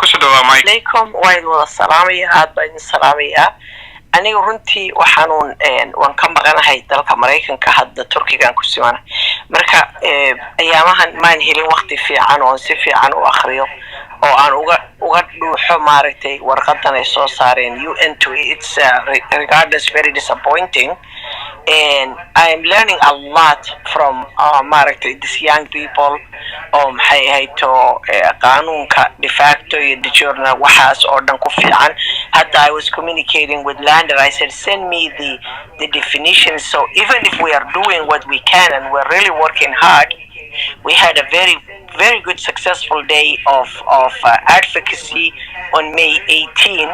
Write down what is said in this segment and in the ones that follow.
عليكم وين والسلامية هاد بين السلامية أنا runtii waxaan waan ka maqanahay dalka Mareykanka hadda Turkiga ku siman marka ayaamahan maan helin waqti fiican oo si fiican u akhriyo oo aan uga dhuuxo maaragtay warqadan ay soo saareen UN2 it's regardless very disappointing and I'm learning a lot from these young people maxay ahayd to qaanunka de facto iyo de jure waxaas oo dhan ku fiican hadda I was communicating with Lander I said send me the definition so even if we are doing what we can and we're really working hard we had a very good successful day of advocacy on May 18.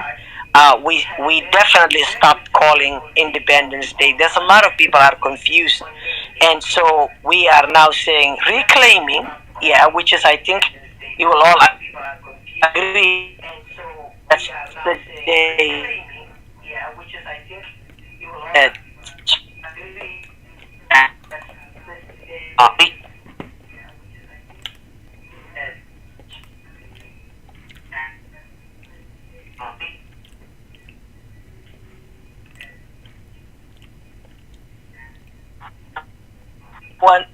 We definitely stopped calling Independence Day. There's a lot of people are confused, and so we are now saying reclaiming, which is I think you will all agree that's the day. Which is I think you will all agree. One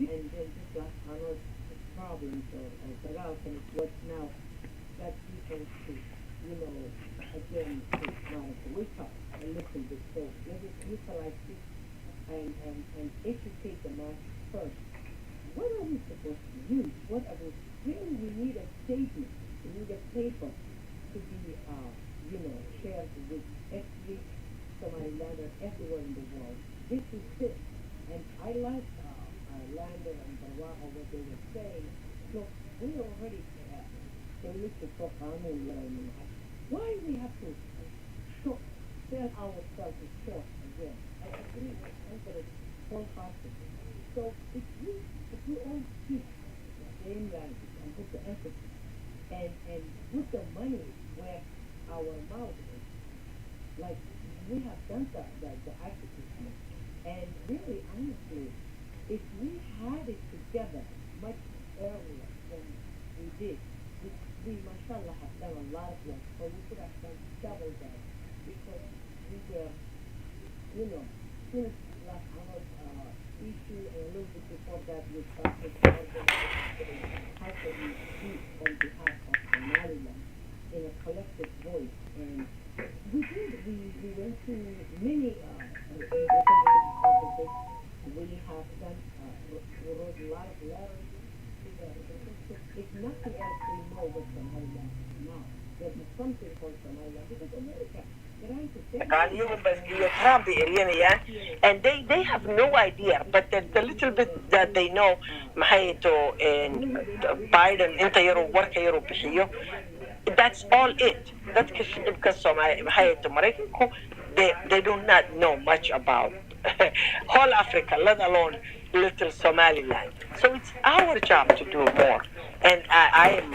and then just unearth problems or set out and what's now that people to, again, to wake up a little bit. So let us utilize this and educate the mass first. What are we supposed to use? What are really we need a statement. We need a paper to be, shared with every Somalilander everywhere in the world. This is it. And I like Lander and Barwaha, what they were saying. Look, we already committed for Qanun learning. Why we have to sell ourselves short again? I agree with Emperor wholeheartedly. So if we all speak the same language and put the emphasis and put the money where our mouth is, like we have done the activism, and really honestly, if we had it together much earlier than we did, we mashallah have done a lot of work, but we could have done double that because we were, since last hour's issue and a little bit before that we started how can we speak on behalf of Somaliland in a collective voice. And we went to many offices. We have done, we wrote a lot of letters to the representatives. If nothing else, we know what Somaliland is now. There is something called Somaliland because America trying to take and they have no idea, but the little bit that they know, Biden inta yaro warka yaro bixiyo, that's all it. Dadka shicibka Soomaaliya Mareykanku they do not know much about whole Africa, let alone little Somaliland. So it's our job to do more. And I am,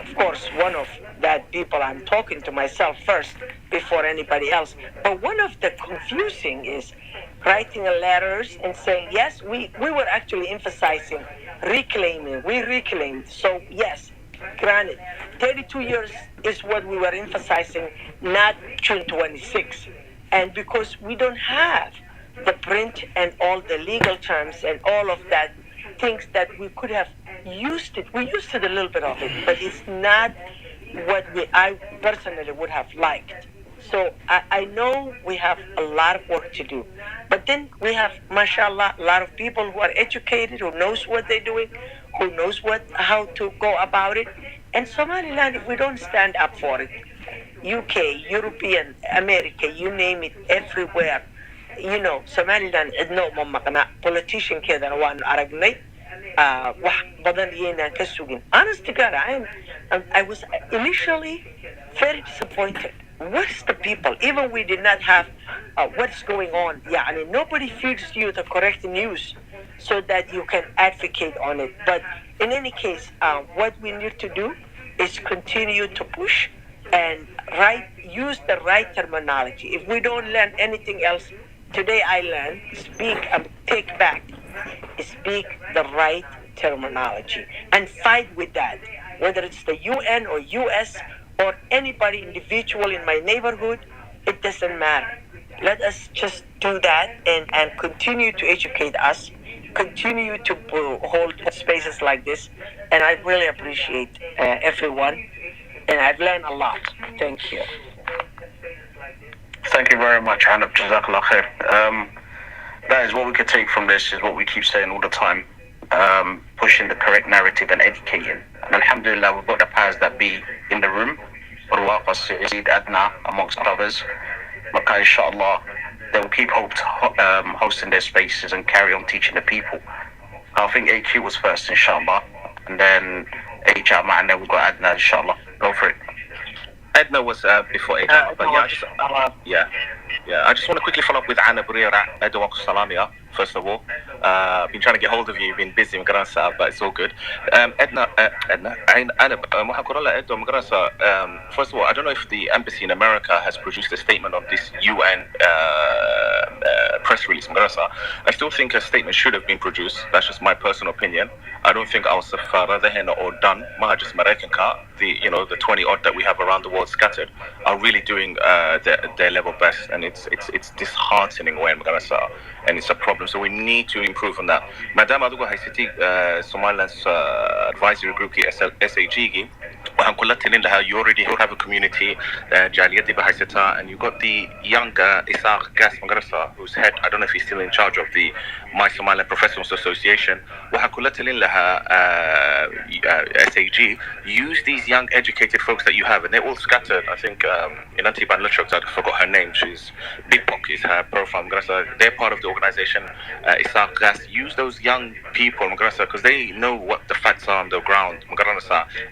of course, one of that people. I'm talking to myself first before anybody else. But one of the confusing is writing letters and saying, yes, we were actually emphasizing reclaiming. We reclaimed. So, yes, granted, 32 years is what we were emphasizing, not June 26. And because we don't have the print and all the legal terms and all of that things that we could have used it. We used it a little bit of it, but it's not what I personally would have liked. So I know we have a lot of work to do. But then we have, mashallah, a lot of people who are educated, who knows what they're doing, who knows how to go about it. And Somaliland, if we don't stand up for it, UK, European, America, you name it, everywhere. Somaliland cidno uma maqna politiciankeedana waanu aragnay wax badan iyaynaan ka sugin. Honest to God, I was initially very disappointed. What is the people? Even we did not have what is going on. Nobody feeds you the correct news so that you can advocate on it. But in any case, what we need to do is continue to push and use the right terminology. If we don't learn anything else, today I learned take back, speak the right terminology and fight with that, whether it's the UN or US or anybody individual in my neighborhood, it doesn't matter. Let us just do that and continue to educate us, continue to hold spaces like this, and I really appreciate everyone, and I've learned a lot. Thank you. Thank you very much, Anab. Jazakallah khair. That is what we could take from this, is what we keep saying all the time, pushing the correct narrative and educating. And alhamdulillah, we've got the powers that be in the room, Adna, amongst others. Maka, inshallah, they will keep hosting their spaces and carry on teaching the people. I think AQ was first, inshallah, and then HR, and then we've got Adna, inshallah. Go for it. Edna was before HR, but I just want to quickly follow up with Anna Burira, Edwa Salamia, first of all. Been trying to get hold of you, been busy, but it's all good. Anna, first of all, I don't know if the embassy in America has produced a statement on this UN press release. I still think a statement should have been produced. That's just my personal opinion. I don't think our Safara or done, just American the 20 odd that we have around the world scattered are really doing their level best, and it's disheartening when and it's a problem. So we need to improve on that. Madam Adugo Haisiti, Somaliland's advisory group, SAG, you already have a community, and you got the younger Isaac Gas Magarasa, who's head, I don't know if he's still in charge of the My Somaliland Professionals Association. SAG, use these young educated folks that you have, and they're all scattered. I think in Antiban Luchok, I forgot her name, she's Bipok is her profile. They're part of the organization, Isaac Gas. Use those young people, because they know what the facts are on the ground,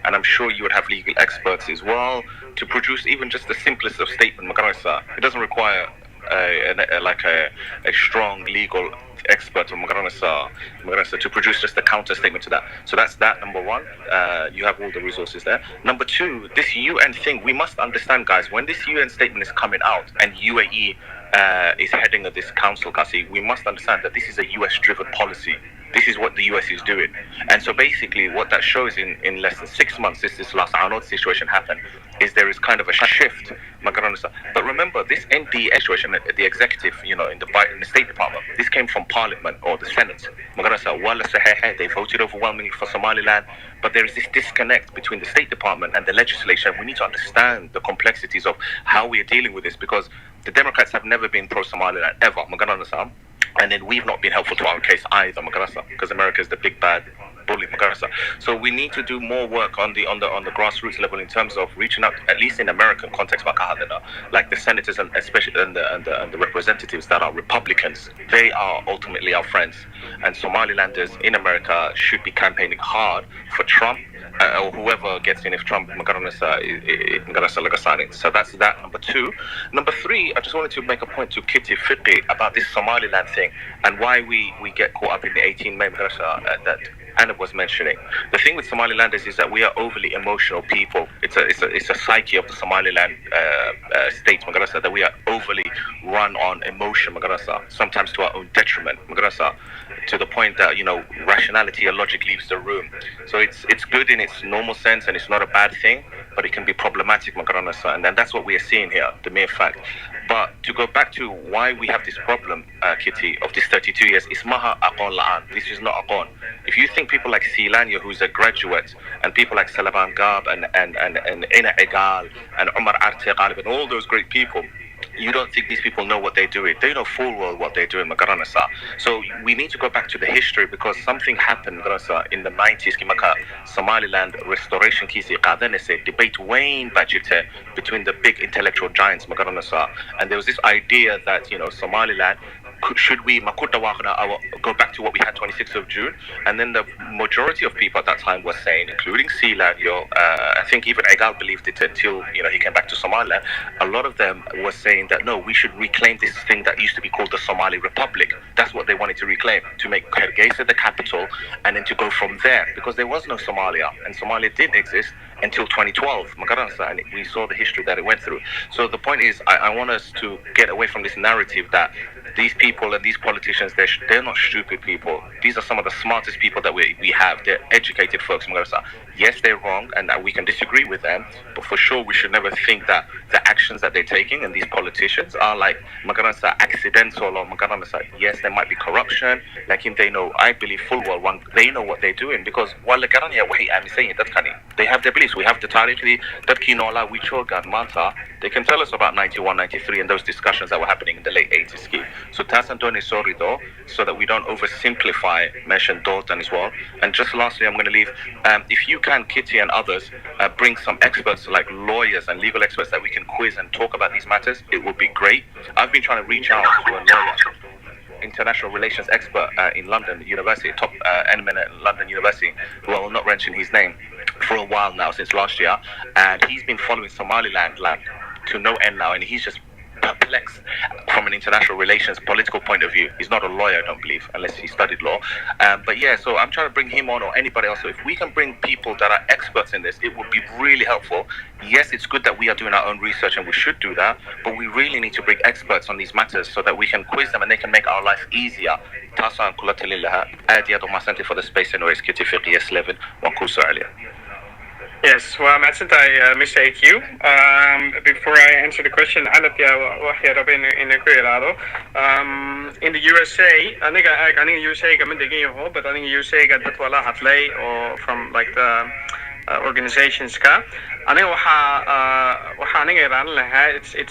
and I'm sure you would have legal experts as well to produce even just the simplest of statement. It doesn't require a strong legal expert to produce just a counter statement to that. So that's that, number one. You have all the resources there. Number two, this UN thing, we must understand, guys, when this UN statement is coming out and UAE is heading of this council, Kasi, we must understand that this is a US driven policy. This is what the US is doing. And so basically what that shows in less than 6 months since this last Arnold situation happened is there is kind of a shift. But remember, this NDA situation, the executive, in the State Department, this came from Parliament or the Senate. They voted overwhelmingly for Somaliland, but there is this disconnect between the State Department and the legislation. We need to understand the complexities of how we are dealing with this, because the Democrats have never been pro-Somaliland, ever. And then we've not been helpful to our case either, because America is the big bad bully magarasa. So we need to do more work on the grassroots level in terms of reaching out, at least in American context, like the senators and especially and the representatives that are Republicans. They are ultimately our friends, and Somalilanders in America should be campaigning hard for Trump or whoever gets in if Trump so that's that. Number two. Number three, I just wanted to make a point to Qiti Fiqi about this Somaliland thing and why we get caught up in the 18 May that Anna was mentioning. The thing with Somalilanders is that we are overly emotional people. It's a psyche of the Somaliland state, magarasa, that we are overly run on emotion, magarasa, sometimes to our own detriment, magarasa, to the point that, you know, rationality or logic leaves the room. So it's good in its normal sense and it's not a bad thing, but it can be problematic, magarasa, and then that's what we are seeing here, the mere fact. But to go back to why we have this problem, Qiti, of this 32 years, it's maha aqon la'an. This is not aqon. If you think people like Silanya, who's a graduate, and people like Salaban Gab and Ina Egal and Omar Arte Ghalib and all those great people, you don't think these people know what they're doing. They know full well what they're doing, Magaranasa. So we need to go back to the history because something happened, Magaranasa, in the 90s, Somaliland restoration kisi qadanese debate Wayne Bajite between the big intellectual giants, Magaranasa. And there was this idea that, you know, Somaliland, should we go back to what we had 26th of June? And then the majority of people at that time were saying, including Sealand, I think even Egal believed it until, you know, he came back to Somaliland. A lot of them were saying that, no, we should reclaim this thing that used to be called the Somali Republic. That's what they wanted to reclaim, to make Hargeisa the capital and then to go from there, because there was no Somalia, and Somalia didn't exist until 2012, and we saw the history that it went through. So the point is, I want us to get away from this narrative that these people and these politicians, they're not stupid people. These are some of the smartest people that we have. They're educated folks. Yes, they're wrong, and we can disagree with them, but for sure we should never think that the actions that they're taking and these politicians are like accidental or yes, there might be corruption. Like if they know, I believe full well they know what they're doing, because they have their beliefs. We have the Tariqi, that Kinola, Wichoga, Manta. They can tell us about 91, 93 and those discussions that were happening in the late 80s. So Tasandoni sorry though, so that we don't oversimplify, mention Dalton as well. And just lastly, I'm going to leave, if you can, Qiti and others, bring some experts like lawyers and legal experts that we can quiz and talk about these matters, it would be great. I've been trying to reach out to a lawyer, international relations expert in London University, top eminent London University, who I will not mention his name, for a while now, since last year, and he's been following Somaliland to no end now, and he's just perplexed from an international relations political point of view. He's not a lawyer, I don't believe, unless he studied law. But yeah, so I'm trying to bring him on, or anybody else. So if we can bring people that are experts in this, it would be really helpful. Yes, it's good that we are doing our own research, and we should do that, but we really need to bring experts on these matters so that we can quiz them and they can make our life easier. Tasa for the space anyways, Qiti Fiqi S11 Wankusa earlier. Yes, well, I Mr. AQ. Before I answer the question, in the USA, I think USA but I think USA got that wala hatlay or from like the organizations ka. I think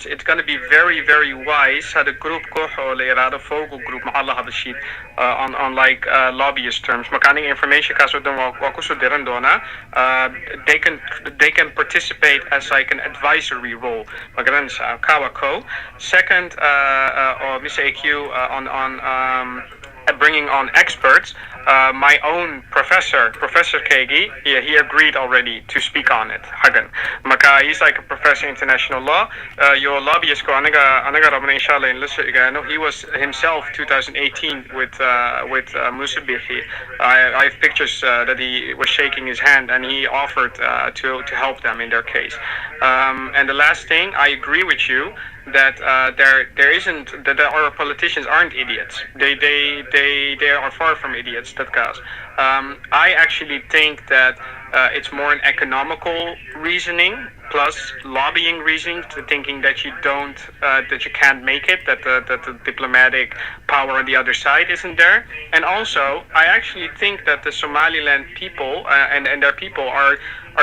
it's going to be very, very wise. Had a group a focal group on like lobbyist terms. Makaning information they can participate as like an advisory role. Second, or Mr. AQ on bringing on experts. My own Professor Kegi, he agreed already to speak on it. Hagan. Maka, he's like a professor in international law. Your lobbyist, he was himself 2018 with Musa Bihi. I have pictures that he was shaking his hand and he offered to help them in their case. And the last thing, I agree with you that there isn't that our politicians aren't idiots. They are far from idiots. That guys. I actually think that it's more an economical reasoning plus lobbying reasoning, to thinking that you don't that you can't make it, that the diplomatic power on the other side isn't there. And also, I actually think that the Somaliland people and their people are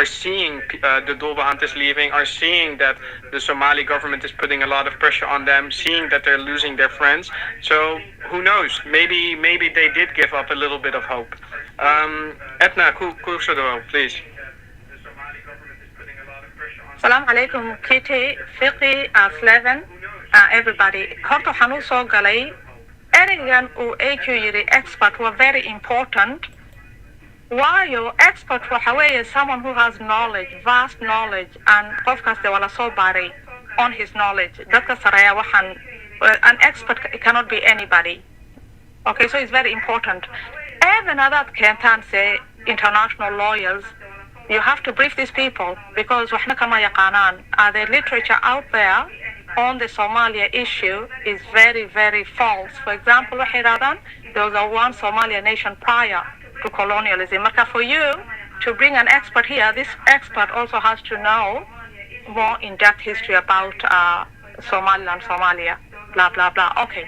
seeing the Dolbahant is leaving, are seeing that the Somali government is putting a lot of pressure on them, seeing that they're losing their friends. So who knows? Maybe they did give up a little bit of hope. Edna, Kushado, please. Salam alaikum, Qiti, Fiqi, Fleven, everybody. Horta waxaan u soo galay ereygan uu AQ yiri expert were very important. Waayo expert waxa weeye someone who has knowledge, vast knowledge, and qofkaas de wala soo baaray on his knowledge. Dadka sareeya waxaan an expert cannot be anybody. Okay, so it's very important. Even hadaad keentaan say international lawyers, you have to brief these people because waxna kama yaqaanaan. The literature out there on the Somalia issue is very, very false. For example, waxay yiraahdaan there was a one Somalia nation prior to colonialism. Marka for you to bring an expert here, this expert also has to know more in-depth history about Somaliland, Somalia, blah, blah, blah. Okay.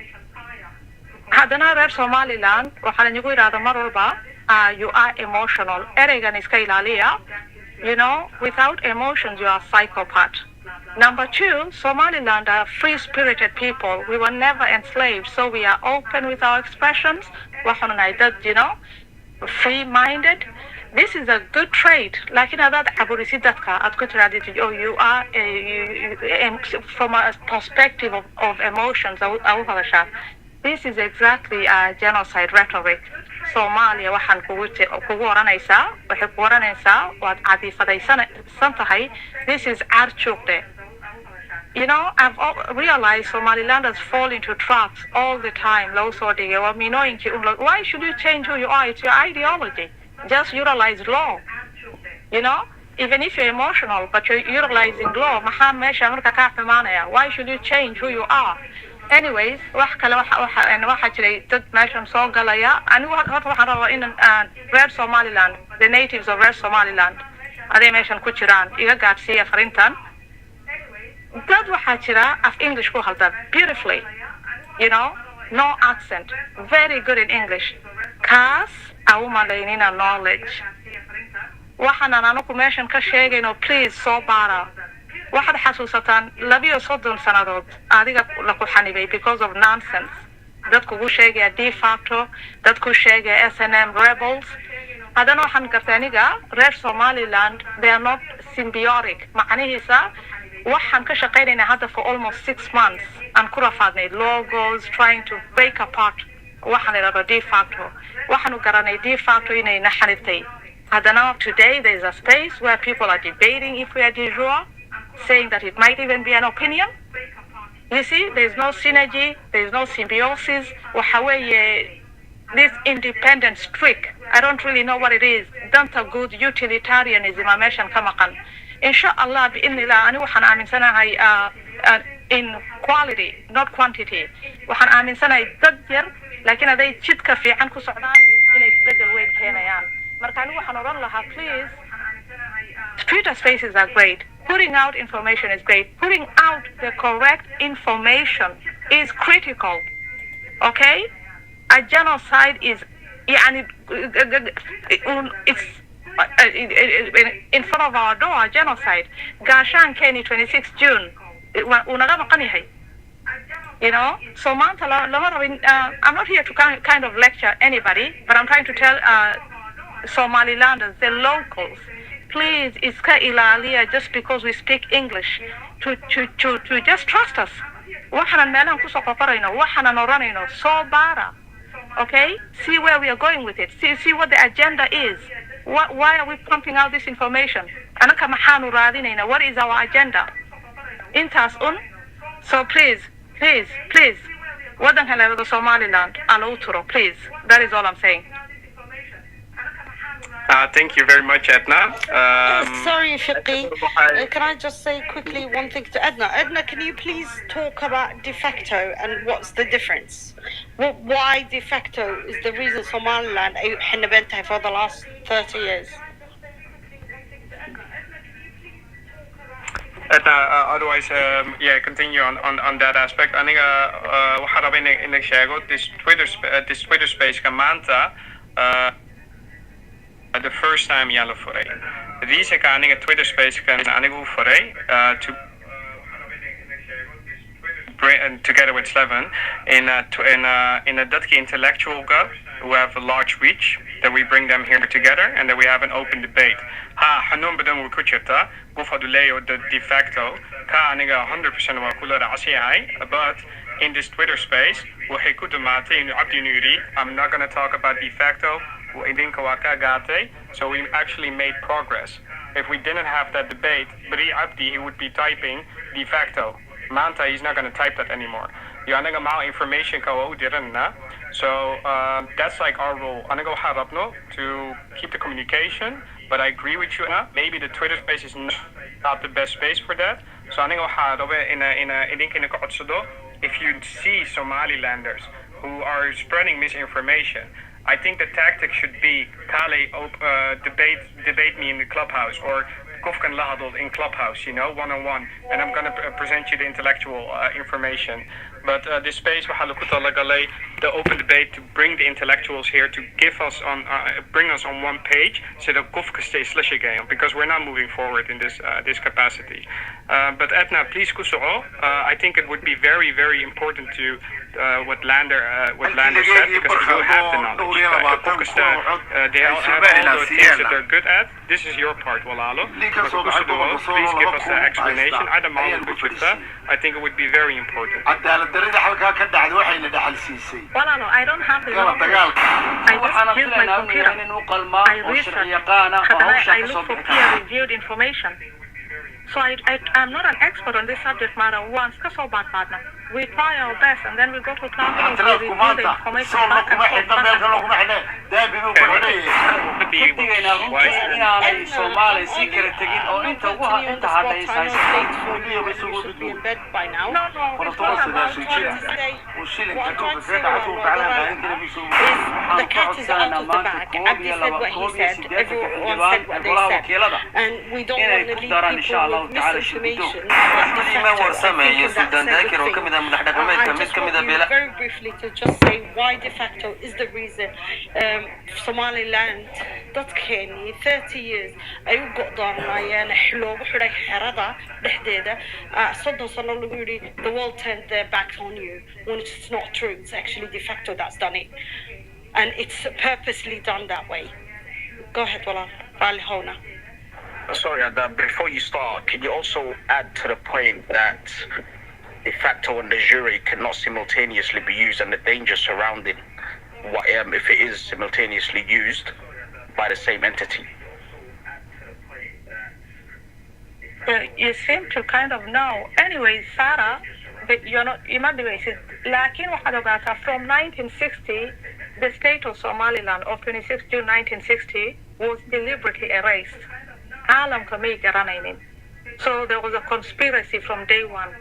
Haddana reer Somaliland, waxaa lagu yiraahdaa mar walba, you are emotional. Ereygan iska ilaaliya. You know, without emotions, you are a psychopath. Number two, Somaliland are free-spirited people. We were never enslaved, so we are open with our expressions. You know, free-minded. This is a good trait. Like in other aborisidadka, oh, you are from a perspective of emotions. This is exactly genocide rhetoric. Somalia waxaan kugu oranaysaa waxay ku oranaysaa waad cadiifadaysan tahay. This is archugde. You know, I've realized Somalilanders fall into traps all the time. Why should you change who you are? It's your ideology. Just utilize law. You know, even if you're emotional, but you're utilizing law. Why should you change who you are? Anyways, wax kale waxa jiray dad meeshan soo galaya. Anigu horta waxaan rabaa in reer Somaliland, the natives of reer Somaliland, aday meeshan ku jiraan iga gaadsiiya farintan. Dad waxaa jira af English ku halda beautifully, you know, no accent, very good in English. Kaas au malaynina knowledge. Waxaan anaku meeshan ka sheegayno please soo baara. waxaad xasuusataan 12 sanadood adiga la ku xanibay because of nonsense. Dadku ugu sheegaya de facto, dadku sheegaya SNM rebels. Haddana waxaan gartay aniga reer Somaliland, they are not symbiotic. Macnihiisa waxaan ka shaqaynayna hadda for almost 6 months aan ku rafaadnay logos trying to break apart waxaan idhahdo de facto. waxaan u garanay de facto inay na xanibtay. Haddana today there is a space where people are debating if we are de jure, saying that it might even be an opinion. You see, there's no synergy, there's no symbiosis. This independent streak, I don't really know what it is. Danta good utilitarianism, I mentioned Kamakan. Inshallah, in quality, not quantity. Like they chitka fi an ku socdaan inay isbedel weyn keenayaan. Marka anigu waxaan oran lahaa please, Twitter spaces are great. Putting out information is great. Putting out the correct information is critical. Okay? A genocide is, it's in front of our door, a genocide. Gashan Kenny, 26 June. You know? So I'm not here to kind of lecture anybody, but I'm trying to tell Somalilanders, the locals, please, iska ilaaliya just because we speak English, to just trust us. Waxaan meelan ku soo qoqorayno, waxaan oranayno soo baara. Okay? See where we are going with it. See what the agenda is. Why are we pumping out this information? Anaka maxaanu raadinayna. What is our agenda? Intaas So please, wadanka la Somaliland, aluturo, please. That is all I'm saying. Thank you very much, Edna. Sorry, Fiqi. Can I just say quickly one thing to Edna? Edna, can you please talk about de facto and what's the difference? Why de facto is the reason Somaliland is for the last 30 years? Edna, otherwise, continue on that aspect. I think what I've been in the share this Twitter space Kamanta. The first time yellow for a. These are a Twitter space can anigu for a to bring together with Slevin in a Dutch intellectual girl who have a large reach. that we bring them here together and that we have an open debate. حنون بدون وكوتشتا قفدوا ليه the de facto كأنيجا 100% وكل رأسي هاي but in this Twitter space وحكوا دماتي عبدي نوري I'm not gonna talk about de facto وإدين كواكا غاتي so we actually made progress. If we didn't have that debate, Bri Abdi, he would be typing de facto. Manta, he's not going to type that anymore. You are going information so that's like our role. I'm going to keep the communication, but I agree with you. Maybe the Twitter space is not the best space for that. So I'm going to if you see Somalilanders who are spreading misinformation, I think the tactic should be debate me in the clubhouse or Kufkan Lahadol in clubhouse, one-on-one, and I'm going to present you the intellectual information. But this space, the open debate to bring the intellectuals here to bring us on one page, so that Kufka stays again, because we're not moving forward in this capacity. But Edna, please kusu'o. I think it would be very, very important to what Lander said, because you have the knowledge. They all have all the things that they're good at. This is your part, Walalo. Please give us an explanation. I think it would be very important. Well, no, I don't have the knowledge. I just use my computer. I research. I look for peer-reviewed information. So I'm not an expert on this subject matter once, partner. We try our best and then we go to class and we review the information back and the cat is out of the bag. Abdi said what he said, everyone said what they said, and we don't want to leave people with misinformation. Very briefly to just say why de facto is the reason Somaliland dadkeeni 30 years ay u go'doonayeen xiloobo xidhay xerada dhexdeeda soddon sano lagu yidhi the world turned their backs on you when it's not true. It's actually de facto that's done it, and it's purposely done that way. Go ahead, Wala. Hona. Sorry, before you start, can you also add to the point that de facto and de jure cannot simultaneously be used, and the danger surrounding what if it is simultaneously used by the same entity? You seem to kind of know. Anyway, Sarah, but you might be racist. From 1960, the state of Somaliland of 26 June 1960 was deliberately erased. So there was a conspiracy from day one.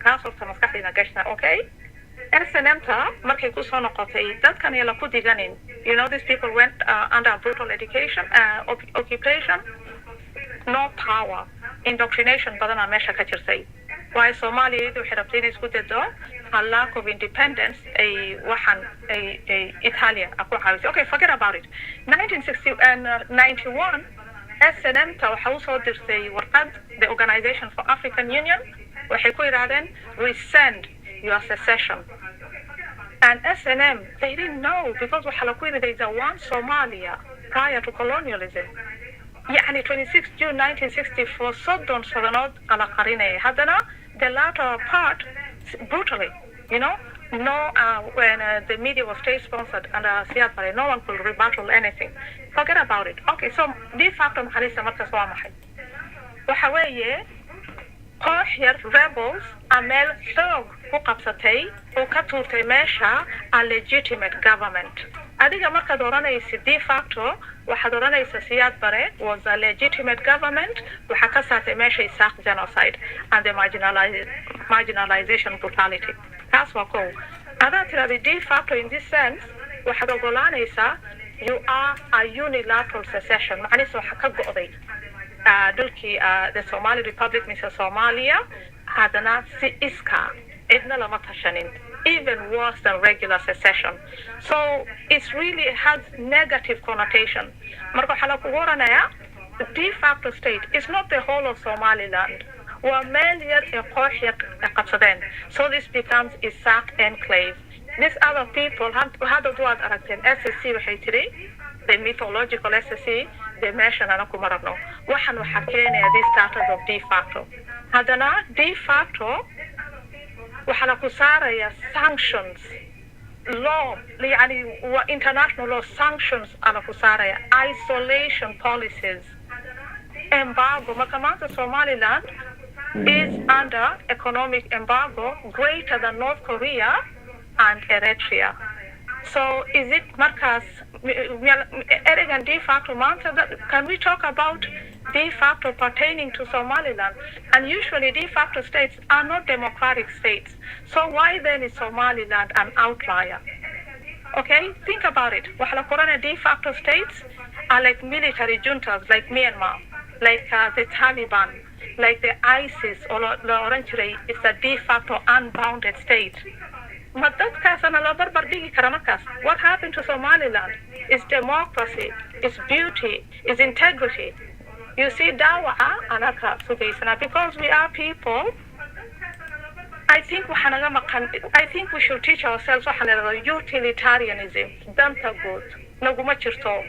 Okay? These people went under brutal education, occupation, no power, indoctrination. Why Somalia a lack of independence, Italia. Okay, forget about it. 1960 and 91. SNM the Organization for African Union, rescind your secession. And SNM, they didn't know because there is a one Somalia prior to colonialism. 26 June 1964 صدّن صدنات على قرينة هذا the latter part brutally, no when the media was state sponsored and Siad no one could rebuttal anything. Forget about it. Okay, so de facto محليسة مركز واحد وحوالي قاحير rebels عمل حوق وقبصتي وكتورتي ماشا a legitimate government. أديك مركز دورانا يسي de facto وحدورانا يسي سياد بري was a legitimate government وحكسات ماشا يساق genocide and the marginalization brutality. That's what called. The de facto in this sense, you are a unilateral secession. The Somali Republic, Mr. Somalia, hadana si iska, even worse than regular secession. So it really has negative connotation. The de facto state is not the whole of Somaliland. So this becomes a SAC enclave. These other people had to do SSC the mythological SSC, the mention أنا كمرنا. وحنا حكينا this status of de facto. هذانا de facto وحنا كسارة يا sanctions law يعني international law sanctions على كسارة isolation policies embargo. ما كمان Somaliland is under economic embargo greater than North Korea and Eritrea. So is it Marcus Erigan de facto answer that? Can we talk about de facto pertaining to Somaliland? And usually de facto states are not democratic states. So why then is Somaliland an outlier? Okay, think about it. Wahala de facto states are like military juntas like Myanmar, like the Taliban, like the ISIS or the Orange. It's a de facto unbounded state. What happened to Somaliland is democracy, is beauty, is integrity. You see, because we are people, I think we should teach ourselves utilitarianism.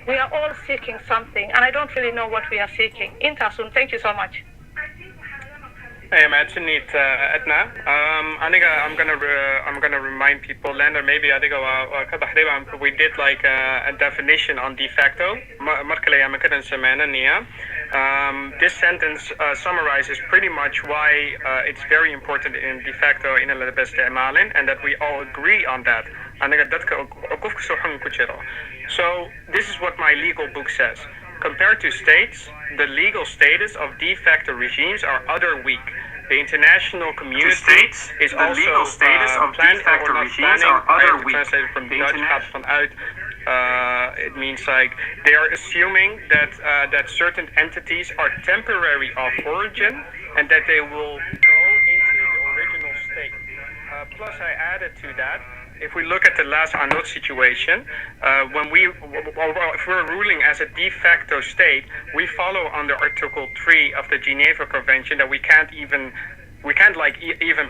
We are all seeking something, and I don't really know what we are seeking. Intasun, thank you so much. Imagine it, Edna. I'm gonna remind people, Lander, maybe we did like a definition on de facto. This sentence summarizes pretty much why it's very important in de facto in the best and that we all agree on that. So this is what my legal book says. Compared to states, the legal status of de facto regimes are other weak. The international community is also legal status of de facto regimes are other weak. Translated from Dutch, gaat vanuit. It means like they are assuming that that certain entities are temporary of origin and that they will go into the original state. Plus, I added to that. If we look at the last Anot situation, if we're ruling as a de facto state, we follow under Article 3 of the Geneva Convention that we can't even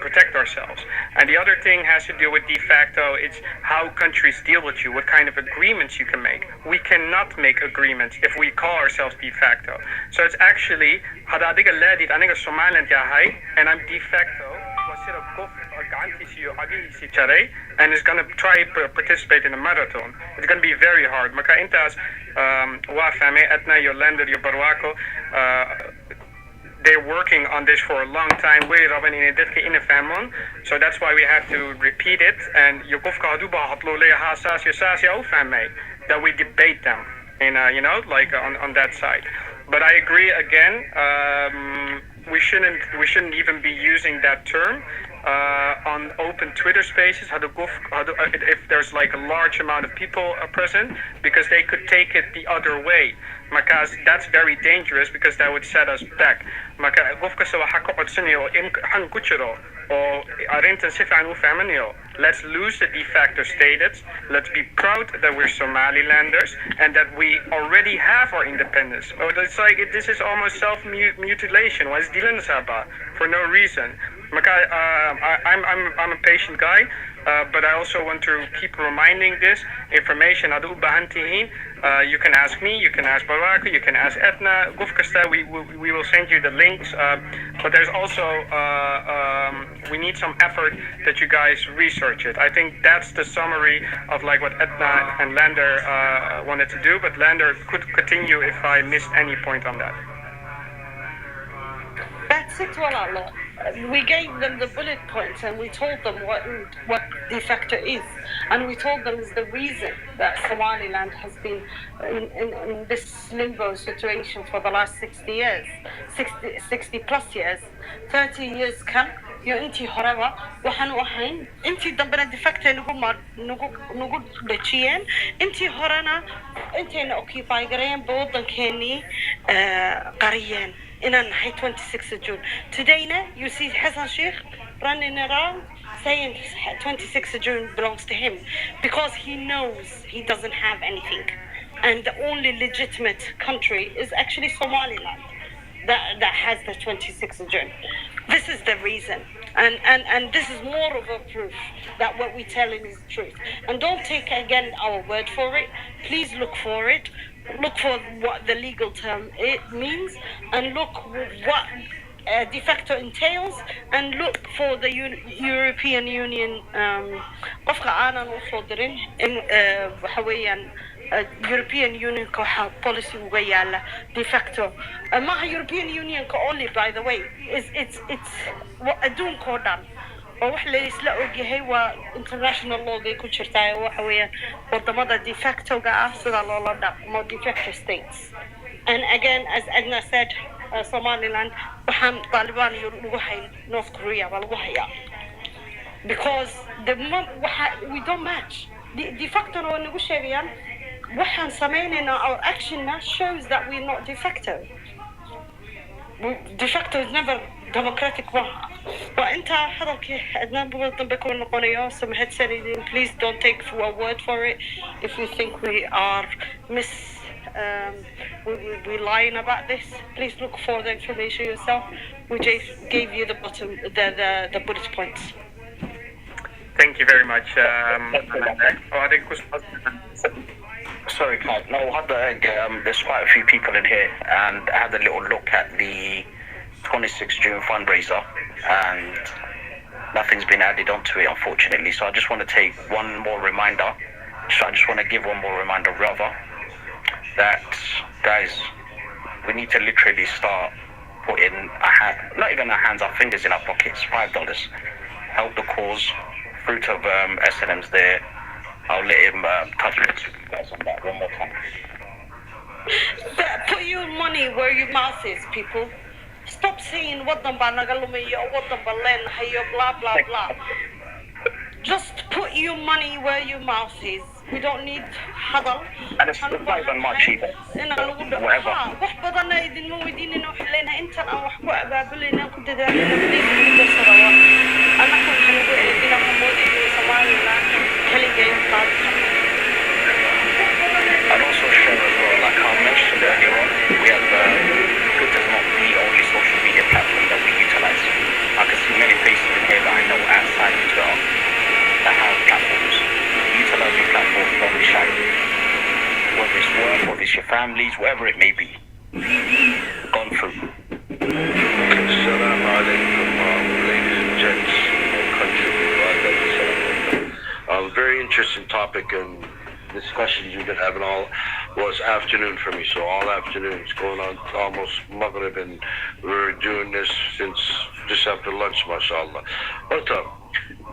protect ourselves. And the other thing has to do with de facto. It's how countries deal with you, what kind of agreements you can make. We cannot make agreements if we call ourselves de facto. So it's actually, and I'm de facto. And is going to try to participate in a marathon. It's going to be very hard. Maka intas wafame etna Yolanda Barwako. They're working on this for a long time. So that's why we have to repeat it. And that we debate them, and like on that side. But I agree again. We shouldn't even be using that term on open Twitter spaces. If there's like a large amount of people present, because they could take it the other way. Because that's very dangerous, because that would set us back. Let's lose the de facto status. Let's be proud that we're Somalilanders and that we already have our independence. It's like this is almost self-mutilation. For no reason. I'm a patient guy, but I also want to keep reminding this information. You can ask me, you can ask Baraka, you can ask Etna, we will send you the links. But there's also, we need some effort that you guys research it. I think that's the summary of like what Etna and Lander wanted to do, but Lander could continue if I missed any point on that. That's it, Wallah. We gave them the bullet points and we told them what de facto is, and we told them is the reason that Somaliland has been in this limbo situation for the last 60 years, 60 plus years, 30 years كان انتي هربا وحن وحين انتي دبنا de facto نقول دشيان انتي هرنا انتي نوكيباي قريان بوضن كيني قريان in 26 June. Today, you see Hassan Sheikh running around saying 26 June belongs to him because he knows he doesn't have anything. And the only legitimate country is actually Somaliland that has the 26 June. This is the reason. And this is more of a proof that what we're telling is truth. And don't take again our word for it. Please look for it. Look for what the legal term it means, and look what de facto entails, and look for the European Union qofka aanan u soo dirin in waxa weeyaan European Union policy uga yaala de facto maaha European Union only, by the way, it's adduunka oo dhan oo wax la isla ogyahay waa international law ay ku jirtaa waxa weeyaan wadamada de facto ga ah sida loola dhaqmo de facto states. And again, as Edna said, Somaliland waxaan Taliban iyo lagu hayn North Korea baa lagu hayaa because we don't match de facto waa nagu sheegayaan waxaan sameynayna our action now shows that we're not de facto. De facto is never democratic. وانت حضرك عدنان بقول بكون نقوليه سمحت سنيدين, please don't take our word for it if you think we are we lying about this. Please look for the information yourself. We just gave you the bullet points. Thank you very much. Sorry, Clive. No, there's quite a few people in here, and I had a little look at the 26th June fundraiser, and nothing's been added onto it, unfortunately. So I just want to take one more reminder. So I just want to give one more reminder, rather, that guys, we need to literally start putting not even our hands, our fingers in our pockets. $5. Help the cause. Fruit of S&M's there. I'll let him touch base with you guys on that one more time. Put your money where your mouth is, people. Stop saying what the banagalumay or what the balen hayo blah blah blah. Just put your money where your mouth is. We don't need huddle. And it's not even much either. Whatever. wax badan ay idin weydiinayna wax leena inta aan wax ku abaabulayna ku dadaalina bariiska sarawa ana kan xanugu ina moodii Somaliland kaligay qaad. And also share as well, like I mentioned earlier on, we have Twitter is not the only social media platform that we utilize. I can see many faces in here that I know outside Twitter that have platforms. Utilize your platform, don't be shy. Whether it's work, whether it's your families, whatever it may be. Gone through. Assalamu alaikum, ladies and gents, country. Very interesting topic and discussions you've been having all was afternoon for me. So all afternoon, it's going on almost Maghrib, and we're doing this since just after lunch, mashallah. But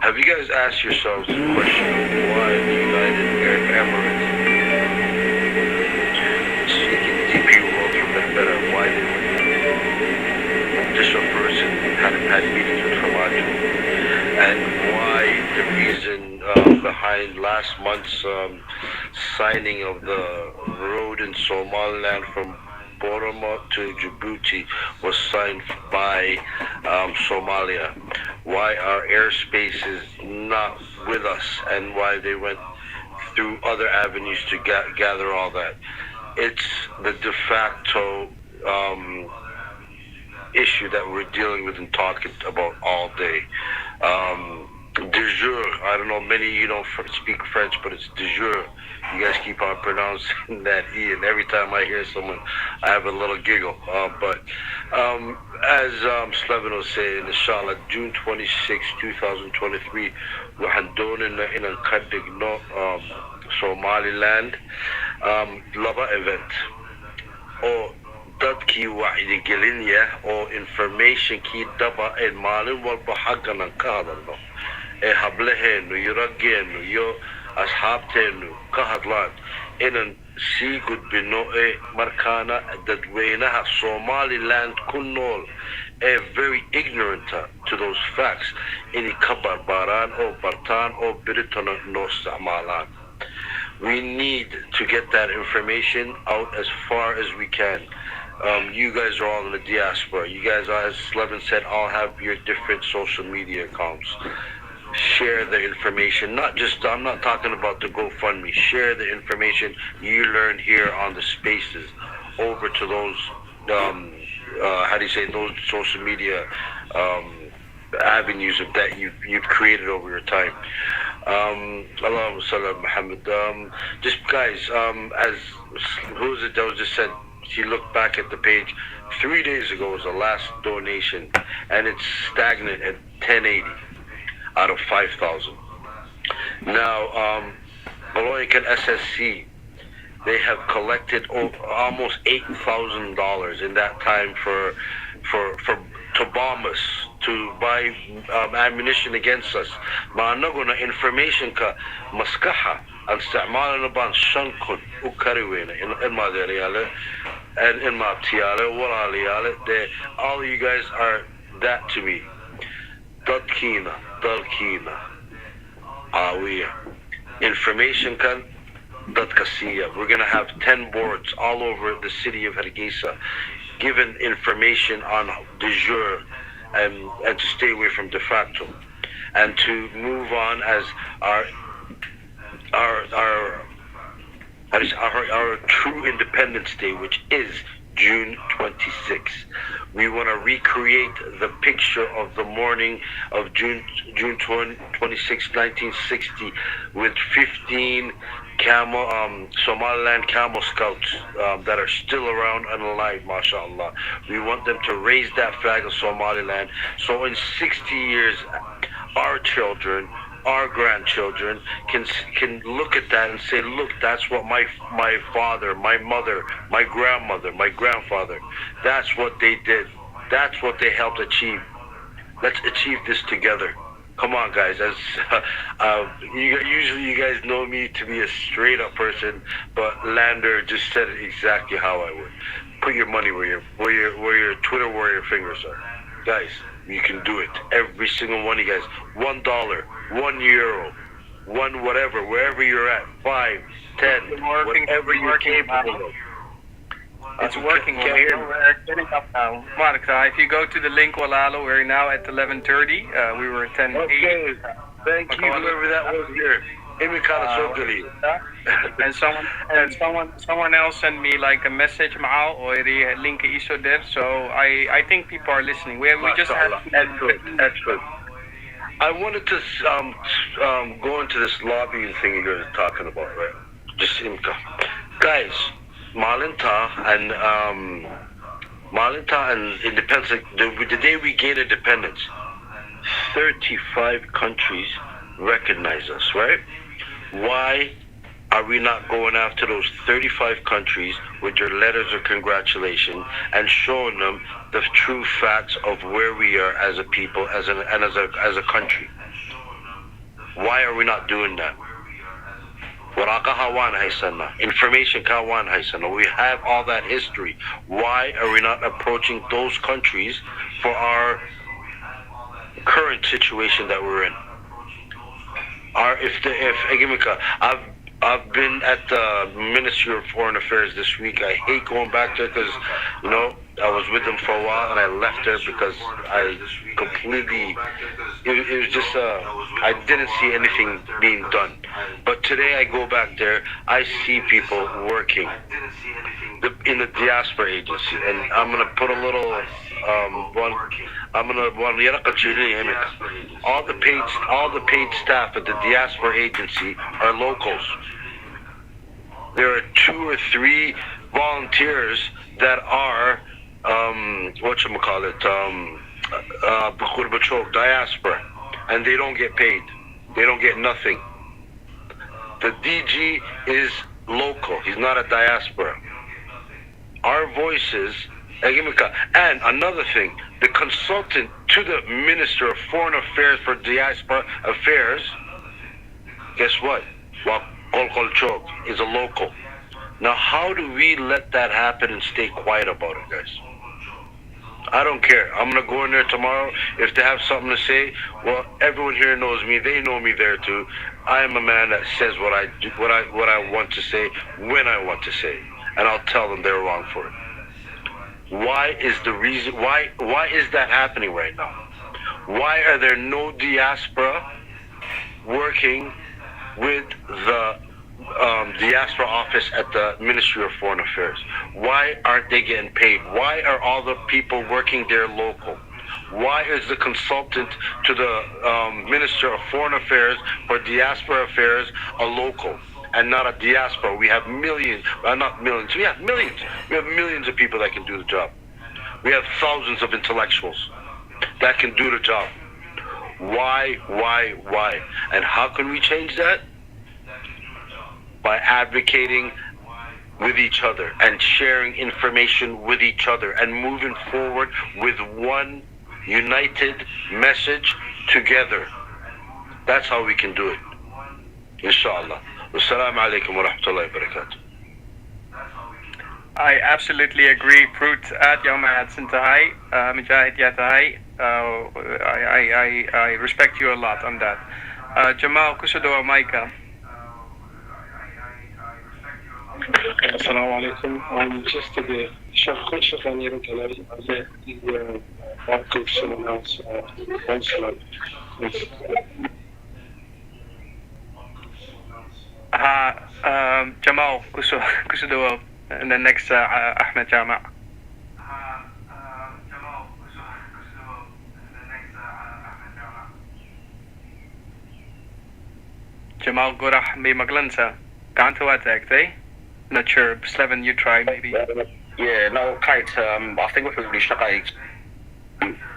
have you guys asked yourselves the question of why the United Arab Emirates seeking DP world for better? Why did this person hadn't had meetings with Hamad? And why the reason behind last month's signing of the road in Somaliland from Boroma to Djibouti was signed by Somalia? Why our airspace is not with us, and why they went through other avenues to gather all that? It's the de facto issue that we're dealing with and talking about all day. De jure, I don't know, many of you don't speak French, but it's de jure. You guys keep on pronouncing that E, and every time I hear someone, I have a little giggle. But as Slevin was saying, inshallah, June 26, 2023, waxaan doonaynaa inaan ka dhigno Somaliland laba event oo dadkii wacyigelinaya oo informationkii daba ee maalin walba xaggan aan ka hadalno ee hablaheenu iyo raggeenu iyo asxaabteenu ka hadlaan inaan sii gudbino ee markaana dadweynaha Somaliland ku nool are very ignorant to those facts inay ka barbaaraan oo bartaan oo beritana noo isticmaalaan. We need to get that information out as far as we can. You guys are all in the diaspora. You guys, as Slevin said, all have your different social media accounts. Share the information. I'm not talking about the GoFundMe. Share the information you learn here on the spaces over to those, those social media avenues of that you've created over your time. Allahumma salli ala Muhammad. Just guys, as who was it that was just said? He looked back at the page. 3 days ago was the last donation, and it's stagnant at 1080 out of 5,000. Now, Maloikan SSC, they have collected almost $8,000 in that time to bomb us, to buy ammunition against us. Ma'anaguna information ka maskaha ang استعمالنا بان شنكن وكروينا in my area and in my tiala wala all you guys are that to me. Dalkina awiya information kan Datkasiya. We're going to have 10 boards all over the city of Hargeisa given information on de jure and to stay away from de facto and to move on as our true Independence Day, which is June 26th. We want to recreate the picture of the morning of June 26, 1960, with 15 Somaliland camel scouts that are still around and alive, mashallah. We want them to raise that flag of Somaliland. So in 60 years, our children, our grandchildren can look at that and say, look, that's what my father, my mother, my grandmother, my grandfather, that's what they did. That's what they helped achieve. Let's achieve this together. Come on, guys. As usually you guys know me to be a straight up person, but Lander just said it exactly how I would. Put your money where your Twitter warrior fingers are. Guys, you can do it. Every single one of you guys. $1, €1, one whatever, wherever you're at. 5, 10, whatever you're capable of. It's working. We're getting up now. Mark, if you go to the link, Walalo, we're now at 11:30. We were at 10:08. Okay. Thank you, whoever that was here. And someone else sent me like a message, Ma'al, or the link iso there. So I think people are listening. We just have excellent. I wanted to go into this lobbying thing you guys are talking about, right? Just guys. Malinta and independence, the day we gained independence, 35 countries recognize us, right? Why are we not going after those 35 countries with their letters of congratulation and showing them the true facts of where we are as a people, as a country? Why are we not doing that? Information we have all that history. Why are we not approaching those countries for our current situation that we're in? I've been at the Ministry of Foreign Affairs this week. I hate going back there because, I was with them for a while and I left there because I completely, it was just, I didn't see anything being done. But today I go back there, I see people working in the diaspora agency, and I'm going to put a little, all the paid staff at the diaspora agency are locals. There are 2 or 3 volunteers that are diaspora, and they don't get paid. They don't get nothing. The DG is local. He's not a diaspora. Our voices, and another thing, the consultant to the Minister of Foreign Affairs for Diaspora Affairs, guess what? Is a local. Now, how do we let that happen and stay quiet about it, guys? I don't care. I'm gonna go in there tomorrow. If they have something to say, well, everyone here knows me. They know me there too. I am a man that says what I do, what I want to say when I want to say, and I'll tell them they're wrong for it. Why is the reason? Why is that happening right now? Why are there no diaspora working with the diaspora office at the Ministry of Foreign Affairs? Why aren't they getting paid? Why are all the people working there local? Why is the consultant to the Minister of Foreign Affairs for Diaspora Affairs a local and not a diaspora? We have millions, not millions, we have millions. We have millions of people that can do the job. We have thousands of intellectuals that can do the job. Why? And how can we change that? By advocating with each other and sharing information with each other and moving forward with one united message together. That's how we can do it. Inshallah. Wassalamu alaikum wa rahmatullahi wa barakatuh. I absolutely agree. Fruit at Yawma Sintai, Mujahid Yatai. I respect you a lot on that. Jamal Kusudo Maika. Assalamu alaikum. I'm just a bit شغال على موقف الناس وصل Jamal Kusudo and then next Ahmed Jama. Jamal Gorah may Maglansa. Can't attack, eh? Not sure. Sleven, you try maybe. Yeah, no, Kite. I think we really shaqai.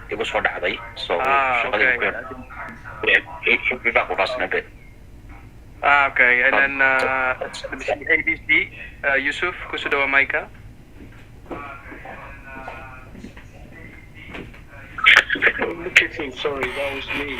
It was for that, so okay. Yeah, he'll be back with us in a bit. Okay, and then let me see, ABC, Yusuf, Kusudo Maika. Qiti, sorry, that was me.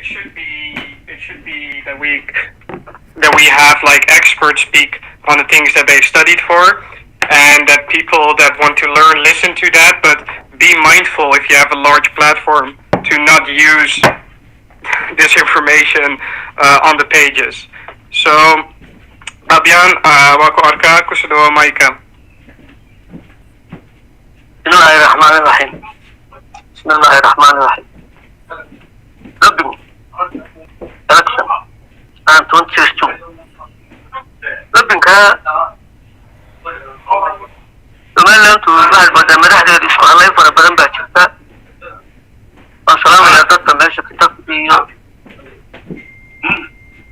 should be that we have like experts speak on the things that they've studied for, and that people that want to learn listen to that. But be mindful if you have a large platform to not use this information on the pages. So, Abian, wako arka kusudo maika. Bismillahirrahmanirrahim. Bismillahirrahmanirrahim. Lobbying election and 2016. Lobbying Somaliland to واحد بدأ مرحلة اسمها الله يفرح بدن باتشفتا. السلام على ضد ماشي كتاب بيو.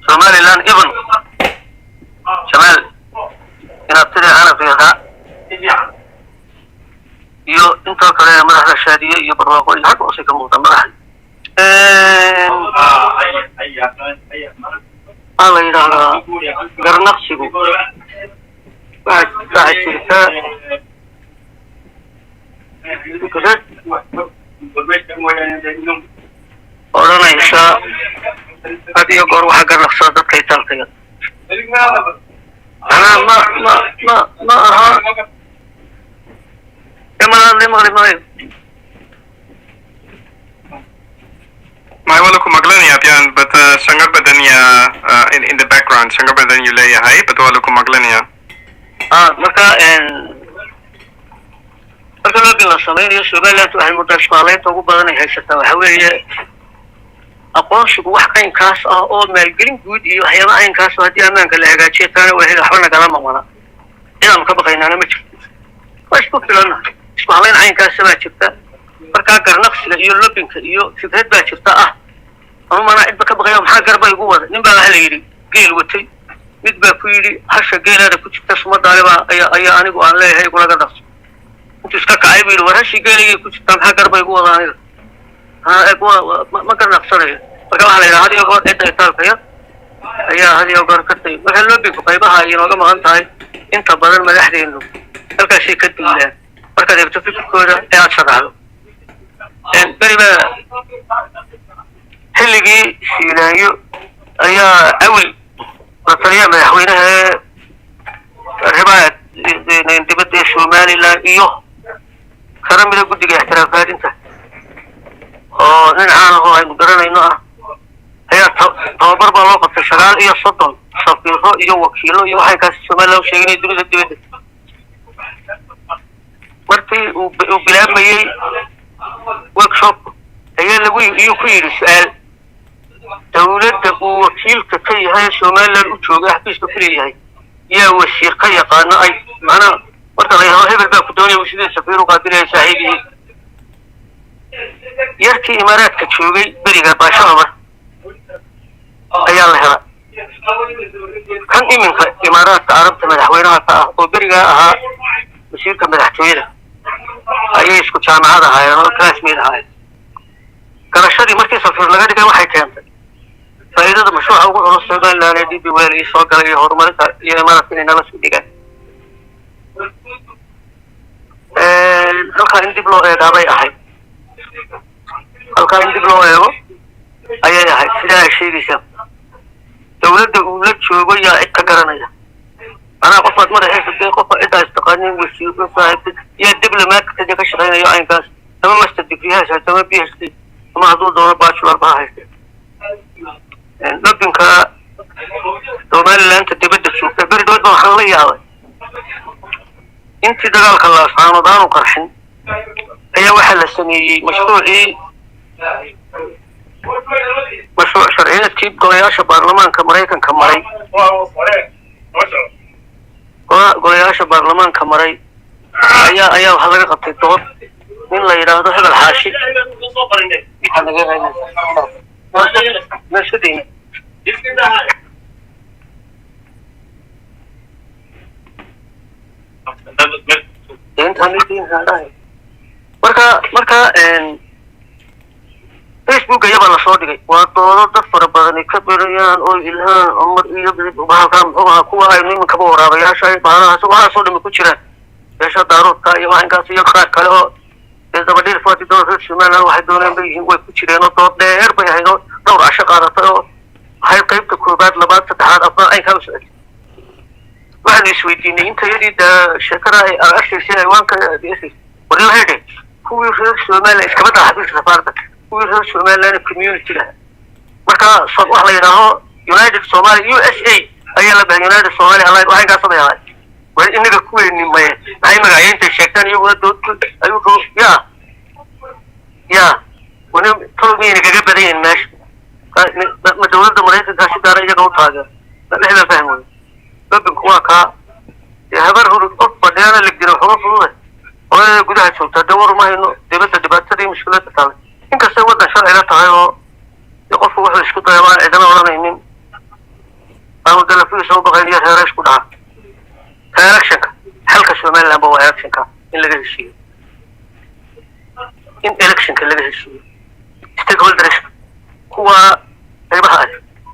Somaliland even شمال أنا ابتدي أنا فيها. يو أنت كلا مرحلة شادية يبروا كل حاجة وصيك موضة مرحلة. الله يرحمه. قرنقشي بعد شركة أولاً إنشاء هذه يقول واحد قرنقصة كي تلقي أنا ما أها My walaku maglani Abian, but sangar badania in the background. Sangar badani you lay high, but walaku maglani. marka loo bilo Soomaaliya Somaliland waxay mudashmaaleynta ugu badan ay haysataa waxa weeye aqoonsigu wax kaas ah oo maalgelin guud iyo waxyaabaha kaas ah hadii amaanka la hagaajiyo taana waxay waxba kala maqnaa inaan ka baqaynaa ma jirto wax ku filan isku halayn kaas baa jirta marka garnaqsiga iyo lobbyinka iyo fikrad baa jirta ama mana cid ka baqayo maxaa garba igu wada nin baa la yiri geel watay mid baa ku yiri hasha geelada ku jirta Soomaaliya ayaa anigu aan leeyahay kula gadafto inta iska kacay buu warashi geelay ku jirta maxaa garba igu wada aniga ma garnaqsanayo marka waxa la yiraahdaa hadiyo goor inta talkaya ayaa hadiyo goor ka tay waxa lobbyinka qaybaha ay nooga maqan tahay inta badan madaxdeenu halkaas ay ka diilaan marka ay fikirkooda ay sharaxdo bariba xilligii Shiilaayo ayaa awil طريقة مدحوينها رباعة دبت Somaliland iyo karam bila guddiga احترافات inta oo in aan oo ay garanayno ayaa tababar baa loo qabtay 9 iyo 30 safiiro iyo wakiilo iyo waxay ka Somaliland sheegay dunida dibadda markii uu bilaabmayay workshop ayaa lagu iyo ku yiri su'aal dawladda uu wakiilka ka yahay Somaliland u jooga xafiiska kuleeyahay yaa wasiir ka yaqaan ay macna marka la yahay hebel baa ku doonay sidii safiiru qaabilay saaxiibihi yarkii imaaraadka joogay bariga baashaba ayaa la helay kan iminka imaaraadka arabta madaxweynaha oo bariga ahaa wasiirka madaxtooyada ayay isku jaamacada ahaayeen oo classmate ahaayeen garashadii markii safiir laga dhigay waxay keentay فإذا مشروع أول نص سنة لا ندي بوالي سوق عليه هرمات يا ما فيني نلص بديك هل كان عندي بلوغ يا دابي أحد هل كان عندي بلوغ يا أيه أحد سلا شيء بيسام دولة شو بيا إتكررنا يا أنا قصة مرة هي في قصة إذا استقاني وسيوف صاحب يا دبلومات كذا كشغلة يا عين كاس تمام مستدق فيها شيء تمام بيها شيء ما هذول دور باشلر بها لكن Somaliland dibadda joogta baridood waxa la yaabay intii dagaalka la saanadaan u qarxin ayaa waxa la sameeyay mashruuc sharciyeedkii golayaasha baarlamaanka Mareykanka maray golayaasha baarlamaanka maray ayaa waxa laga qabtay dood in la yiraahdo hebel xaashi waxa laga reebay marka Facebook ayaa la soo dhigay waa doodo dad fara badan ka barayaan oo ilhaan umar iyo bahalkan oo kuwa ay nimanka waraabayaasha ay baahanaha waxa soo dhimi ku jiraan beesha daaroodka iyo waxaankaas iyo qaar kale oo dabadhiir faati doonaysa Somaliland waxay doonayaan bay ku jireen oo dood dheer bay ahayd دور عشق هذا طيب هاي قيمة كوبات لبات تتحاد أفضل أي كم سؤال واحد يسويديني أنت يريد شكرا أكثر شيء أيوانك ديسي ولا هيك هو يفرق سومال إسكابات حبيب سفارتك هو يفرق سومال لأن كوميونيتي له مركا صباح ليناه يونايتد سومالي USA أي لبه يونايتد سومالي الله وحين قصدي هاي وإنك كوي إني ما هاي مقاعين تشكتني يقول دوت أيوكو يا ونم طلبي إنك جبدين ماشي ما دولة مريضة كاشي دارا يجا قوت هذا لا إحنا فهمون بابن كواكا يا هبر هو الأطفال ديانا اللي قدروا حروف الله وأنا قدها شو تدور ما إنه دبت دي مشكلة تتعلم إنك سويت شرع لا تغيره يقف واحد يسكت يا ما إذا ما ولا مين أنا قال فيه سوى بغير هيرش كلها هيركشنك حلقة شو مال لعبة وهيركشنك إن لقى الشيء إن إلكشنك اللي لقى الشيء ستيك هولدرز هو ربحات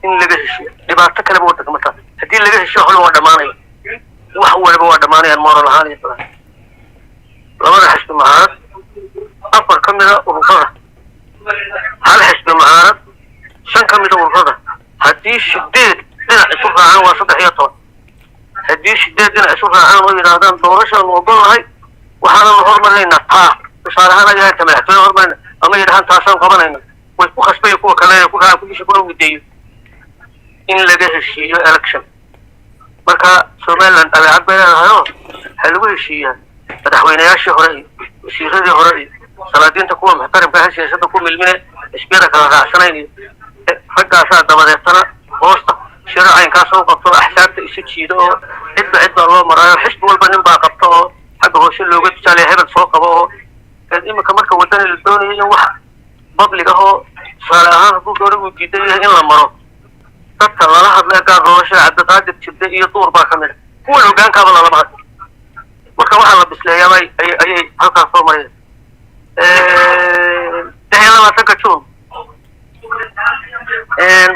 إن لقى الشيء ربحة تكلم وقتك مثلا هدي اللي لقى الشيء هو دماني وهو اللي هو دماني المرة الهانية طبعا لما حسب معارض أفضل كمية ورفضة هل حسب معارض شن كمية ورفضة هدي شديد دينا أشوفها عن وسط حياته هدي شديد دينا أشوفها عن ويرادان دورشة الموضوع هاي وحالا الهرمة لنا بصارها أنا جاي كمان حتى الهرمة أما يدهن تاسم قبلنا ويكون خصبي يكون كمان يكون على كل شيء كله ودي إن لقيه الشيء إلكشن مركا سومالان أبي عبنا هايو حلوة الشيء مدحوينا يا شهري وسيرتي هري سلاطين تكون محترم كهذا الشيء تكون من المنى إسبيرك على سنين فجأة صار دبادتنا وسط شرع عين كاسو قطع أحساب إسكيدو عد الله مرة حسب والبنين باقطعه حقه شو اللي قلت عليه هبل فوق أبوه كان إما كمان كودان الدنيا يوح بطل جهه صار هو دور وجدي إلا مرة تذكر الله حد لا كان روش عد قاعد تبدأ يطور باكمل هو لو كان قبل على بعض وكمان الله بس لا يا أي هالكان صار مريض ده لما تكتشون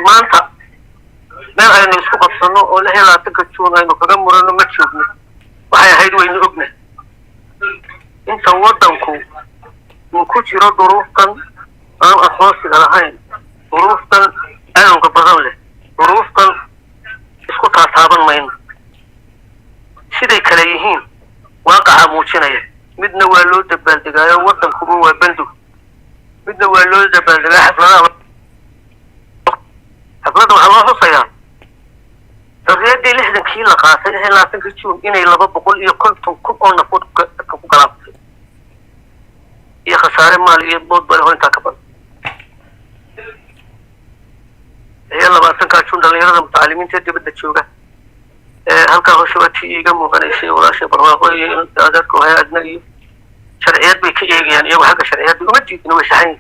ما أنت ما أنا نسكب الصنو ولا هي لا تكتشون أنه كم مرة ما تشوفني وهي هيدو إنه ابنه أنت ودنكو وكتير ظروف كان أنا أخلص على هاي ظروف كان أنا مقبضان له ظروف كان اسكت أصحابا مين سيدي كليهين واقع موجنايا midna waa loo dabaaldegaayo wadankuba waa bandug midna waa loo dabaaldegaa xaflada waxaa loo xusayaa xorriyaddii 60kii la qaatay 20 juun inay 250 kun oo nafood ku galaabtay iyo khasaare maal iyo bood bal intaa ka badan iyo 20 juun dhalinyarada mutacalimiinta dibadda jooga halkaa hoose waa tii iiga muuqanaysay walaasha barwaaqo iyo adeerku hay adna iyo sharciyad bay ka eegayaan iyagu xagga sharciyadda uma diidin way saxan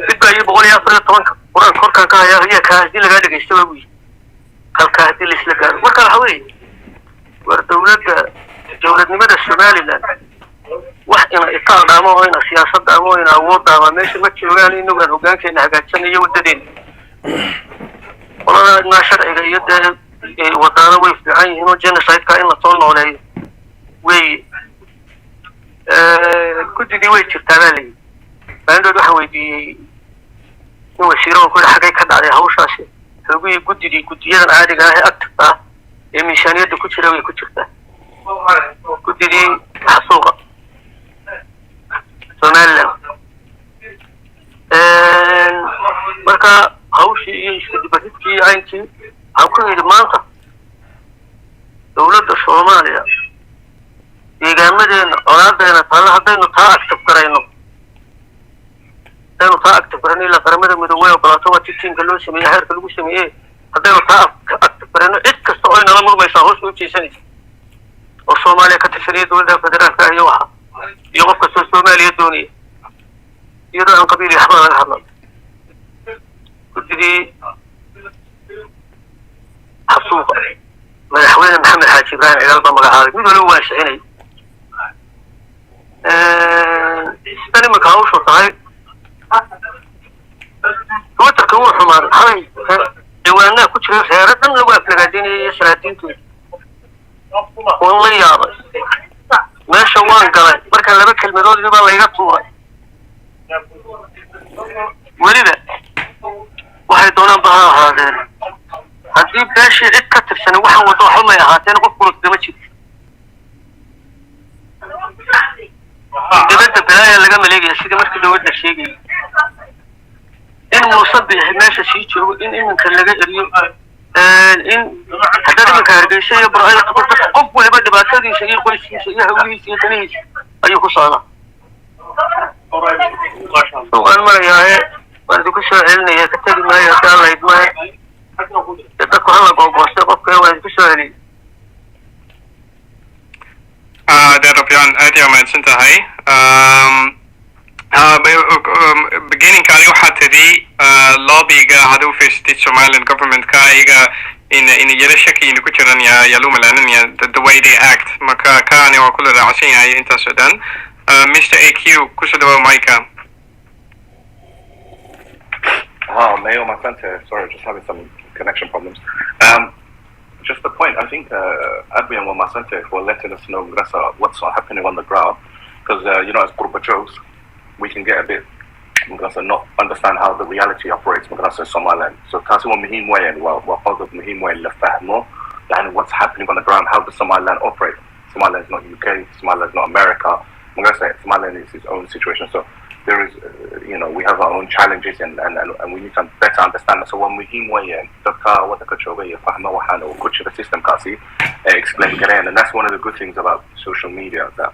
midbaa iyo 114 quraan korkaan ka hayaa hiya kaa haddii lagaa dhegaysta waa wiil halkaa haddii laisla gaaro marka waxa weeye war dowladnimada somaliland wax ina itaal dhaamo oo ina siyaasadda ama oo ina awood dhaama meesha ma joogaan inagaan hoggaankeena hagaajanayo waddadeena والله ما شرعي يده وطاره ويف عين هنا جنسايد كائن لطول عليه وي كنت دي ويت تبالي بعد ده حويدي هو سيرون كل حاجة كده عليه هوشاشي هو كنت دي كنت يلا عادي جاه أكتر ميشانية ده كنت شروي كنت شفته كنت دي حصوغة سنالم مركا hawshii iyo isdibadhigkii aynkii waxaan ku yidhi maanta dowladda soomaaliya deegaamadeena colaadeena taalla haddaynu taa agtabgarayno ilaa qaramada midoobay ogolaato waa tiinka loo sameeyey heerka lagu sameeyey haddaynu taa agtabgarayno cid kasta oo inala murmaysaa hoos u jeesanaysa oo soomaaliya ka tirsanaya dowladda federaalka ah iyo waxa iyo qof kastoo soomaaliya doonaya iyadoo aan qabiil iyo waxba laga hadlan كنتي حسوقة مدحوين محمد حاج إبراهيم عقال بمقع عارف مين هو واسعيني استني مكاوش وطاي هو تكون حمار هاي دوانا كنت في خيارات لو أفلقاديني يسراتين توي والله يا ما شوان قال مركا لبك المدود يبقى الله يقطوها weliba waxay doonaan ba ha ahaadeen haddii beeshii cid ka tirsan waxaan wado waxba may ahaateen qofkuna kama jiro dibadda balaaya laga maleegaya sidii markii dowladda sheegayay in muuse bixi meesha sii joogo in iminka laga eriyo in haddaad iminka hargeysa iyo baraayo qof waliba dhibaatadiisa iyo qoyskiisa iyo hawlihiisa iyo danihiisa ayuu ku socdaa waan marayaaye waan idinku soo celinaya ka tegi maayo haddaan lahayd maayo dadku hala googoostay qofka waan idinku soo celiyay Rabjaan aad yaa mahadsan tahay beginning kali waxaa tidhi lobbyga haduu fiirsatid Somaliland government-ka ayaga in yara shakiina ku jiran yaa loo malaaninaya the way they act marka kaani waa kula raacsan yahay intaas oo dhan Mr. AQ kusoo dhawaad Micah. Mayo Masante, sorry, just having some connection problems. Just the point, I think Abby and Masante for letting us know what's happening on the ground, because as Purbachos, we can get a bit not understand how the reality operates in Somaliland. So Kasimo Mahimwe and part of Mahimwe Lefahmo, and what's happening on the ground, how does Somaliland operate? Somaliland is not UK, Somaliland is not America. Somaliland is its own situation. So there is, we have our own challenges and we need to better understand it. So when we hear what the culture way, the system explain again, and that's one of the good things about social media that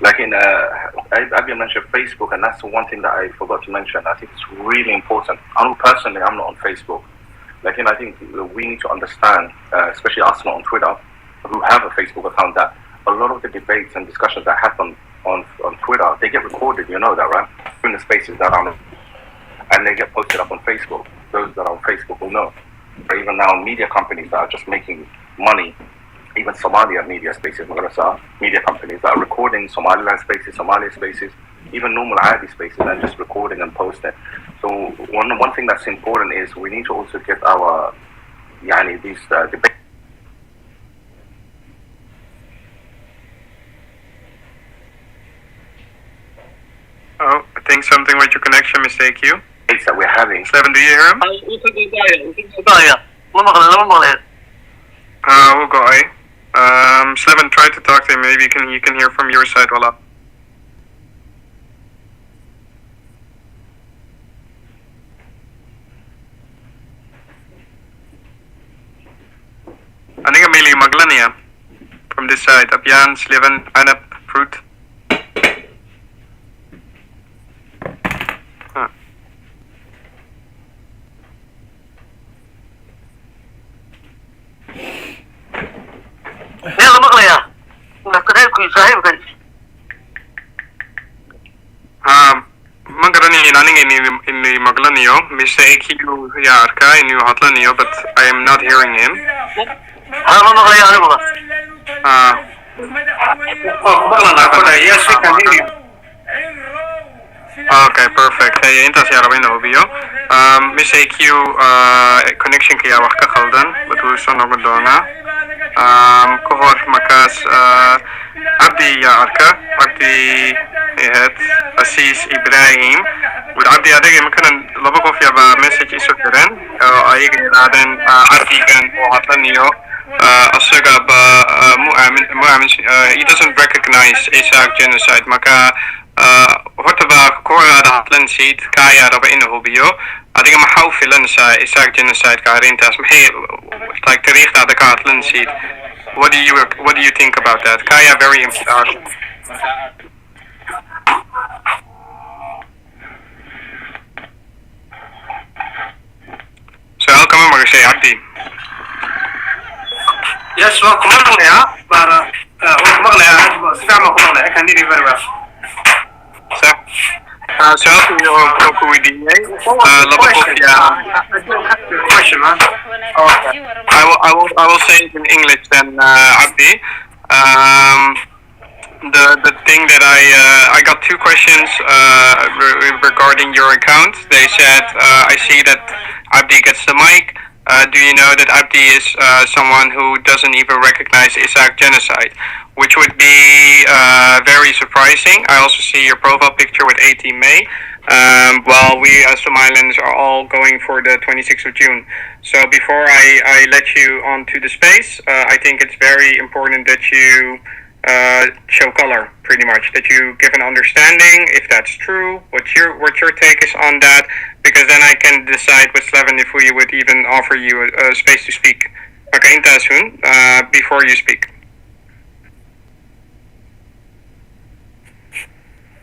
like in Abby mentioned Facebook, and that's one thing that I forgot to mention. I think it's really important. I'm not on Facebook. Like, I think we need to understand, especially us not on Twitter, who have a Facebook account, that a lot of the debates and discussions that happen on Twitter, they get recorded, you know that, right? In the spaces that are, and they get posted up on Facebook. Those that are on Facebook will know. Or even now, media companies that are just making money, even Somalia media spaces, media companies that are recording Somaliland spaces, Somalia spaces, even normal Adi spaces, and just recording and posting. So one thing that's important is we need to also get our, these debates. Oh, I think something with your connection, Mr. AQ. That we're having. 7, do you hear him? We'll go, 7, try to talk to him. Maybe you can hear from your side, Wallah. I think I'm mainly Maglania from this side. Abyan, Sliven, Anap, Fruit. Ma garanayn aniga in maqlanayo Mr. AQ yaa arkaa inuu hadlanayo, but I am not hearing him. ma maqlayo anigu Yes, we can hear you. Okay, perfect. Hey, intaas yaa raba in la hubiyo. Mr. AQ connectionka yaa wax ka khaldan, but wuu soo noqon doonaa. Ka hor markaas Abdi yaa arka, Abdi ahayd Asiis Ibrahim. Abdi adiga makanan laba qof yaaba message isu direen oo ayaga yidhaahdeen Abdigan oo hadlanayo asaga ba he doesn't recognize Isaac genocide. Marka horta ba kooxda hadlanaysid kaya raba inuu hubiyo adiga maxaa u filanaysaa Isaac genocide ka arrintaas maxay like taariikhda ka hadlanaysid. What do you think about that? Kaya very important. So I'll come and say Abdi. Yes, well, come on, yeah, but I can hear you very well. So I'll question, man. I will say it in English then, Abdi. The thing that I got 2 questions regarding your account. They said I see that Abdi gets the mic. do you know that Abdi is someone who doesn't even recognize Isaac genocide, which would be very surprising. I also see your profile picture with 18 May, while we as Somalians are all going for the 26th of June. So before I let you onto the space, I think it's very important that you show color, pretty much, that you give an understanding if that's true, what your take is on that, because then I can decide with Slevin if we would even offer you a space to speak. Okay, inta soon, before you speak.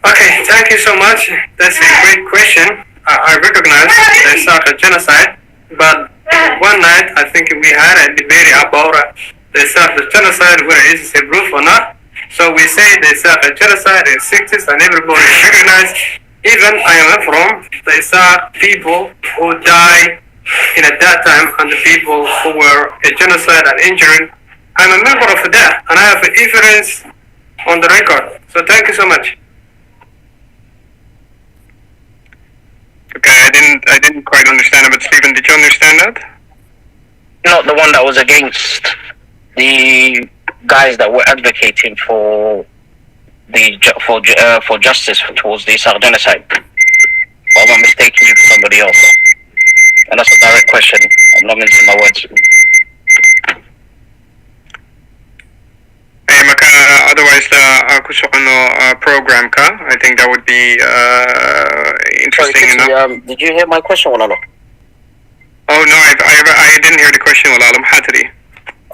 Okay, thank you so much. That's a great question. I recognize there's such a genocide, but one night I think we had a debate about the genocide, whether it is a proof or not. So we say there's a genocide in 60s and everybody recognized. Even I am from, there's people who died in at that time and the people who were a genocide and injured. I'm a member of that and I have evidence on the record. So thank you so much. Okay, I didn't quite understand it, but Stephen, did you understand that? Not the one that was against the guys that were advocating for for justice towards the Isar genocide. Or am I mistaking you for somebody else? And that's a direct question. I'm not mincing my words. Hey, maka otherwise ako sa program ka. I think that would be interesting enough. Did you hear my question, Walalo? Oh no, I didn't hear the question, Walalo. Hatari.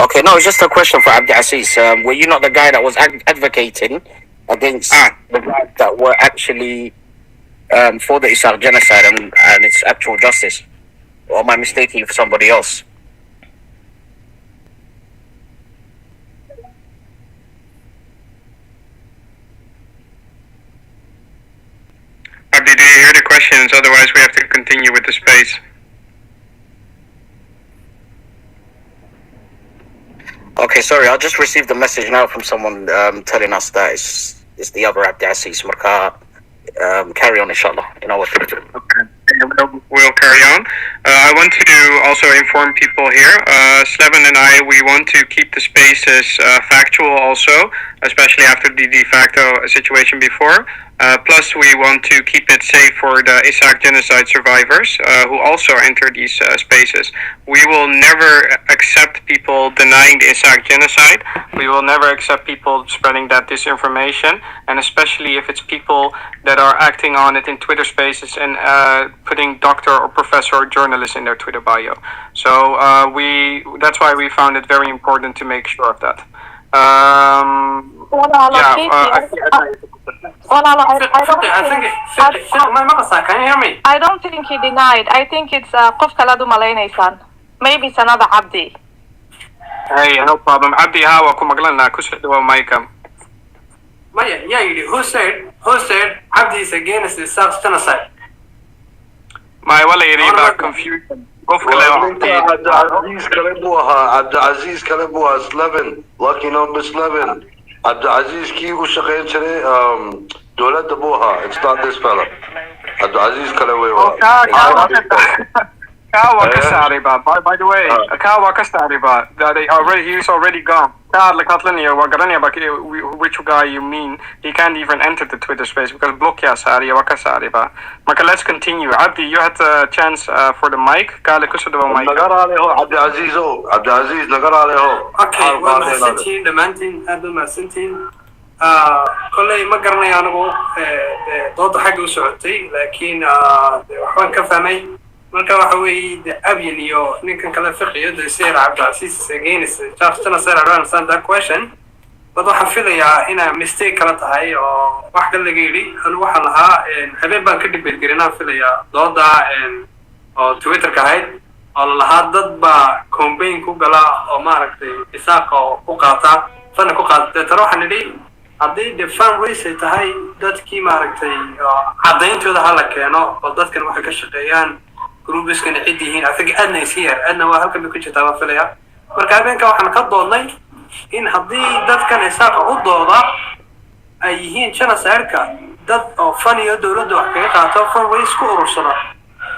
Okay, no, it's just a question for Abdi Aziz. Were you not the guy that was advocating against the guys that were actually for the Isar genocide and its actual justice? Or am I mistaking you for somebody else? Abdi, do you hear the questions? Otherwise, we have to continue with the space. Okay, sorry, I just received a message now from someone telling us that it's the other Abdi Aziz. Carry on, inshallah. You know what? Okay, we'll carry on. I want to also inform people here, Slevin and I, we want to keep the spaces factual also, especially after the de facto situation before. Plus, we want to keep it safe for the Isaac genocide survivors who also enter these spaces. We will never accept people denying the Isaac genocide. We will never accept people spreading that disinformation, and especially if it's people that are acting on it in Twitter spaces and putting doctor or professor or journalist in their Twitter bio. So that's why we found it very important to make sure of that. I don't think he denied. I think it's qof kala dumalaynaysaan. Maybe it's another Abdi. Hey, no problem. Abdi, hawa kumaglan kusha duwa maika. Maya, yeah, who said Abdi is against the South genocide? My wala yiri confusion. عبد العزيز كلبوها Slevin, lucky number Slevin. عبد العزيز كي وشقين شري دولة دبوها. It's not this fella. عبد العزيز كلبوها. Kawa Kasari ba. By the way, Kawa Kasari ba. He's already gone. Which guy you mean? He can't even enter the Twitter space because block ya Sari Wakasari ba. Maka, let's continue. Abdi, you had a chance for the mic. Kale kusu do mic. عبد العزيز نقر عليه. Okay, well, Masintin, the Mantin, Abdul Masintin. كله ما قرنا يعني ضد حق وسعودي لكن وحنا كفهمي marka waxa weey abyan iyo ninkan kala fiqiyo Sir Abdi Aziz against Charles Sir answer that question but waxa filayaa ina mistake kala tahay oo wax kale laga yiri hal waxa lahaa habeen baan ka dibad garinaa filayaa dooda oo Twitter ka ahayd oo lahaa dad ba campaign ku gala oo maaragtay isaaqo ku qaata fana ku qaata taro waxaan nidhi haddii the fundraiser tahay dadkii maaragtay cadayntooda hala keeno oo dadkan waxa ka shaqeeyaan groups kan cidihiin asaga adna isiyar adna waa halka ku jirta waa filaya marka habeenka waxaan ka doodnay in haddii dadkan isaaqa u dooda ay yihiin jana saarka dad oo fan iyo dawladda wax kaga qaato fundraise ku urursada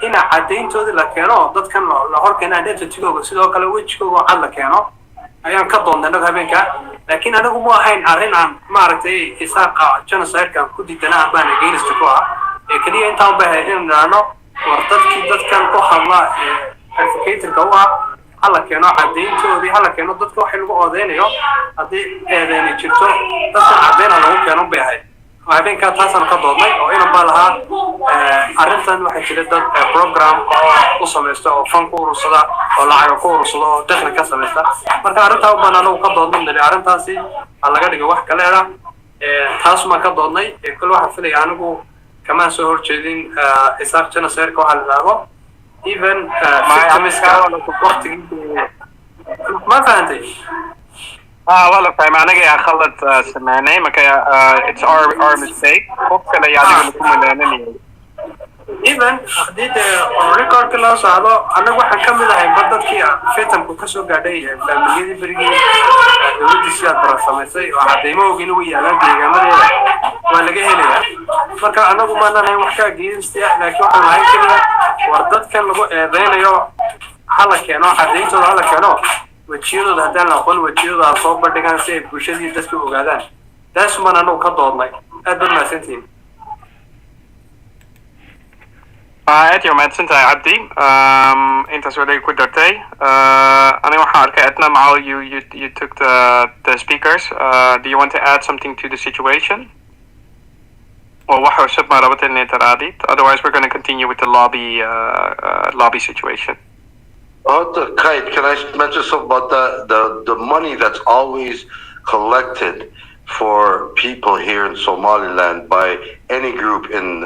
ina caddayntoodii la keeno dadkan la hor keena identitygooga sidoo kale wejigooga cad la keeno ayaan ka doonnay annagu habeenka laakiin anagu ma ahayn arrin aan maaragtay isaaqa genocide-kan ku diidanaa baan against ku ah keliya intaan baahay in nidhaahno war dadkan ku hadla advocatorka u ah hala keeno caddayntoodii hala keeno dadka waxay lagu odeynayo haddii eedeeni jirto dadkan caddayna lagu keeno bay ahayd habeenkaa taasaan ka doodnay oo inan baa lahaa arrintan waxay jira dad program u samaysta oo fan ku urursada oo lacaga ku urursada oo dakhli ka samaysta marka arrintaa ubaan anagu ka doodnay nili arrintaasi ha laga dhigo wax kaleeda taasumaan ka doodnay kule waxaan filaya anigu kamaan soo horjeedin isaaq genocide-ka waxaa la idhaahdo even victimiska waqtigii ma fahantay والله فاهم أنا جاي أخلط سمعني ما كي it's our mistake فوق كلا يعني بنكون لأنني even حديد record كلا صعبة أنا واحد كم إذا هم بدت كيا فتن بكسو قاعدين فمن بريجي دولة السياد برا سمسي واحد ما هو جنوي على دي جمال ولا جه هنا فكان أنا قم أنا وحكي جيد استياح لكن واحد معي كذا وردت كان لو ذين يو حلا كانوا حدين ترى حلا كانوا وتشيلوا هذا الأقل وتشيلوا الصوب بدكان سيف وشدي تسكوا قاعدين ده اسمه أنا كضاد ماي هذا ما سنتين أنت يوم أنت عبدي أنت سؤالي كودرتي أنا وحارك أتنا مع you took the speakers do you want to add something to the situation or وحر سب ما ربط النت راديت otherwise we're going to continue with the lobby situation. Kite, can I mention something about the money that's always collected for people here in Somaliland by any group in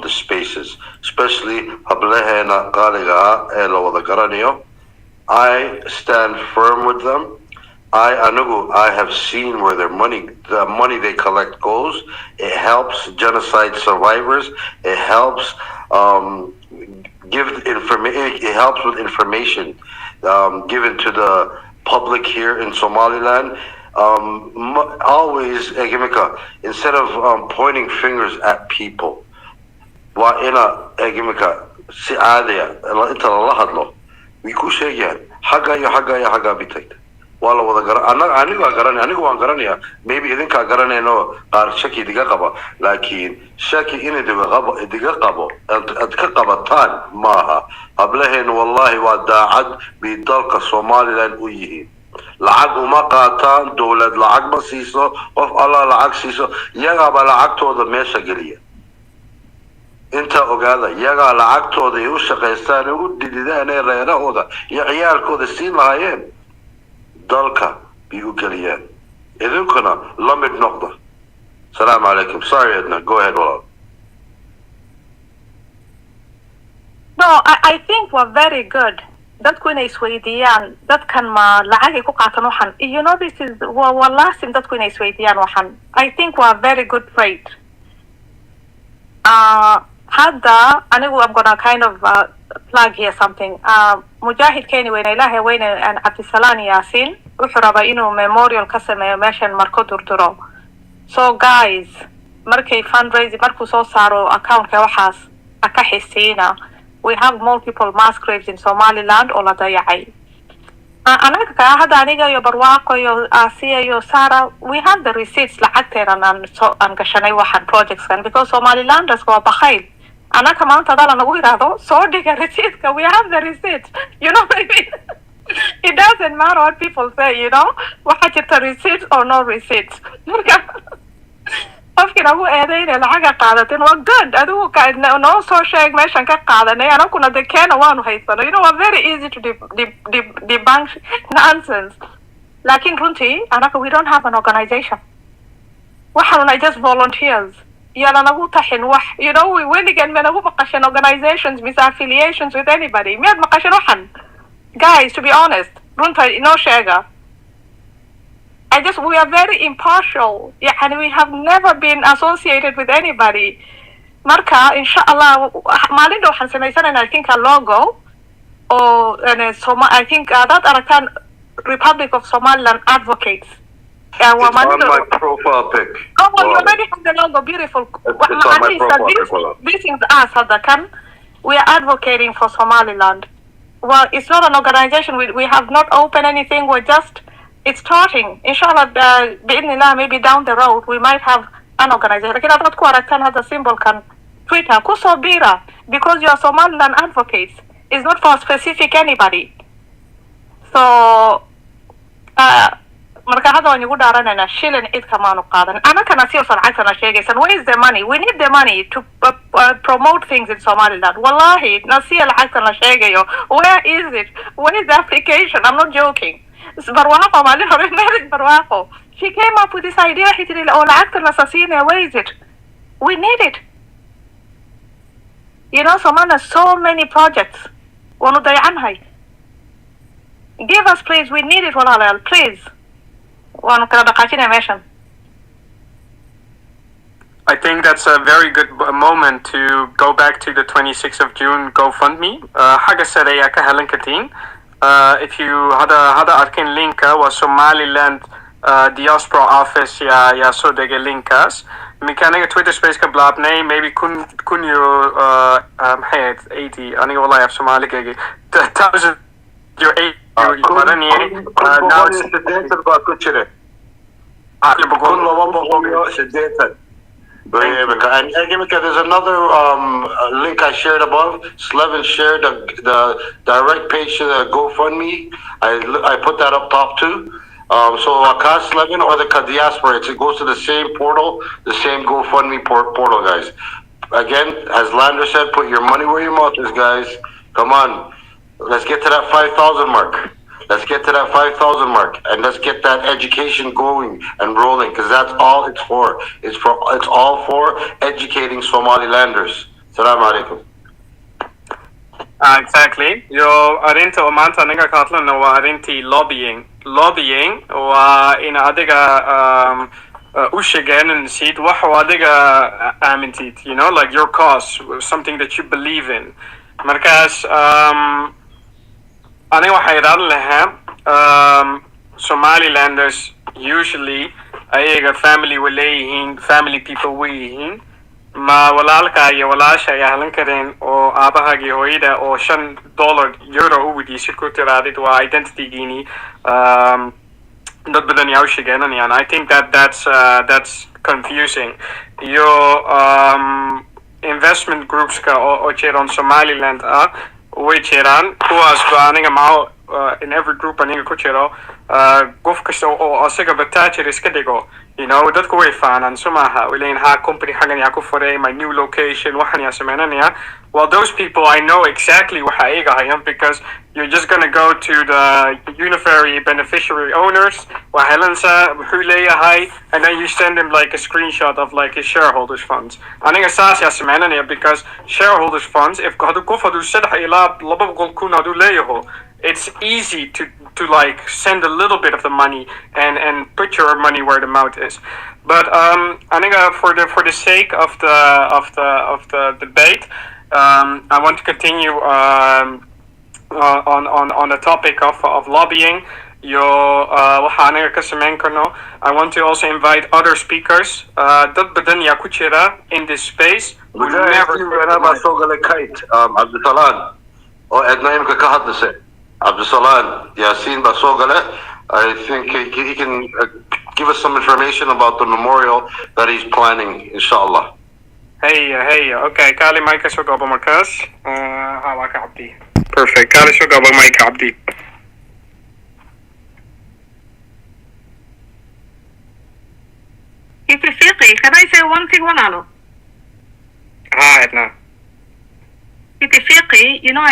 the spaces, especially I stand firm with them. I have seen where the money they collect goes. It helps genocide survivors. It helps it helps with information given to the public here in Somaliland. Always, instead of pointing fingers at people, maybe idinka garanayno qaar shaki diga qaba laakiin shaki in diga qabo ad ka qabataan maaha hablaheenu wallahi waa daacad bi dalka Somaliland u yihiin lacag uma qaataan dawlad lacag ma siiso qof alla lacag siiso iyaga ba lacagtooda meesha geliya inta ogaada iyaga lacagtooda ay u shaqeystaan u dididaan ee reerahooda iyo ciyaalkooda siin lahaayeen dalka bi u geliyaan idinkuna la mid noqda. Salaam alaikum. Sorry Edna, go ahead Walad. No, I think we're very good. Dadku inay isweydiiyaan dadkan ma lacag ay ku qaataan waxan you know this is wallahi dadku inay isweydiiyaan waxan I think we're very good trade. Hadda anigu I'm gonna kind of plug here something. Mujahid Keni weyna ilaahay weyna an Abdisalaan Yaasin wuxuu rabaa inuu memorial ka sameeyo meeshan marko durduro. So guys, markay fundraising markuu soo saaro account-ka waxaas ka xisiina. We have multiple mass graves in Somaliland oo la dayacay. Anaga hadda aniga iyo barwaaqo iyo Asiya iyo Sara we have the receipts lacagteena aan gashanay waxan projects kan because Somalilanders waa bakayl. Anaga maanta dala nagu yiraahdo soo dhiga receipts we have the receipts. You know what I mean? It doesn't matter what people say, you know. Waxa jirta receipts or no receipts. qofkii abu eedeynay lacag qaadatin waa good adigu ka noo soo sheeg meeshan ka qaadanay anaguna de keena waanu haysano you know very easy to debunk nonsense laakiin runtii anaga we don't have an organization waxaanuna just volunteers yala nagu taxin wax you know we weligan ma nagu maqashan organizations mis affiliations with anybody miyad maqashan waxan guys to be honest runtii inoo sheega we are very impartial. Yeah, and we have never been associated with anybody. Marka, inshallah, Malindo waxaan samaysanayna I think a logo or I think that Arakan Republic of Somaliland advocates. It's on my profile pic. Oh, well, you already have the logo. Beautiful. It's on my profile pic. This is us, Hadakan. we are advocating for Somaliland. Well, it's not an organization. We have not opened anything. It's starting. Inshallah, maybe down the road, we might have an organization. Like, I've got a symbol can Twitter. Kusobira, because you are Somaliland advocates. It's not for specific anybody. So, marka hadda waan igu dhaaranayna shilin cid kamaanu qaadan anakana si usan lacagtana sheegaysan where is the money? We need the money to promote things in Somaliland. Wallahi, nasiya lacagtan la sheegayo. Where is it? Where is the application? I'm not joking. Barwaaqo maalin hore Mary Barwaaqo. She came up with this idea. She said, "Oh, lacagtan la sasiinaya, where is it? We need it." You know, Somaliland has so many projects. Wanu dayacanhay. Give us, please. We need it, walaalayaal. Please. Waanu kala dhaqaajinaya meeshan. I think that's a very good moment to go back to the 26th of June GoFundMe. Xagga sare ayaa ka helan kartiin. If you hada arkin linka waa Somaliland Diaspora Office yaa soo degay linkaas. Minka aniga Twitter space ka bilaabnay maybe kun euro maxay 80 aniga wallahi af Soomaaliga 1000 euro 8 now it's there's another link I shared above. Slevin shared the direct page to the GoFundMe. I put that up top too. So Akas Slevin or the Diaspora, it goes to the same portal, the same GoFundMe portal, guys. Again, as Lander said, put your money where your mouth is, guys. Come on. Let's get to that 5,000 mark. Let's get to that 5,000 mark, and let's get that education going and rolling, because that's all it's for. It's all for educating Somalilanders. Assalamu alaikum. Exactly. Yo arinta maanta aniga ka hadlana waa arintii lobbying. Lobbying waa in adiga u sheeganaysid wax adiga aamintid, you know, like your cause, something that you believe in. Markaas aniga waxay raadin lahaa Somalilanders usually ayaga family way leeyihiin, family people way yihiin. Ma walaalka iyo walaasha ay ahlan kareen oo aabahaga iyo hooyada oo $5 u weydiisid ku tiraadid waa identity-giini dad badan yaa u sheeganayaan. I think that's confusing. Iyo investment groups ka oo jiraan Somaliland way jiraan kuwaas ba aniga maho in every group aniga ku jiro qof kasta oo asaga bataajir iska dhigo, you know, dadku way faanaan sumaha wileen ha company xagan yaa ku furay my new location waxan yaa sameynanaya. Well, those people I know exactly waxa ay hayaan, because you're just going to go to the unitary beneficiary owners wa helansa wuxuu leeyahay, and then you send them like a screenshot of like his shareholders funds. Aniga saas yaa sameynanaya, because shareholders funds if hadu qof hadu 3 ilaa 200 kun hadu leeyaho, it's easy to like send a little bit of the money and put your money where the mouth is. But aniga for the sake of the debate, I want to continue on the topic of lobbying. I want to also invite other speakers. Dad badan yaa ku jira in this space. Abdusalan Yasin Basogale, I think he can give us some information about the memorial that he's planning, inshallah. Hey, okay. Kali Mike Sogaba Marcus. Hawaka Abdi. Perfect. Kali Sogaba Mike Abdi. Fiqi, can I say one thing, Walalo? Edna. Fiqi, you know,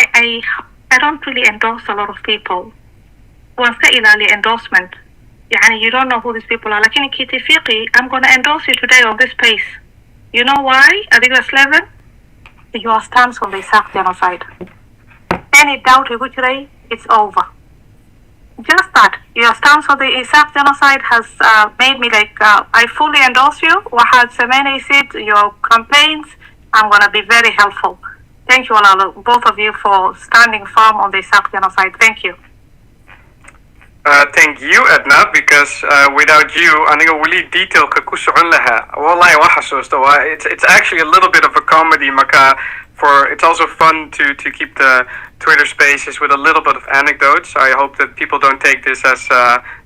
I don't really endorse a lot of people. Once the endorsement, you don't know who these people are. Like in Qiti Fiqi, I'm going to endorse you today on this space. You know why? I think that's 11. Your stance on the Isaac genocide. Any doubt you today, it's over. Just that. Your stance on the Isaac genocide has made me like, I fully endorse you. Wahad Semene said, your campaigns, I'm going to be very helpful. Thank you, all, both of you, for standing firm on the Isaac genocide. Thank you. Thank you, Edna, because without you, aniga wali detail ka ku socon lahaa. Wallahi waxa xasuusta waa it's actually a little bit of a comedy marka it's also fun to keep the Twitter spaces with a little bit of anecdotes. I hope that people don't take this as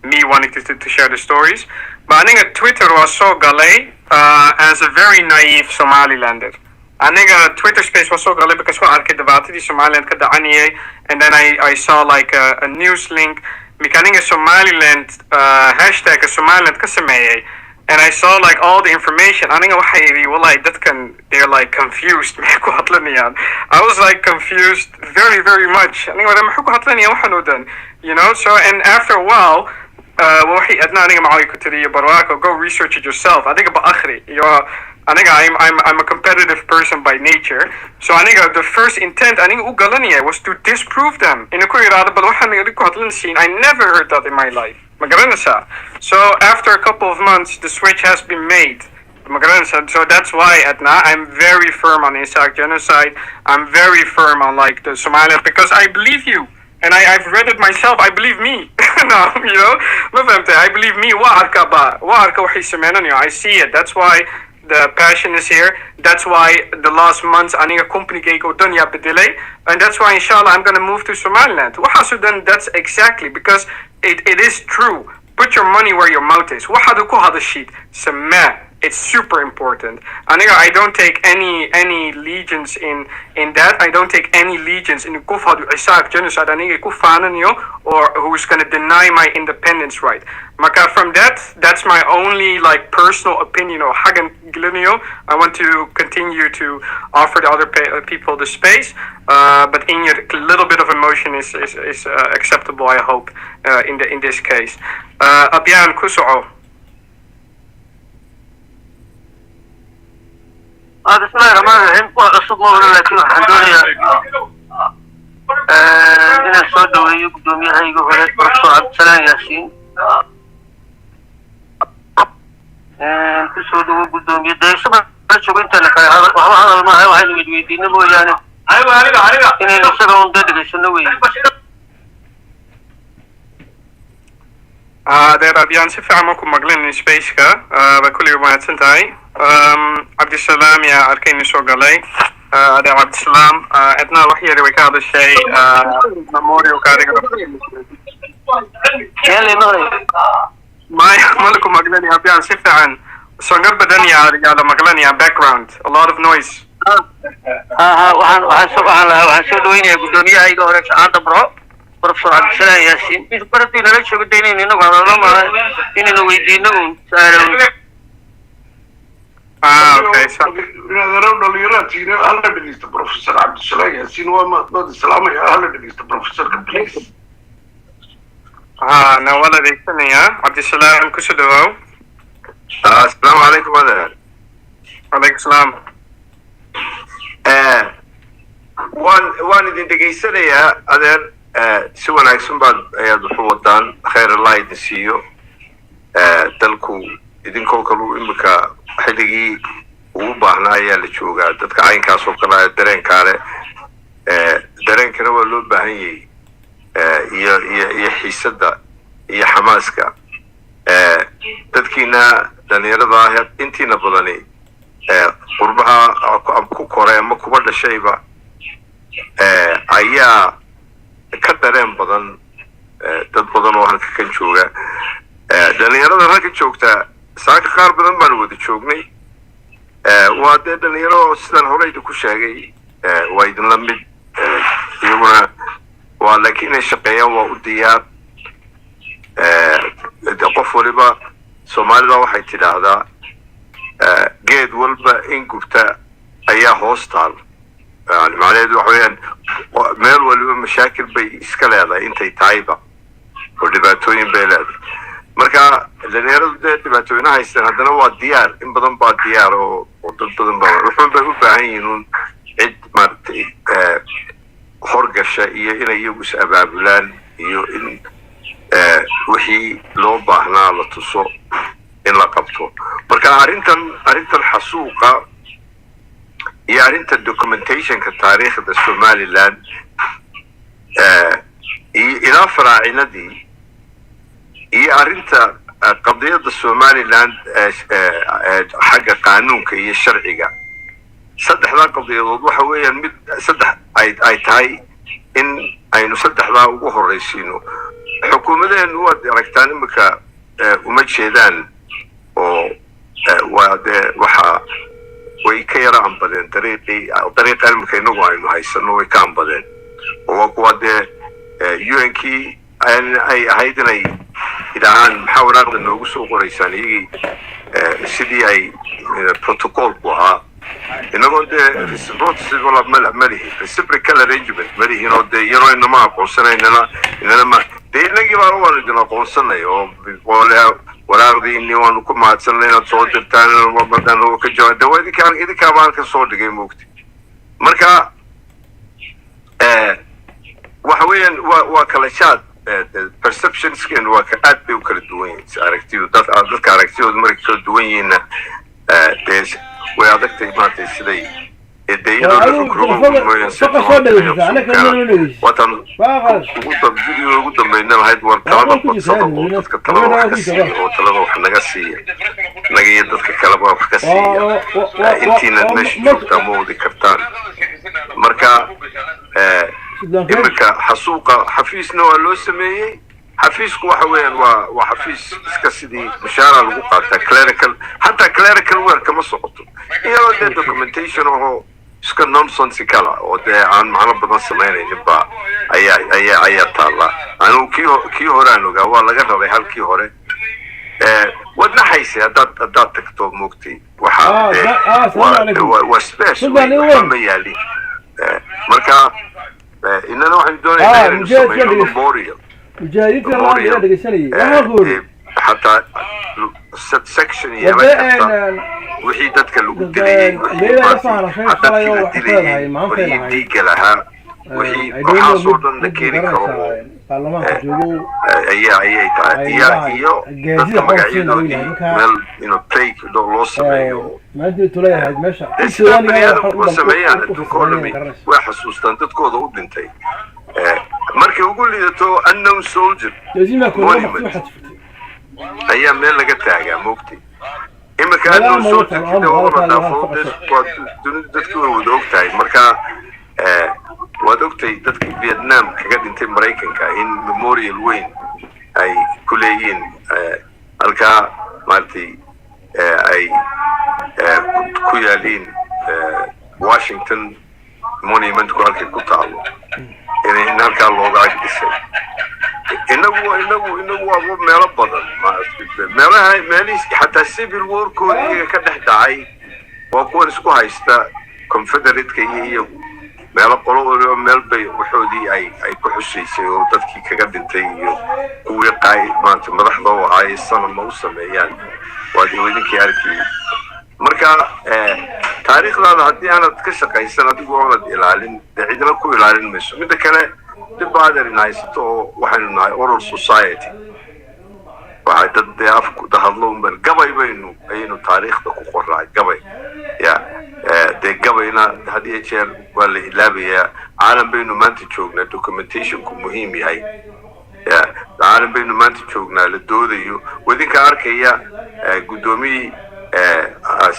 me wanting to share the stories. But I think Twitter was so galay as a very naive Somalilander. I think Twitter space was so galay because we arked the Somaliland kada'aniyay, and then I saw like a news link. Mekaninga Somaliland hashtag Somaliland kasameeyay. And I saw like all the information. I think they're like confused. I was like confused very, very much. You know, so and after a while, go research it yourself. I think I'm a competitive person by nature. So I think the first intent was to disprove them. I never heard that in my life. So after a couple of months, the switch has been made. So that's why I'm very firm on Isaac genocide. I'm very firm on like the Somaliland because I believe you. And I've read it myself. I believe me. No, you know, I believe me. I see it. That's why the passion is here. That's why the last months I need a company delay. And that's why inshallah I'm gonna move to Somaliland. Then that's exactly because it is true. Put your money where your mouth is. It's super important. I don't take any allegiance in that. I don't take any allegiance in the Isaac genocide or who's going to deny my independence right. Maka from that's my only like personal opinion or Hagan Glinio. I want to continue to offer the other people the space. But in your little bit of emotion is acceptable, I hope, in this case. Abyan Kusu'o. بسم الله الرحمن الرحيم وعصب مولا لكن حدوني إن الصوت ويقدم يهيجو هلك برسو عبد السلام ياسين كسود ويقدم يدي سبع شو انت لك هذا ما هي واحد ويدي نبو يعني إن نسقون ضدك شنو ده ربيان سفع معكم مقلن سبيسكا بكل يوم سنتاي عبد السلام يا أركين سوق علي ده عبد السلام أدنى وحية رويك هذا الشيء مموري وكاري يلي نوري ما لكم مقلن يا بيان سفع عن سنقر بدني يا مقلن يا background a lot of noise وحن سودوين يا قدومي هاي قولك عند برو Professor عبد السلام ياسين مش برتي نلش شو بديني إنه هذا ما إنه ويدينه سائر okay so هلا بالنسبة بروفيسور عبد السلام ياسين وما السلام يا هلا بالنسبة بروفيسور بليز نوال ديكتني يا عبد السلام كسدوا السلام عليكم هذا عليكم السلام وان idin dhegeysanaya adeer si wanaagsan baad ayaad wuxu wadaan khayr allah idin siiyo dalku idinkoo kalu imika xilligii ugu baahnaa ayaa la joogaa dadka caynkaas oo kale dareenkaale dareenkana waa loo baahan yahay iyo xiisada iyo xamaaska dadkiina dhalinyarada ah intiina badani qurbaha ku koray ama kuba dhashayba ayaa ka dareen badan dad badan oo halka kan jooga dhalinyarada halka joogta saaka qaar badan baan wada joognay waa dee dhalinyaro sidaan horeyda ku sheegay waa idinla mid iyaguna waa laakiin inay shaqeeyaan waa u diyaar qof waliba soomaalida waxay tidhaahdaa geed walba in gubta ayaa hoos taal يعني معناته وحويان ميل ولا مشاكل بي إسكالة أنت تايبة ودباتوين بلاد مركا لنيرد دباتوين هاي السنة هذا هو الديار إن بدن بعد ديار وضدن بعد وفهم بقولين عد مرتي خرج الشيء إن يجوز أبابلان إن وحي لوبا هنا لتصو إن لقبته مركا أرنتن حسوقة يعني أنت الدوكيومنتيشن كتاريخ السومالي لان إلى فراعنة دي أنت قضية السومالي لان حاجة قانون كي الشرعية saddexdaa qadiyadood waxa weeyaan mid saddex ay tahay in aynu saddexdaa ugu horraysiino xukuumadeennu waad aragtaan imika uma jeedaan oo waa dee waxa way ka yara ambadeen dariiqa imika inagu aynu haysano way ka ambadeen oo waa dee UN-kii ay ahayd inay idhaahaan maxaa waraaqda noogu soo qoraysaan iyagii sidii ay protocolku ahaa inagoo dee reciprocal arrangement malihin oo dee iyadoo inama aqoonsanaynana inanama dee inagii baa waanu idin aqoonsanay oo waraaqdiini waanu ku mahadsanay inaad soo dirtaan ka jawaab de idinkaa baan ka soo dhigay moogti marka waxa weeyaan waa kala shaad perceptionsken waa aad bay u kala duwan yihiin aragtidu dadka aragtidooda markay kala duwan yihiinna dee way adagtay maantay siday ugu dambayna lahayd war talada badsada oo dadka talada wax ka siiya oo talada wax naga siiya naga iyo dadka kaleba wax ka siiya intiinaad meesha joogtaa ma wadi kartaan marka imika xasuuqa xafiisna waa loo sameeyey xafiisku waxa weeyaan waa xafiis iska sidii mushaara lagu qaataa clerical hataa clerical work kama socoto iyadoo dee documentation oo iska nonsense kala oo dee aan macno badan samaynaynin ba ayaa taalla anigu kii hore aan ogaa waa laga rabay halkii hore waad naxaysa haddaad tagto moogtay waxaa waa space ma yaalin marka inana waxaynu doonaynaa inaynu samayno memorial حتى section yeelan wixii dadka lagu dilay hadda la dilay wixii dhiiga lahaa wixii waxaasoo dhan la keeni karo ayay tahay iyo dadka magacyadoodii meel play loo sameeyo sida baniaadamku ma sameeyaan adduunka oo dhami way xasuustaan dadkooda u dhintay markay ugu liidato unknown soldier monument ayaa meel laga taagaa moogtay imika unknown soldierkida oo la dhaafo dunida dadku way wada og tahay marka waad ogtay dadkii vietnam kaga dhintay maraykanka in memorial weyn ay ku leeyihiin halkaa maaragtay ay ku yaaliin washington monumentku halkay ku taalo in halkaa looga ag dhisay inagu waa meelo badan meelihii xataa civil warkooda iyaga ka dhex dhacay waa kuwan isku haysta confederateka iyo iyagu meelo qolo waliba meel bay waxoodii ay ku xusaysay oo dadkii kaga dhintay iyo kuwii maanta madaxda u ahaayay sanadma u sameeyaan waad idinkii arkii marka taariikhdaada haddii aanad ka shaqaysan adigu oonad ilaalin dee cidna ku ilaalin mayso midda kale dib baaderin haysato oo waxaynu nahay oral society waxay dad dee afku dahadlo unban gabay ayaynu taariikhda ku qoraay gabay ya dee gabayna had iyo jeer waa la ilaabayaa caalam baynu maanta joognaa documentationku muhiim yahay ya caalam baynu maanta joognaa la doodayo wadinka arkaya guddoomiyii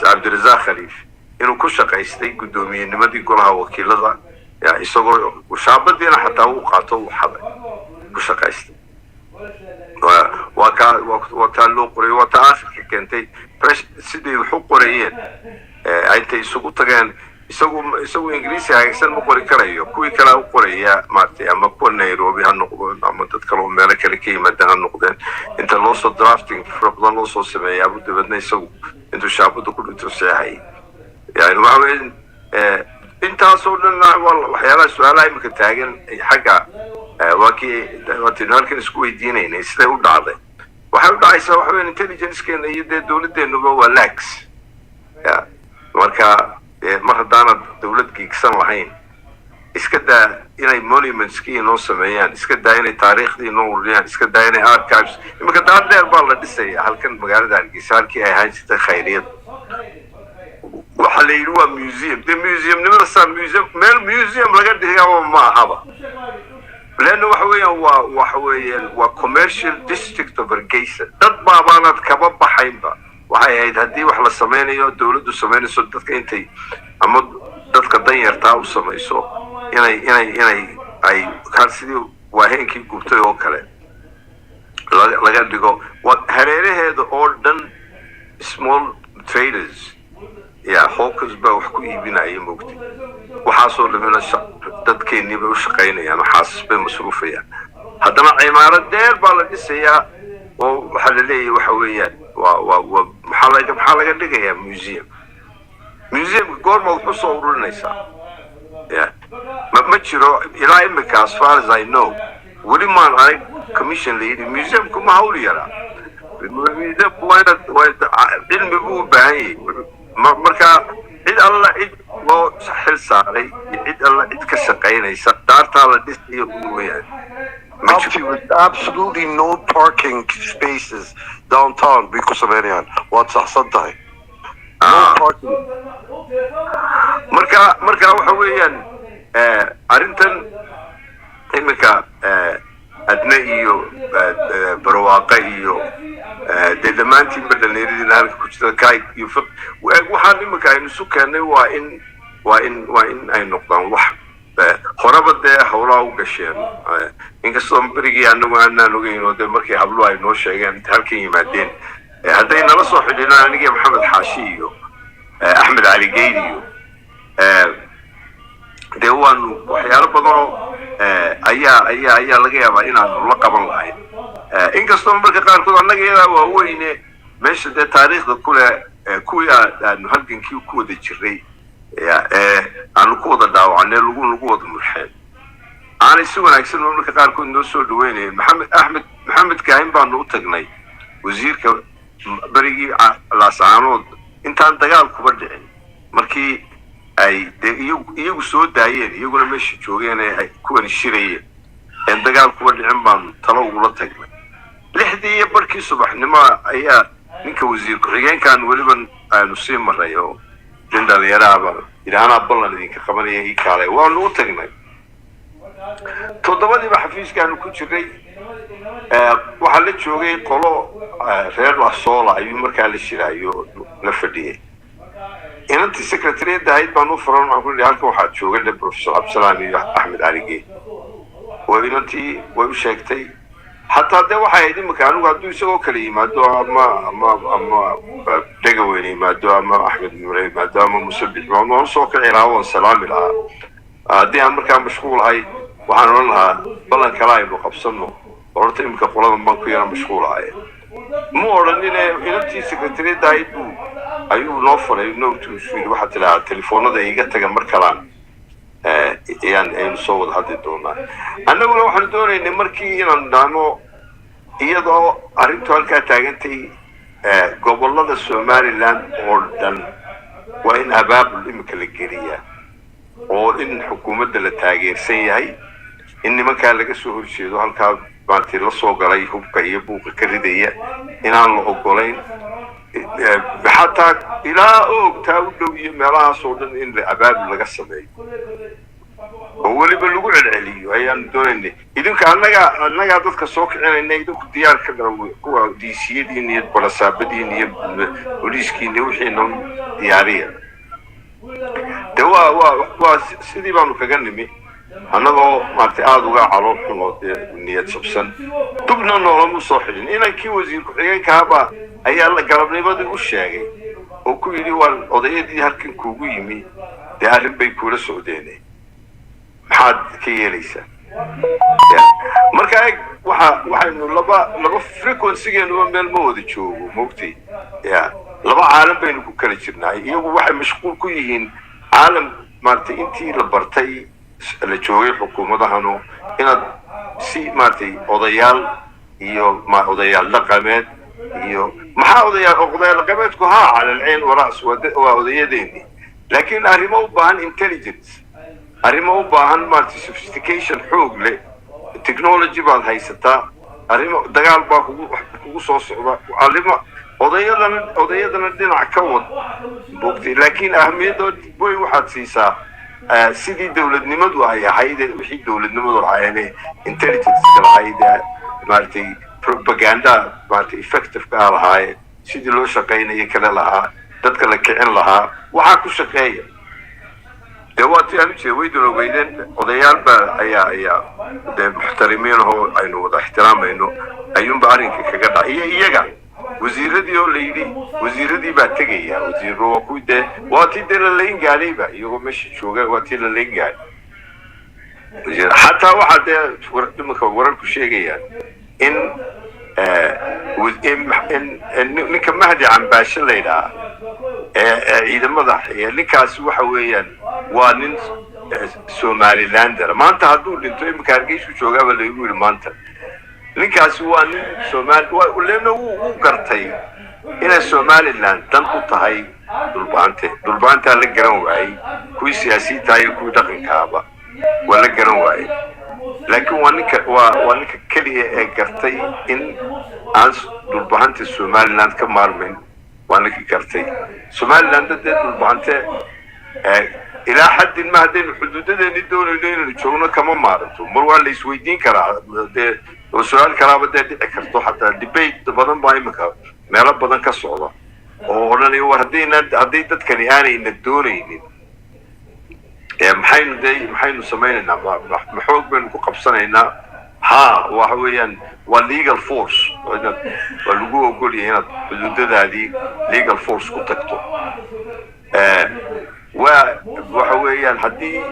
cabdirasaaq khaliif inuu ku shaqaystay guddoomiyennimadii golaha wakiilada ya isagoo shaabadiina xataa uu qaato uu xaday ku shaqaystay waa taa loo qoray waa taa akhirka keentay siday wax u qorayeen intay isugu tageen isagu ingiriisi hagaagsan ma qori karayo kuwii kale u qoraya maartay ama kuwa nairobi ha noqdo ama dad kale oo meelo kale ka yimaadaan ha noqdeen inta loo soo drafting fara badan loo soo sameeyaa buu dabeedna isagu intuu shaabada ku dhinto seexay yani waxa weeye intaasoo dhan waxyaalaha su-aalaha imika taagan xagga waataynu halkan isku weydiinaynay siday u dhacday waxay u dhacaysaa waxa weeye intelligencekeena iyo dee dowladeenuba waa lax ya marka mar haddaanad dowlad giigsan lahayn iska daa inay monumentskii inoo sameeyaan iska daa inay taariikhdii inoo ururiyaan iska daa inay archives imika daar dheer baa la dhisaya halkan magaalada hargeysa halkii ay ahaan jirtay khayriyad waxa la yidhi waa museum dee museumnimada saa meel museum laga dhigaaba ma ahaba leanna waxa weeyaan waa commercial district of hargeysa dad baabaanad kaba baxaynba waxay ahayd haddii wax la sameynayo dowladdu samaynayso dadka intay ama dadka danyartaa u samayso inay hal sidii waaheenkii gubtay oo kale laga dhigo hareeraheeda oo dhan small traders hawkers baa wax ku iibinaya moogtay waxaasoo dhamina dadkeennii bay u shaqaynayaan waxaas bay masruufayaan haddana cimaarad dheer baa la dhisayaa oo waxaa la leeyahay waxa weeyaan maxaa laga dhigayaa museumka goorma wuxuu soo ururinaysaa ma jiro ilaa imika as far as I know weli maan arag commission layidhi museumku ma hawl yaraa museumku cilmi buu u baahan yahay marka cid alla cid loo xil saaray iyo cid alla cid ka shaqaynaysa daartaa la dhisayo weyaan with absolutely no parking spaces downtown because of anyone. What's Sunday? No parking. marka waxa weeyaan arrintan imika adna iyo barwaaqo iyo dee dhammaantiin badhalneeradina halka ku jirta kayd iyo waxaan imika aynu isu keennay waa in ay noqdaan wax horeba dee hawlaha u gasheen inkastoo berigii anagu aanaan ogeyn oo dee markii habluhu ay noo sheegeen inta halkan yimaadeen hadday nala soo xidhinaan anigii maxamed xaashi iyo axmed cali geydi iyo dee waanu waxyaalo badanoo ayaa laga yaabaa inaanu la qaban lahayn inkastoo marka qaarkood annaga iyadaa waaweyne meesha dee taariikhda kule kuwii aanu halgankii ku wada jiray aanu ku wada dhaawacnay lagu wada murxeen aanay si wanaagsan oo marka qaarkood noo soo dhaweynayen maxamed kaahin baanu u tagnay wasiirka berigii laasaanood intaan dagaal kuba dhicin markii ay iyagu soo daayeen iyaguna meesha joogeen ay kuwani shirayeen een dagaal kuba dhicin baanu talo ugula tagnay 6 iyo barkii subaxnimo ayaa ninka wasiir ku-xigeenkan weliba aanu sii maray oo nin dhalinyaraaba ilaanaa ballan idinka qabanaya ii kaalay waanu u tagnay 7diiba xafiiskaanu ku jiray waxaa la joogay qolo reer Lasoola ayuu markaa la shiraayo la fadhiyay inantii secretariat ahayd baan u furan waxaan ku leeyahay halkan waxaa jooga professor Absalaan iyo Axmed Cali inantii way u sheegtay hataa dee waxay ahayd imika anigu hadduu isagoo kale yimaado ama dhegaweyne yimaado ama axmed nuure yimaado ama musabix waan soo kici lahaa waan salaami lahaa haddii aan markaa mashquul ahay waxaan odhan lahaa ballan kale aynu qabsanno horta imika qoladan baan ku yara mashquul ahay mu odhanine inantii secretariada ahayd ayuu noo faray notusuil waxaa tilahaa telefoonada iga taga mar kalaan aynu soo wada hadli doonaa annaguna waxaanu doonaynay markii inaan dhaano iyadoo arrintu halkaa taagantay gobollada somaliland oo dhan waa in abaabul imika la geliyaa oo in xukuumadda la taageersan yahay in nimankaa laga soo horjeedo halkaa maartii la soo galay hubka iyo buuqa ka ridaya inaan la ogolayn xataa ilaa oogtaa u dhow iyo meelahaas oo dhan in abaabul laga sameeyo oo weliba lagu celceliyo ayaanu doonaynay idinka annagaa dadka soo kicinayna idinku diyaar ka dhaw kuwa diisiyadiin iyo balasaabadiin iyo booliiskiin wixii noo diyaariya de waa sidii baanu kaga nimi annagoo maartay aada uga calool xun oo dee niyad jabsan dubna noolama soo xidhin inankii wasiir ku-xigeenkaaba ayaa la galabnimadii u sheegay oo ku yidhi waa odayadii halkan kuugu yimi dee arrin bay kuula socdeen maxaad ka yeelaysaa marka waxaynu laba frequency-geenuba meel ma wada joogo moogtay laba caalam baynu ku kala jirnaa iyagu waxay mashquul ku yihiin caalam maaragtay intii la bartay la joogay xukuumadahanu inaad si maaragtay odayaal iyo odayaal dhaqameed iyo maxaa odayaal dhaqameedku haa calalceen waraas waa odayadeeni laakiin arrimo u baahan intelligence arrimo u baahan maaragtay sophistication xoog leh technology baad haysataa arrimo dagaal baa kugu soo socda arrimo odayadana dhinac ka wad bogtay laakiin ahmiyadda weyn waxaad siisaa sidii dowladnimadu ay ahayd wixii dowladnimadu lahaayeen intelligence lahayd maaragtay propaganda maaragtay effective ka lahaayeen sidii loo shaqaynayay kale lahaa dadka la kicin lahaa waxaa ku shaqeeya دواتي أنا شيء ويدنا ويدين وضيال با أيا ده محترمين هو إنه احترام إنه أيون بعرين كجدا إيجا وزير دي ولا يدي وزير دي بتجي يا وزير هو كويده واتي ده اللين قالي با يقول مش شو قال واتي اللين قال حتى واحد لما كورر كشيء يعني إن إن نكمل هذه عن باش الليلة إذا ما ضح يعني كاس وحويا وانين سومالي لاندر ما أنت هدول أنتوا مكارجيش وشو قبل يقول ما أنت ninkaasi waa nin Soomaali waleena uu gartay inay Somaliland dan u tahay dulbaanta la garan waayay kuwi siyaasiyiinta ay ku dhaqankaaba wala garan waayay laakiin waa ninka kaliya ee gartay in aan dulbaanta Somaliland ka maarmin waa ninka gartay Somaliland dulbaanta إلى حد ما هذين حدودنا ندون إلينا نشوفنا كم مرة مرة اللي سويدين كلا ده وسؤال كلا بدأ أكرتو حتى دبيت بدن باي مكان ما رب بدن كسرة وهنا اللي هو هدي تتكلماني إن الدوني محين سمينا محوق بين قبصنا هنا ها وحويا والليجال فورس واللجوء يقول هنا حدودنا هذه ليجال فورس كتكتو وحويان هدي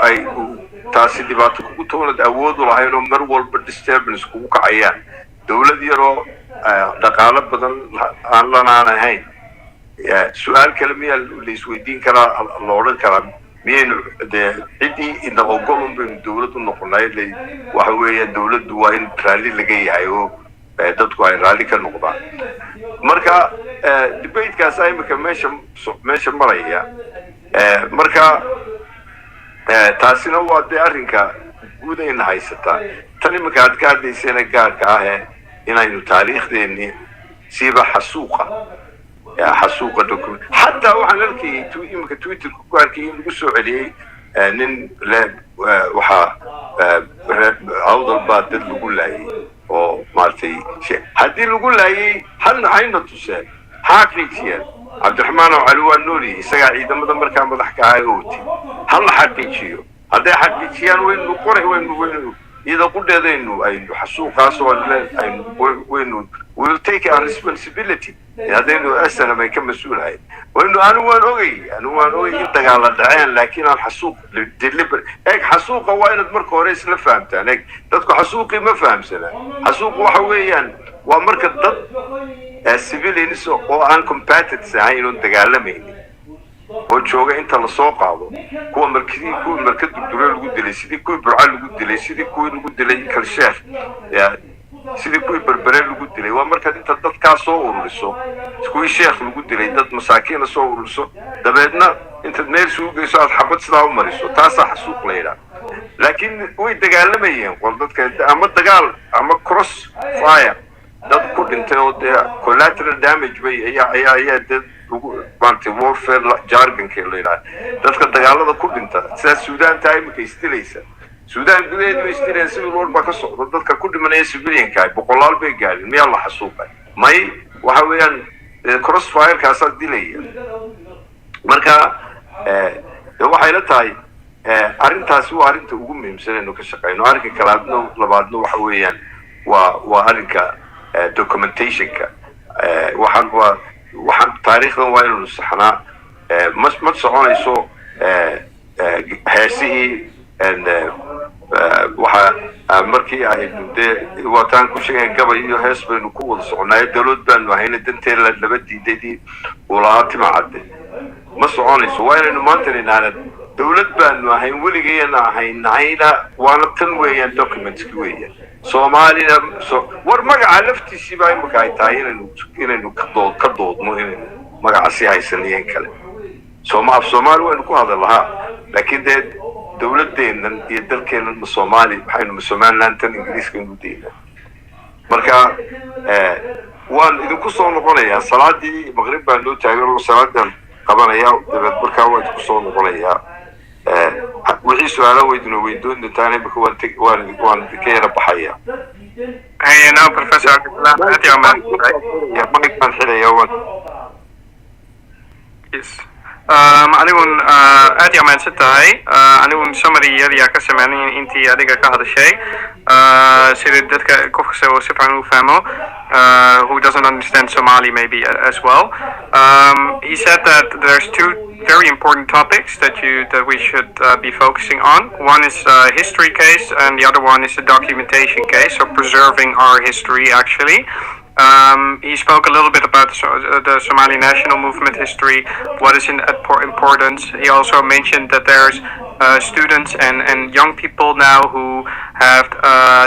أي تاسي دبعت كوتون الأود وراهي إنه مرول بالديستربنس كوك عيان دولة ديرو دقالة بدل عن لنا أنا هاي سؤال كلامي اللي سويدين كلا اللورن كلام مين ده عدي إن أقولهم بين دولة النقطة اللي وحويان دولة دوائن رالي لقي عيو dadku ay raali ka noqdaan marka debate-kaas ay meesha maraya marka taasina waa de arrinka guud ay haysataa tan imika aad ka hadlaysana gaarka ah inaynu taariikhdeeni siiba xasuuqa document xataa waxaan arkay imika Twitter ku arkay in lagu soo celiyay nin waxaa awdal baa dad lagu laayay oo maartay haddii lagu laayay hal ayna tusay xaqiiqiyad Cabdiraxmaan oo Alwaan Nuuri isaga ciidamada markaa madax ka ahay ooti hal xaqiiqiyo haddii xaqiiqiyaan waynu qoray waynu iyada qudheedaynu aynu xasuuqaas oo waynu will take our responsibility hadaynu asana may ka mas'uulahay waynu anu waan ogay in dagaal la dhaceen laakiin aan xasuuq deliver xasuuqa waa inaad marka hore isla fahamtaan dadku xasuuqi ma fahamsana xasuuq waxa weeyaan waa marka dad civilians oo aan competitors ahayn oo dagaalamaynin oo jooga inta la soo qaado kuwa markad dugdure lagu dilay sidii kuwa burca lagu dilay sidii kuwa lagu dilay kalsheekh sidii kuwa berbere lagu dilay waa markaad inta dadkaa soo ururiso kuwii sheekh lagu dilay dad masaakiina soo ururiso dabeedna intaad meel suu geyso aad xabad sidaa u mariso taasaa xasuuq la yidhaha laakiin way dagaalamayeen qol dadka ama dagaal ama cross fire dad ku dhintay oo dee collateral damage bay ayaa dad maanta warfare jargonka la yidhaha dadka dagaalada ku dhinta sidaa Suudaan tahay imika istilaysa Suudaan gudaheedu way istilayaan civil war baa ka socda dadka ku dhimanaya civilianka boqolaal bay gaadhin miyaa la xasuuqay may waxa weeyaan crossfire kaasaa dilaya marka waxay la tahay arrintaasi waa arrinta ugu muhiimsan inuu ka shaqeyno arrinka kalaadna labaadna waxa weeyaan waa arrinka documentationka waxaan taariikhdan waa inuu saxnaa ma soconayso heesihii waxa markii aynu dee waataan ku sheegay gabay iyo hees baynu ku wada soconaayo dawlad baanu ahayna danteeda laba diidaydii uu lahaa timacadde ma soconayso waa inaynu maanta ninaana dawlad baanu ahayn weligeena ahaynahayna waana tan weeyaan documentski weeyaan soomaalina war magaca laftiisii baa imika ay tahay inaynu ka doodno inaynu magaca sii haysanayeen kale soomaali waynu ku hadal lahaa laakiin dee dawladeennan iyo dalkeennan ma Soomaali waxaynu Somaliland tan Ingiriiska inu deynaa marka waan idinku soo noqonayaa salaadii maqrib baan loo taageero salaadan qabanaya dabeed markaa waan idinku soo noqonayaa wixii su'aalo weydiin doontaan imika waan ka yara baxaya Hey, now Professor Yes. anigun aad yaa mahadsan tahay anigun summary yar yaa ka sameynay intii adiga ka hadashay sida dadka qof kasta uu si fiican u fahmo who doesn't understand Somali maybe as well. He said that there's two very important topics that we should be focusing on. One is history case, and the other one is the documentation case, so preserving our history actually. He spoke a little bit about the Somali national movement history, what is in importance. He also mentioned that there's students and young people now who have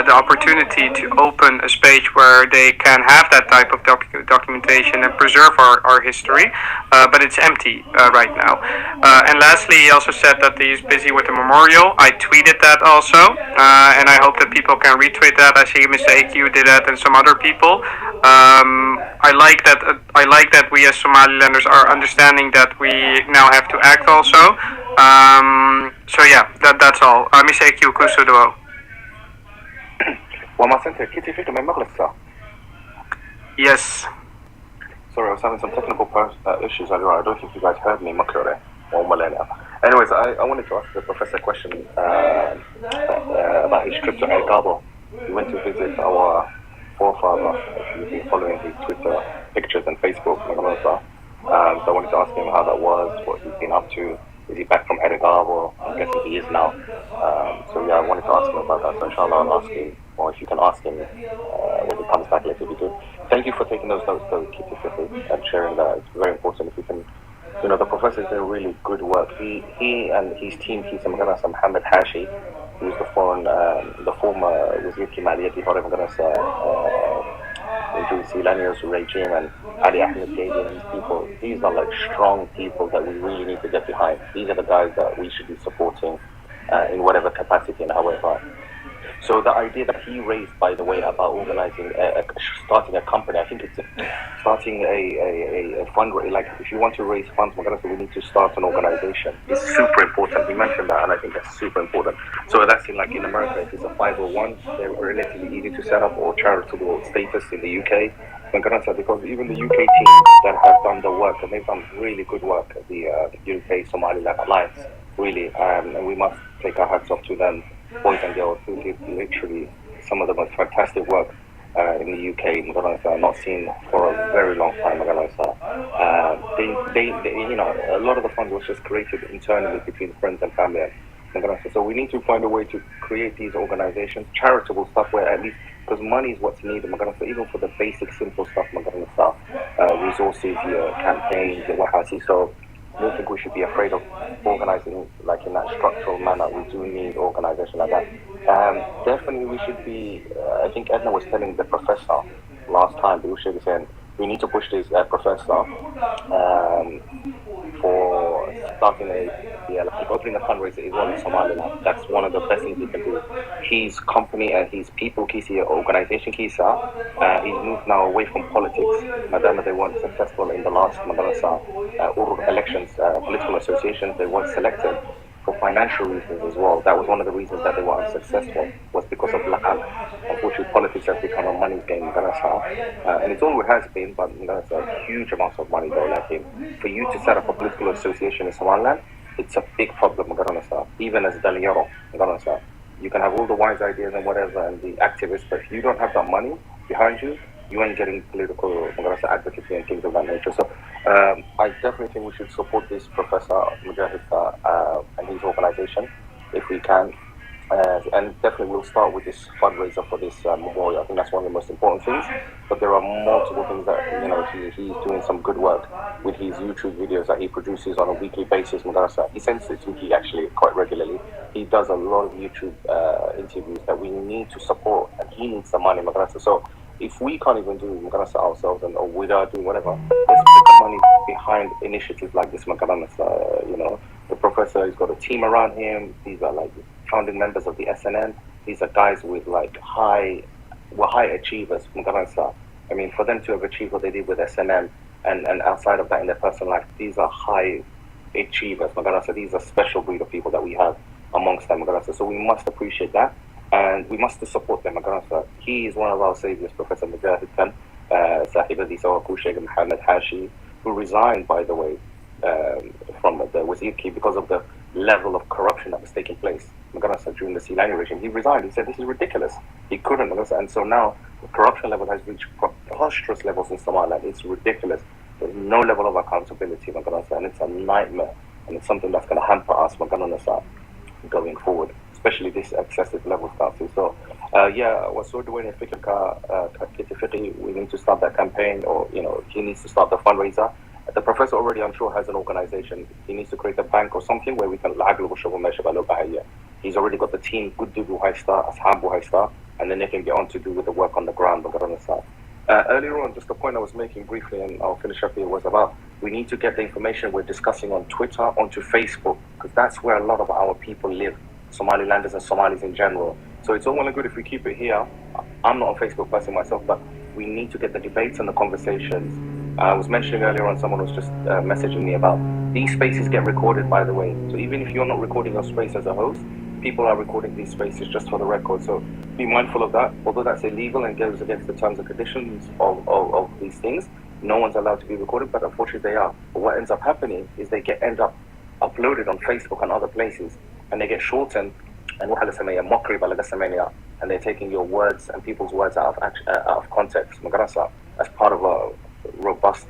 the opportunity to open a space where they can have that type of documentation and preserve our history, but it's empty right now. And lastly, he also said that he's busy with the memorial. I tweeted that also, and I hope that people can retweet that. I see Mr. AQ did that and some other people. I like that we as Somalilanders are understanding that we now have to act also. So yeah, that's all. Mr. AQ kusudo. Well, my center, Qiti, Fiqi, my Maglisa. Yes. Sorry, I was having some technical issues earlier. I don't think you guys heard me, Makure, or Millennia. Anyways, I wanted to ask the professor a question about his trip to El Gabo. We went to visit our forefather. If you've been following his Twitter pictures and Facebook, so I wanted to ask him how that was, what he's been up to. Is he back from El Gabo? I'm guessing he is now. So yeah, I wanted to ask him about that. So inshallah, I'll ask him, or if you can ask him when he comes back later, it'd be good. Thank you for taking those notes, though, Qiti, and sharing that. It's very important if we can. You know, the professor's doing really good work. He and his team, he's Mohammed Hashi, who's the former Wazir Kimaliyati into Silanio's regime, and Ali Ahmed Gadi and these people. These are like strong people that we really need to get behind. These are the guys that we should be supporting in whatever capacity and however. So the idea that he raised, by the way, about organizing, starting a company, I think it's starting a fundraiser. Like if you want to raise funds, we need to start an organization. It's super important. He mentioned that, and I think that's super important. So that's in like in America, if it's a 501, they're relatively easy to set up, or charitable status in the UK. Because even the UK team that have done the work, and they've done really good work at the UK Somaliland Alliance, really, and we must take our hats off to them. Boys and girls who did literally some of the most fantastic work in the UK, not seen for a very long time. They, you know, a lot of the funds was just created internally between friends and family. So we need to find a way to create these organizations, charitable stuff, where at least, because money is what's needed, even for the basic, simple stuff, resources, campaigns, so I don't think we should be afraid of organizing like in that structural manner. We do need organization like that. Definitely we should be, I think Edna was telling the professor last time, but we should be saying we need to push this professor for starting like opening a fundraiser as well in Somaliland. That's one of the best things he can do. His company and his people, Kisi organization, Kisa, he's moved now away from politics. Madam, they weren't successful in the last elections, political associations, they weren't selected for financial reasons as well. That was one of the reasons that they were unsuccessful, was because of Lahan. Unfortunately, politics has become a money game, and it's always has been, but it's a huge amount of money though. Like for you to set up a political association in Somaliland, it's a big problem, even as Dalioro, you can have all the wise ideas and whatever, and the activists, but if you don't have that money behind you, you ain't getting political advocacy and things of that nature. So I definitely think we should support this Professor Mujahid and his organization if we can. And definitely we'll start with this fundraiser for this memorial. I think that's one of the most important things. But there are multiple things that, he's doing some good work with his YouTube videos that he produces on a weekly basis. He sends it to me actually quite regularly. He does a lot of YouTube interviews that we need to support, and he needs the money. So if we can't even do ourselves or without doing whatever, let's put the money behind initiatives like this. The professor, he's got a team around him. These are like founding members of the SNN. These are guys with like high achievers. I mean, for them to have achieved what they did with SNN and outside of that in their personal life, these are high achievers. These are special breed of people that we have amongst them. So we must appreciate that. And we must support them. He is one of our saviors, Professor Mujahid Khan, Sahib Adi Sawaku Sheikh Mohammed Hashi, who resigned, by the way, from the Wazirki because of the level of corruption that was taking place. During the Silani regime, he resigned. He said this is ridiculous. He couldn't, and so now the corruption level has reached preposterous levels in Somaliland. It's ridiculous. There's no level of accountability, and it's a nightmare, and it's something that's going to hamper us going forward, especially this excessive level stuff. So, what's we're doing in Fiqi, we need to start that campaign, or he needs to start the fundraiser. The professor already, I'm sure, has an organization. He needs to create a bank or something where we can He's already got the team, good Dubu Haista, Ashabu Haista, and then they can get on to do with the work on the ground. Earlier on, just the point I was making briefly, and I'll finish up here, was about we need to get the information we're discussing on Twitter onto Facebook, because that's where a lot of our people live, Somalilanders and Somalis in general. So it's all well and good if we keep it here. I'm not a Facebook person myself, but we need to get the debates and the conversations. I was mentioning earlier on, someone was just messaging me about these spaces get recorded, by the way. So even if you're not recording your space as a host, people are recording these spaces just for the record. So be mindful of that. Although that's illegal and goes against the terms and conditions of these things, no one's allowed to be recorded, but unfortunately they are. But what ends up happening is they end up uploaded on Facebook and other places, and they get shortened, and mockery, and they're taking your words and people's words out of context. As part of a robust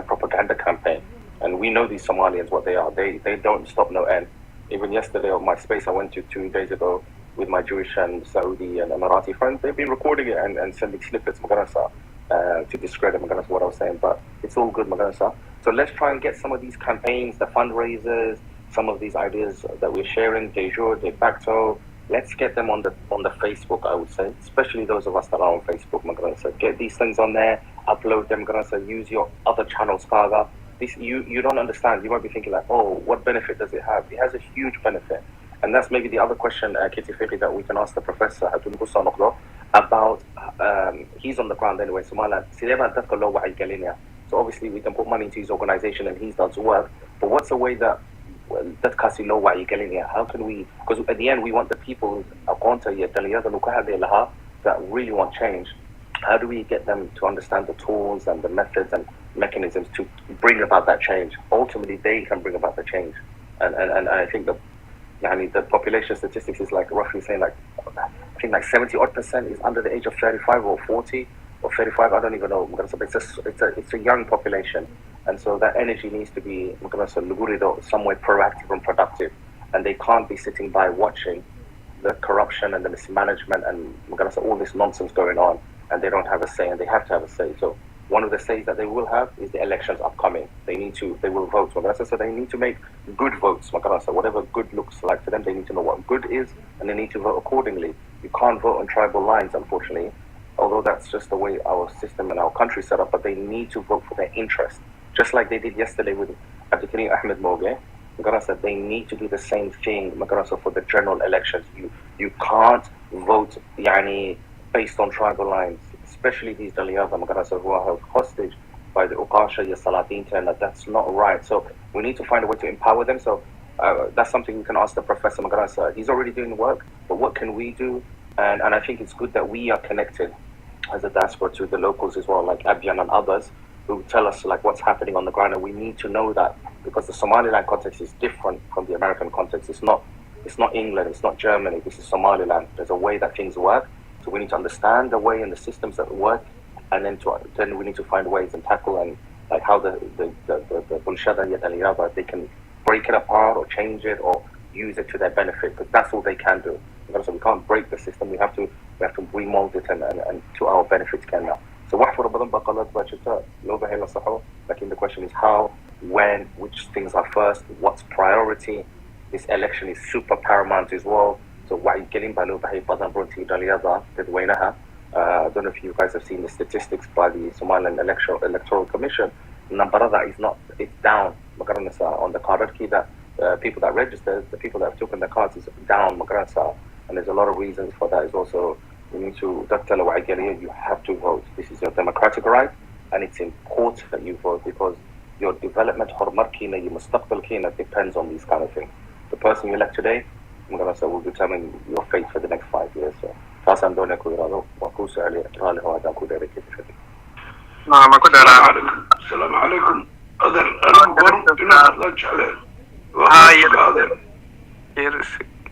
propaganda campaign. And we know these Somalians, what they are. They don't stop no end. Even yesterday on my space I went to 2 days ago with my Jewish and Saudi and Emirati friends, they've been recording it and sending snippets to discredit what I was saying. But it's all good. So let's try and get some of these campaigns, the fundraisers, some of these ideas that we're sharing, de jure, de facto. Let's get them on the Facebook, I would say, especially those of us that are on Facebook. Get these things on there, upload them. Use your other channels, Kaga. This you don't understand. You might be thinking like, oh, what benefit does it have? It has a huge benefit, and that's maybe the other question, Qiti Fiqi, that we can ask the professor about. He's on the ground anyway, Somaliland. So obviously we can put money into his organization and he does work. But what's the way that how can we, because at the end we want the people that really want change. How do we get them to understand the tools and the methods and mechanisms to bring about that change? Ultimately they can bring about the change, and I think the population statistics is like roughly saying like, I think like 70% is under the age of 35 or 40 or 35, I don't even know. It's a young population. And so that energy needs to be somewhere proactive and productive. And they can't be sitting by watching the corruption and the mismanagement and all this nonsense going on, and they don't have a say, and they have to have a say. So one of the says that they will have is the elections upcoming. They will vote. So they need to make good votes. Whatever good looks like to them, they need to know what good is, and they need to vote accordingly. You can't vote on tribal lines, unfortunately, although that's just the way our system and our country is set up, but they need to vote for their interest. Just like they did yesterday with Abdul Karim Ahmed Moge, they need to do the same thing for the general elections. You can't vote based on tribal lines, especially these Daliyada who are held hostage by the Uqasha, Salatin, and that's not right. So we need to find a way to empower them. So that's something we can ask the Professor Magrasa. He's already doing work, but what can we do? And I think it's good that we are connected as a diaspora to the locals as well, like Abyan and others, who tell us like what's happening on the ground, and we need to know that, because the Somaliland context is different from the American context. It's not England, it's not Germany, this is Somaliland. There's a way that things work, so we need to understand the way and the systems that work, and then we need to find ways and tackle and like how the Bulshada Yadaliyaba, they can break it apart or change it or use it to their benefit, because that's all they can do. So we can't break the system, we have to remold it and to our benefit can. So the question is how, when, which things are first, what's priority. This election is super paramount as well. So I don't know if you guys have seen the statistics by the Somaliland Electoral Commission. Nambarada is not, it's down on the card key that people that registered, the people that have taken the cards is down, and there's a lot of reasons for that. Is also we need to you have to vote. This is your democratic right, and it's important that you vote, because your development depends on these kind of things. The person you elect today will determine your fate for the next 5 years. So Assalamu alaikum. أدر أنا بقول إنها لا جعله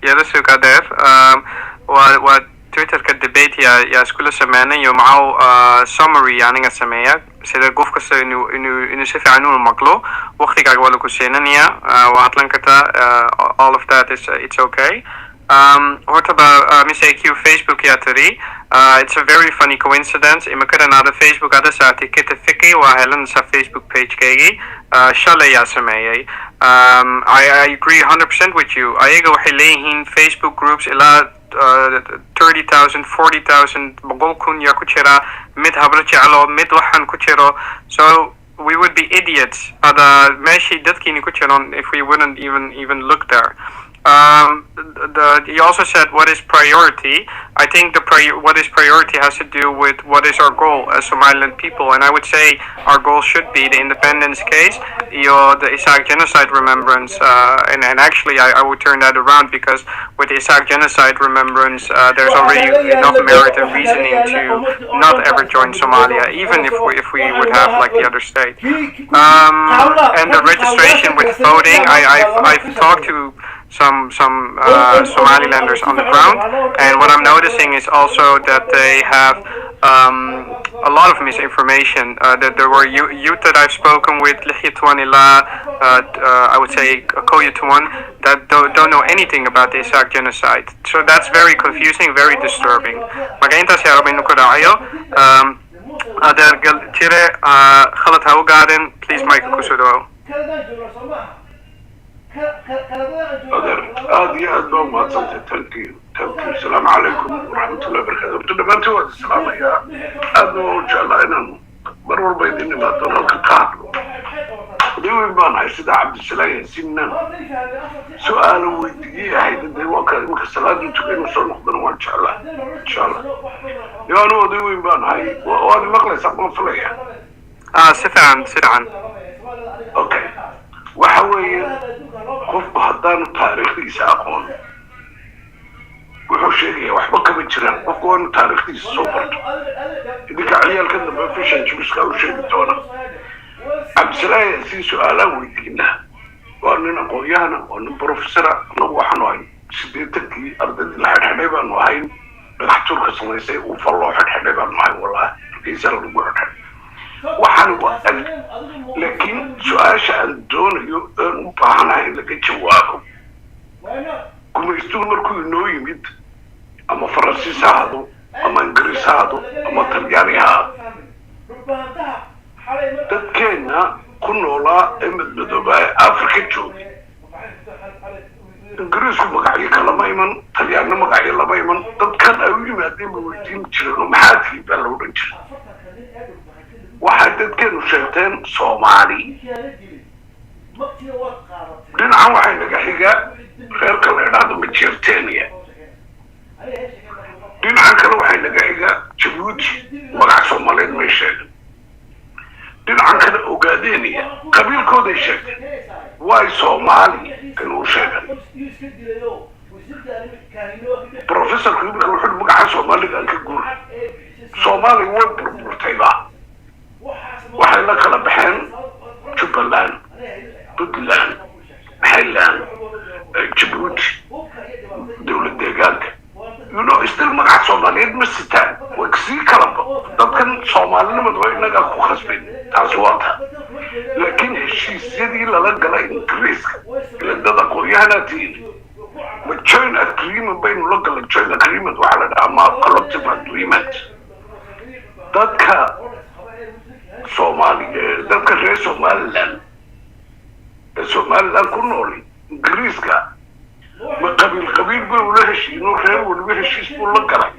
يرسو قدر و تويتر كدبيت يا سكول سمعنا يومعو summary يعني نسميه سيدا قف كسر إنه سيف عنو المقلو وقتي كأقوله كسينانيا وهاتلن كتا all of that is it's okay. What about Miss AQ Facebook yatari? It's a very funny coincidence. Imakara nada Facebook ada saati Qiti Fiqi wa Helen sa Facebook page kegi shalay yasameye. I agree 100% with you. Ayaga wahilehin Facebook groups ila 30,000, 40,000 بقول كون يا كتيرا مد هبرتي على مد وحن كتيرا. So we would be idiots. هذا ماشي دتكيني كتيرا if we wouldn't even look there. He also said, what is priority? I think what is priority has to do with what is our goal as Somaliland people. And I would say our goal should be the independence case, the Isaac genocide remembrance. And actually, I would turn that around because with the Isaac genocide remembrance, there's already enough merit and reasoning to not ever join Somalia, even if we would have like the other state. And the registration with voting, I've talked to some Somalilanders on the ground, and what I'm noticing is also that they have a lot of misinformation. That there were youth that I've spoken with, I would say Koyutuan, that don't know anything about the Isaac genocide. So that's very confusing, very disturbing. Please, Michael Kusudo. أدر يا دوم ما تصدق تنكي السلام عليكم ورحمة الله وبركاته. تدبنتوا السلام يا أدو جل إنهم مرور بيدين ما تنال كقابل. ديوين بان عيسى عبد السلام سنن سؤال ويدي هيدا دي وكان مكسلات تقين وصل نقدر إن شاء الله إن شاء الله. يا نو ديوين بان هاي وهذا مقلة سبب فليا. سرعان. أوكي. وحوي قف هدان تاريخيس أقول وحوشي وحبك بتشرن وقوان تاريخيس صوبر إذا عيال كذا ما فيش نشوف كل شيء بتونا عبد السلام في سؤال ويدينا وأننا قويانا وأن بروفيسور نوحنا وين سديتك أرض الحين حبيبا وهين نحتور كسميسي وفرلو حبيبا وهين والله كيسر الوقت waxaan waqti laakiin su'aasha aan doonayo u baahanahay in laga jawaabo gumaystuhu markuu inoo yimid ama faransiis ha ahaado ama ingiriis ha ahaado ama talyaani ha ahaado dadkeenna ku noolaa ee madmadoobaa ee afrika joogay ingiriisku magacyo kalama iman talyaanna magacyo lama iman dadkan ay u yimaadeen ba weydiin jireen oo maxaa tihi baa la odhan jiray waxay dadkeenu sheegteen Soomaali dhinacan waxay naga xiga reerka la yidhaahdo Majeerteeniya dhinacan kale waxay naga xiga Jabuuti magaca Soomaaliyeed may sheegin dhinacan kale Ogaadeniya qabiilkooday sheegteen waay Soomaali inuu sheegan professorku iminka wuxuu magaca Soomaaliga ka guur Soomaali way burburtayba waxay la kala baxeen Jubbaland, Puntland, Highland, Djibouti, dowlad deegaanka still magaca Soomaaliyeed ma sitaan way kasii kalaba dadkan Soomaalinimadu way inaga ku khasbeen taasi waa ta laakiin heshiisyadii lala galay Ingiriiska dad aqoon-yahanaatiin ma joint agreement baynu la galay joint agreement waxaa la dhahaa ama collective agreement dadka Soomaaliyeed dadka reer Somaliland ku nool Ingiriiska ma qabiil bay ula heshiino reer waliba heshiis buu la galay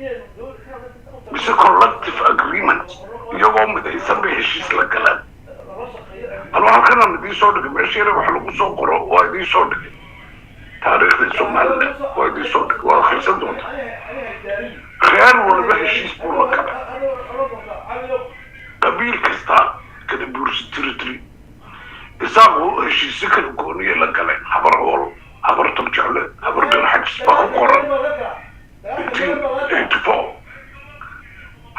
mise collective agreement iyagoo midaysan bay heshiis la galaan anuu halkan aan idiin soo dhigay meesha yare wax lagu soo qoro waa idiin soo dhigay taariikhda Somaliland waa idiin soo dhigay waa akhrisan doonta reer waliba heshiis buu la galay qabiil kasta kada buursi territory isagoo heshiisyo kala gooniye la galeen habar hool habar turjecle habar garxajis baa ku qoran 1884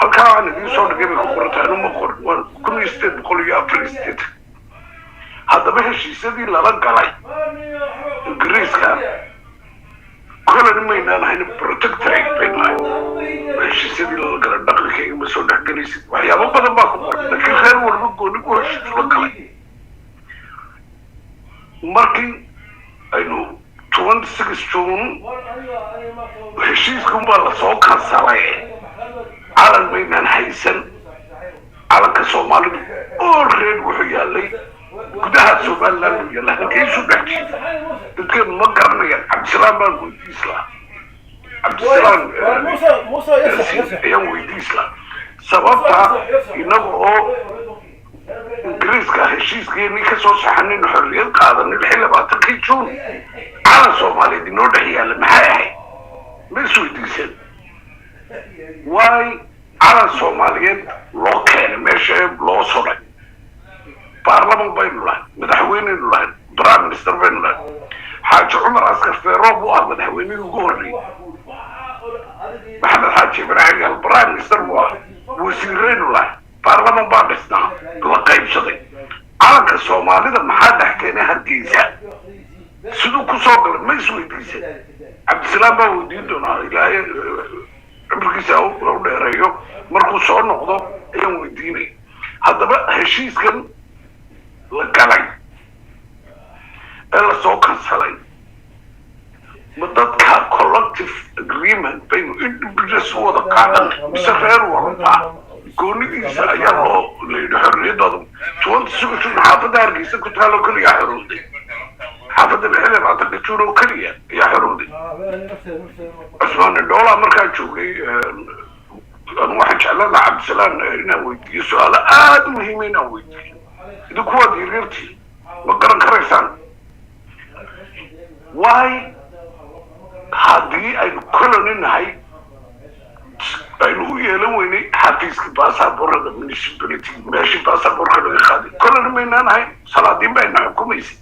halkaa aan idiin soo dhigay bay ku qorantahay anuma qorin waa 1848 هذا ما هالشيء سدي لا رجعي إنجليزكا كل ما ينال هنا بروتكتري بيننا هالشيء سدي لا رجع دخل كي مسؤول عن إنجليزي ويا ما بدنا باكو لكن خير وربكو نقول هالشيء رجعي markii aynu 26 June heshiiskan baa la soo kansalay calan maynaan haysan calanka Soomaalidu already wuxuu yaalay gudaha Somaliland iyo halkiisu dhaxay dadka ma garanayaan Cabdisalaam baan weydiislaa Cabdisalaam Musa ayaan weydiislaa sababta inagu oo إنجليزكا هالشيء اللي كسر صحني الحرية قاعدة الحين بعد كيشون على صومالي دي نور هي اللي معاي مسوي ديسن واي على صوماليين لوكال مش لو صورة برلمان بيننا مدحوين الله برام مستر بيننا حاج عمر عسكر في روبو مدحوين الجوري محمد حاج إبراهيم البرام مستر وزيرين الله برلمان بابسنا لقيب شدي على الصومالي ده محل حكينا هالجيزة سدو كسوق ما يسوي جيزة عبد السلام بوديدنا إلى أمريكا أو ريو مركو صار نقطة يوم الديني هذا بقى هالشيء كان لقالي إلا سوق كسلين مدة collective agreement بين individuals وده قاعدة بسفر ورطة كونيسا يلا للحرية ضد توانت سكتون حافظ هرقيسا كنت هالو كل يا حرودي حافظ الحلم عطاك تشورو كل يا حرودي عثمان الدولة مركا تشوكي أنا واحد شعلا عبد السلام ناويتي سؤال مهمين ناويتي إذا كوا ديريرتي مقرن كريسان واي هذه أي كل نهاي aynu yeelan weynay xafiiska baasaboorada municipality meeshii baasaboorka laga qaaday kolana maynaan ahayn salaadiin bayna xukumaysay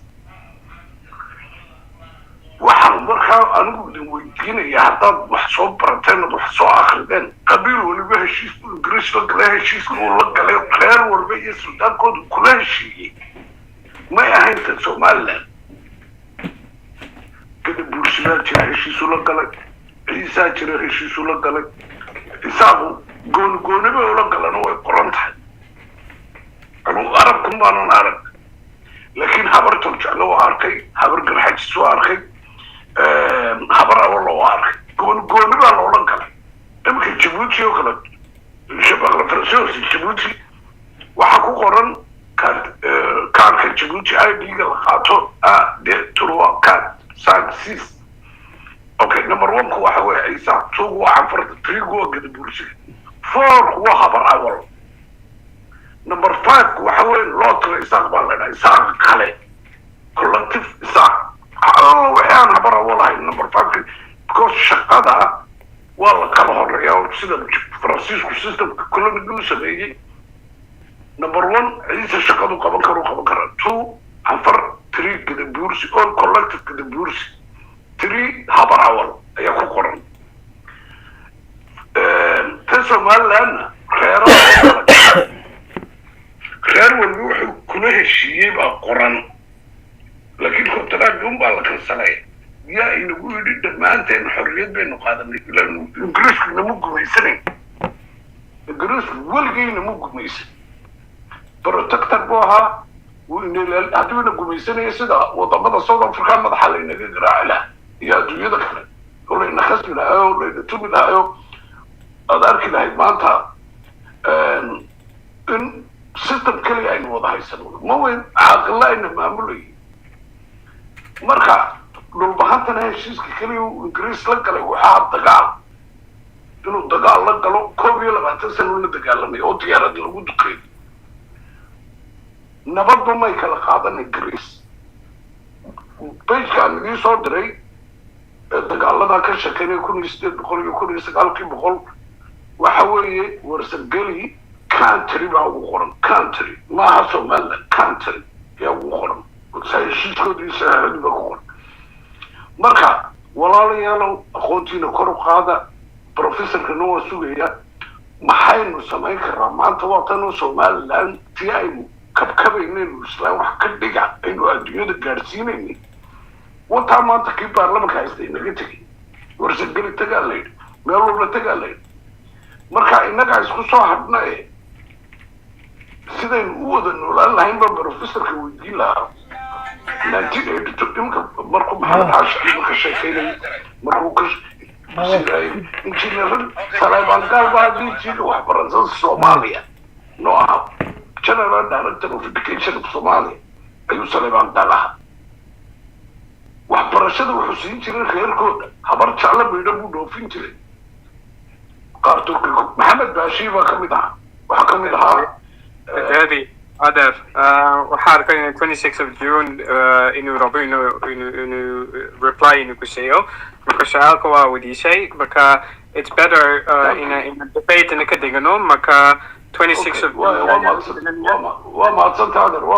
waxaan markaa anigu idin weydiinaya haddaad wax soo barateen ood wax soo akrideen qabiil waliba heshiisku ingiriis la galay heshiiska uu la galay reer walba iyo sultaankooda kula heshiiyey may ahayn tan Somaliland kada bulshada jira heshiisu la galay ciisa jira heshiisu la galay isagu gooniba oo la galano way qoran tahay anu arabku baanan arag laakiin habartu jeclo arkay habar garxaj soo arkay habar awlo arkay gooniba loo galay imka Djibouti oo kale shabakada Faransiiska Djibouti waxa ku qoran kaarka Djibouti ID-ga la qaato de turwa ka saxis Okay, number 1 هو حوالي عيسى 2 هو عفرت 3 هو قد بورسي 4 هو خبر أول number 5 هو حوالي لوتر إساق بالنا إساق خالي collective إساق الله وحيان خبر أول هاي number 5 because شقادة والله كله الرياض سيدة فرانسيسكو سيستم كله نقول سبيجي number 1 عيسى شقادة قبكر 2 عفر 3 قد بورسي all collective قد بورسي 3 habar awal ayaa ku qoran Somaliland reer walba wuxuu kula heshiiyey baa qoran laakiin kontraadun baa la kansalay yaa inagu yidhi dhammaanteen xorriyad baynu qaadanay ingiriisku nama gumaysanin ingiriisku weligay nama gumaysan protector buu ahaa hadduu ina gumaysanaya sida wadamada South Africa madaxa laynaga garaaci lahaa يا دويدا كله ولا نخسر لها ولا نتوب لها أدارك لها مانتا إن سيستم كله يعني وضع يسنون ما وين عقلا إنه معمولي مركا لو بحثنا هالشيء كله وإنجليز لك له وحاب دجال إنه دجال لك له كوبي ولا بحثنا دجال لما يودي يا رجل وده كريم نبض ما يكلا قاعدة إنجليز بيج كان دي صدري dagaalada ka shaqeynay 1800 waxa weeye warsagali country baa ugu qoran country ma Somaliland country yaa ugu qoran sayshikoodiisa hadiba ku qoran marka walaalayaal aqoontiina kor u qaada professorka noo sugaya maxaynu samayn karaa maanta waqtan Somaliland tii aynu kabkabaynaynu islaan wax ka dhiga aynu adduunyada gaadhsiinaynin wataa maanta kii baarlamanka haysta inaga tegay warsageli tagaa layidhi meel walba tagaa layidhi marka innagaa isku soo hadhna sidaynu u wada noolaan lahayn baa professorka weydiin lahaa 1982 imka markuu maxamed xaashi ka sheekeynay markuu ka injineer Saleebaan Gaal baa diintiisa waxbarashada Soomaaliya no aha general director of education of Somalia ayuu Saleebaan Gaal ahaa waxbarashada wuxuu siin jiray reerkooda habar jecla baydha buu dhoofin jiray qaar turkiga maxamed baashi baa ka mid ahaa waxaa ka mid ahaa Daddy, Adaf, waxaan arkay 26 of June inuu rabo inuu reply inuu ku siiyo marka shaqaalka waa wadiisay marka it's better in a debate in ka dhigano marka 26 of June waa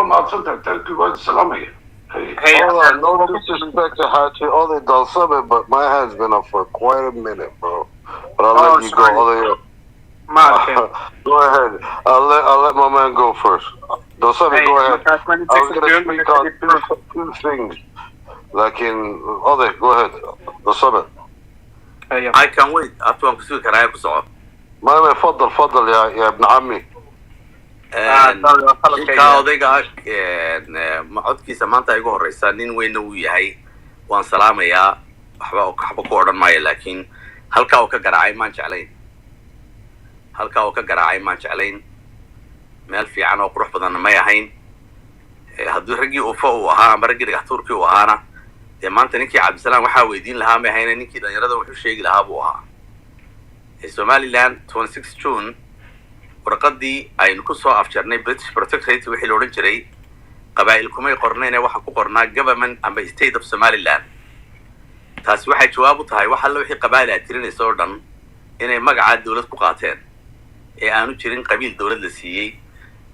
mahadsantahay thank you waa salaamaya Hey, no disrespect to Hachi, only Dalsame, but my hand's been up for quite a minute, bro. But I'll let you go. Go ahead. I'll let my man go first. Dalsame, go ahead. I was gonna speak on two things. Like in go ahead. Dalsame. I can wait. أتوقع كسوي كراية بسرعة. ما فضل يا ابن عمي. ninka odayga codkiisa maanta igu horeysa nin weyna uu yahay waan salaamayaa waxba ku odhan maayo laakiin halkaa uu ka garaacay maan jeclayn meel fiican oo qurux badanna may ahayn hadduu raggii ufa uu ahaa ama raggii dhagaxtuurkii uu ahaana dee maanta ninkii cabdisalaam waxaa weydiin lahaa may ahayna ninkii dhalinyarada wuxuu sheegi lahaa buu ahaa Somaliland 26 June warqadii aynu ku soo afjarnay British Protectorate wixii la odhan jiray qabaa'il kumay qorneen waxa ku qornaa government amba state of Somaliland taasi waxay jawaab u tahay waxa la wixii qabaa'il ay tirinayso oo dhan inay magaca dawlad ku qaateen ee aanu jirin qabiil dawlad la siiyay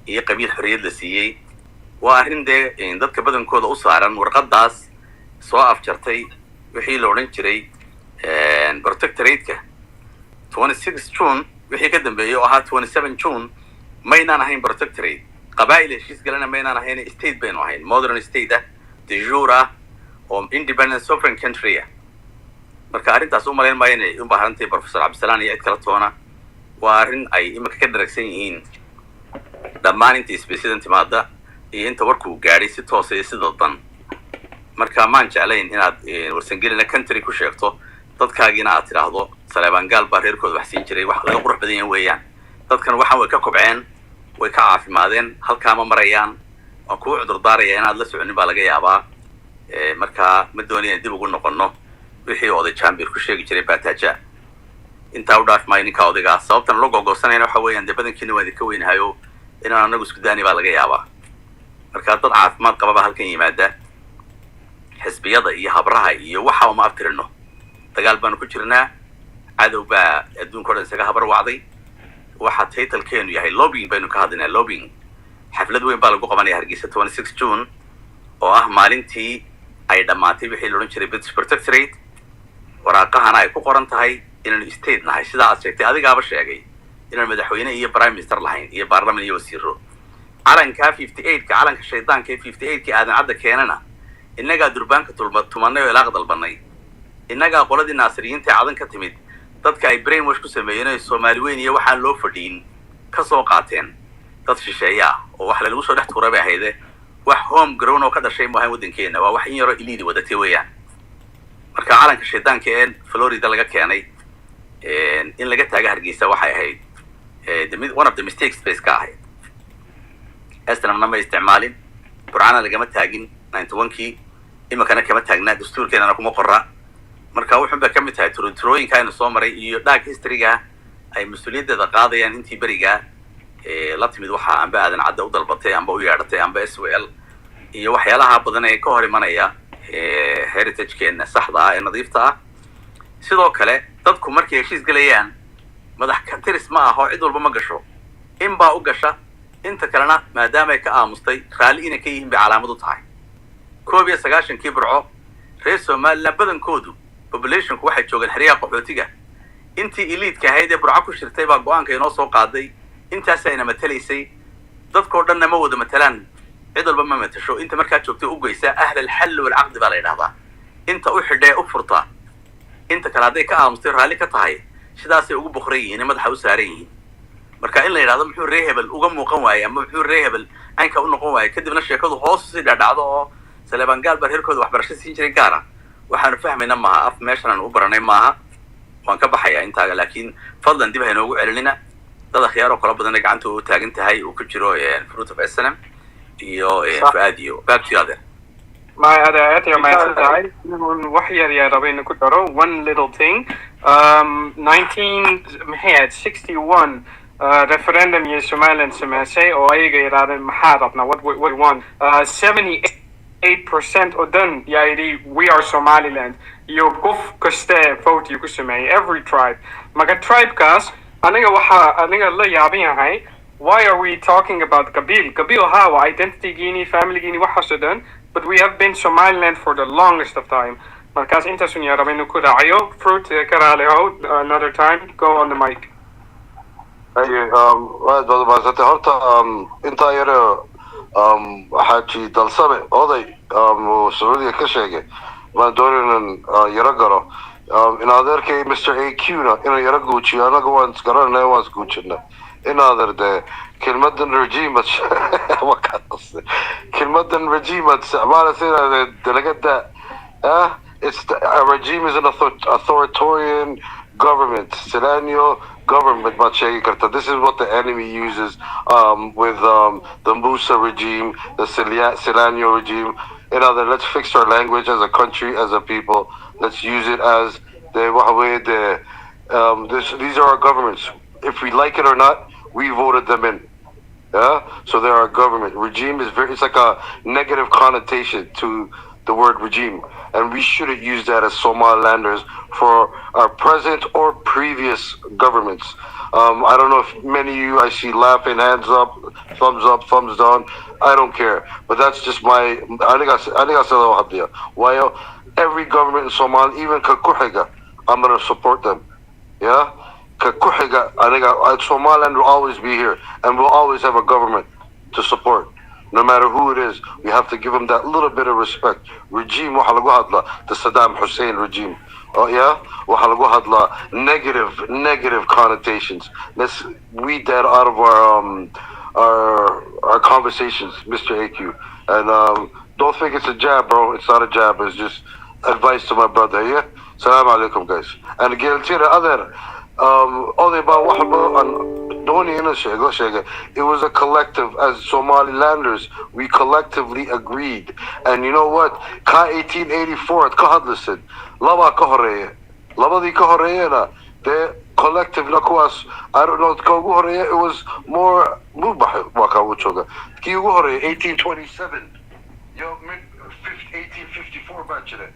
iyo qabiil xorriyad la siiyay waa arrin dadka badankooda u saaran warqadaas soo afjartay wixii la odhan jiray Protectorate-ka 26 June wixii ka dambeeyay oo ahaa 27 June maynaan ahayn protectorate qabaa'il heshiis galana maynaan ahayn state baynu ahayn modern state de jure oo independent sovereign country marka arrintaas u malayn maayo inay u baahan tahay professor Cabdisalaan iyo cid kala toona waa arrin ay imika ka daragsan yihiin dhammaan inta isbeesidan timaada iyo inta warkuu gaadhay si toos iyo si dadban marka maan jeclayn inaad warsangelina country ku sheegto dadkaagiina aad tiraahdo Saleebaan Gaal baa reerkooda wax siin jiray wax laga qurux badan yahay weeyaan dadkan waxa way ka kobceen way ka caafimaadeen halkaa ma marayaan waa ku cudur daaraya inaad la soconin baa laga yaabaa marka ma doonayaan dib ugu noqono wixii oday chamber ku sheegi jiray baataaja inta u dhaaf maayo ninka odayga sababtan loo gogosanayna waxa weeyaan badankiina waa idinka weynahayo inaan anagu isku daani baa laga yaabaa marka dad caafimaad qaba halkan yimaada xisbiyada iyo habraha iyo waxa uma aftirino dagaal baan ku jirnaa cadow baa adduunka oo dhan isaga habar wacday waxa title-keenu yahay lobbying baynu ka hadlaynaa lobbying xaflad weyn baa lagu qabanaya Hargeysa 26 June oo ah maalintii ay dhammaatay wixii la odhan jiray British Protectorate waraaqahana ay ku qoran tahay inaanu state nahay sidaa aad sheegtay adigaaba sheegay inaan madaxweyne iyo prime minister lahayn iyo baarlaman iyo wasiiro calanka 58 ka calanka shaydaanka 58 ki aadan cadda keenana innagaa durbaanka tumanay oo ilaaq dalbanay innagaa qoladii naasiriyiinta cadan ka timid dadka ay brainwash ku sameeyeen ee Soomaali weyn iyo waxaan loo fadhiin ka soo qaateen dad shisheeya oo wax lagu soo dhex tuuray bay ahayd wax home grown oo ka dhashay maahan wadankeena waa wax in yaro iliidi wadatay weeyaan marka calanka shaydaanka ee Florida laga keenay in laga taaga Hargeysa waxay ahayd one of the mistakes face ka ahayd asna ma isticmaalin quraana lagama taagin 91kii imakana kama taagna dastuurkeena kuma qorra marka wuxuu ba kamid tahay turooyinka aynu soo maray iyo dhaag historyga ay mas'uuliyadda qaadayaan intii bariga la timid waxa amba aadan cadda u dalbatay amba u yeedhatay amba SWL iyo waxyaalaha badan ee ka hor imanaya heritage-keena saxda ah ee nadiifta ah sidoo kale dadku markay heshiis galayaan madax ka tiris ma aha cid walba ma gasho in baa u gasha inta kalena maadaama ay ka aamustay raali inay ka yihiin bay calaamad u tahay 19 burco reer Soomaaliland badankoodu populationku waxay joogeen xiriyaha qaxootiga intii elite-ka ahayd ee burco ku shirtay baa go'aanka inoo soo qaaday intaas ayna matalaysay dadkoo dhanna ma wada matalaan cid walba ma matasho inta markaa joogtay u geysaa ahl alxal walcaqdi baa la yidhahdaa inta u xidhee u furta inta kale hadday ka aamustay raalli ka tahay sidaasay ugu boqran yihiin madaxa u saaran yihiin marka in la yidhahdo muxuu ree hebel uga muuqan waaye ama muxuu ree hebel caynka u noqon waaye kadibna sheekadu hoos usii dhadhacdo oo saleebaan gaal baa reerkooda waxbarasho siin jiray gaara waxaanu fahmayna maaha af meeshan u baranay maaha waan ka baxayaa intaaga laakiin fadlan dib ha inoogu celinina dad akhyaaroo kala badanna gacanta u taagan tahay uu ku jiro fruit of snm iyo fuaad iyo back to other my other my side wax yar yar rabay ku daro one little thing 1961 referendum iyo Somaliland samaysay oo ayaga yiraahdeen maxaa rabnaa what we want 78% oo dhan yidhi we are Somaliland iyo qof kaste vote yu ku sameeyay every tribe marka tribekaas aniga la yaabin yahay why are we talking about Qabil how identity gini family gini waxaasoo dhan but we have been Somaliland for the longest of time markaas intaasun yaa rabay inuu ku raaciyo fruit karaaleho another time go on the mic waad badbaasatay horta intaa yare xaaji dalsame oday sacuudiga ka sheegay baan doonayn yaro galo in adeerkay Mr. AQ-na inuu yaro guujiyo anaga waan isgaranay waan isguujinay in adeer dee kelmadan regime kelmadan regime isticmaalaysa delegada a regime is an authoritarian government Selanio government this is what the enemy uses with the Musa regime, the Selanio regime. In other, let's fix our language as a country, as a people. Let's use it as these are our governments. If we like it or not, we voted them in. Yeah, so they're our government. Regime is it's like a negative connotation to the word regime, and we shouldn't use that as Somalilanders for our present or previous governments. I don't know if many of you I see laughing, hands up, thumbs down. I don't care, but that's just my. I think I said why every government in Somalia, even Kakuhiga, I'm gonna support them. Yeah, Kakuhiga. I think Somaliland will always be here, and we'll always have a government to support. No matter who it is, we have to give them that little bit of respect. Regime, the Saddam Hussein regime. Oh yeah, negative connotations. Let's weed that out of our conversations, Mr. AQ. And don't think it's a jab, bro. It's not a jab. It's just advice to my brother. Yeah. Salam alaikum, guys. And again, to the other, it was a collective. As Somalilanders, we collectively agreed. And you know what? Ka 1884 at Kahadlisid. Lava Kahoreye. Lava Kahoreyena. The collective Nakuas. I don't know, it was more Waka Wuchoga. Kiyuhore 1827. 1854 bachelor.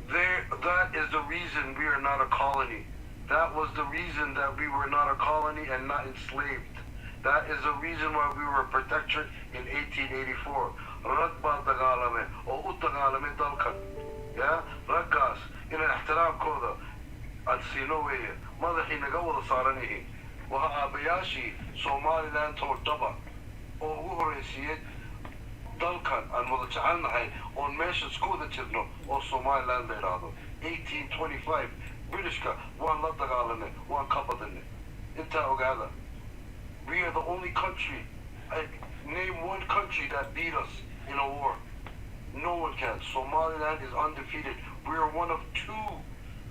That is the reason we are not a colony. That was the reason that we were not a colony and not enslaved. That is the reason why we were a protectorate in 1884. Ragba Tagalame, or Utagalame Dalkan. Yeah? Ragas, in an Ihtaram Koda, at Sinowe, Madahi Nagawal Saranihi, Waha Abayashi, Somaliland to Daba, or Uhoresiet, Dalkan, and Mudachalnahay, on Mesha School the Chidno, or Somaliland Lerado, 1825. Britishka, one Latagalane, one Kapadane. Inta Ogada. We are the only country. Name one country that beat us in a war. No one can. Somaliland is undefeated. We are one of two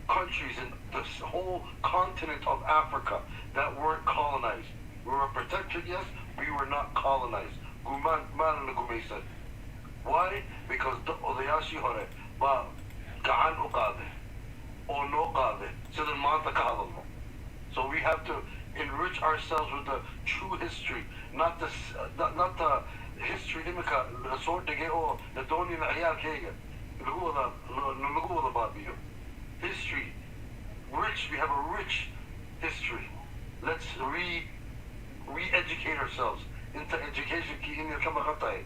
countries in this whole continent of Africa that weren't colonized. We were protected, yes, we were not colonized. Why? Because the Odayashi Hore, ba Gaan Ogade. Or no qade. So we have to enrich ourselves with the true history, not the history imika sort de geo the doni na ayal kega. History. Rich, we have a rich history. Let's re-educate ourselves into education ki in kama qatay.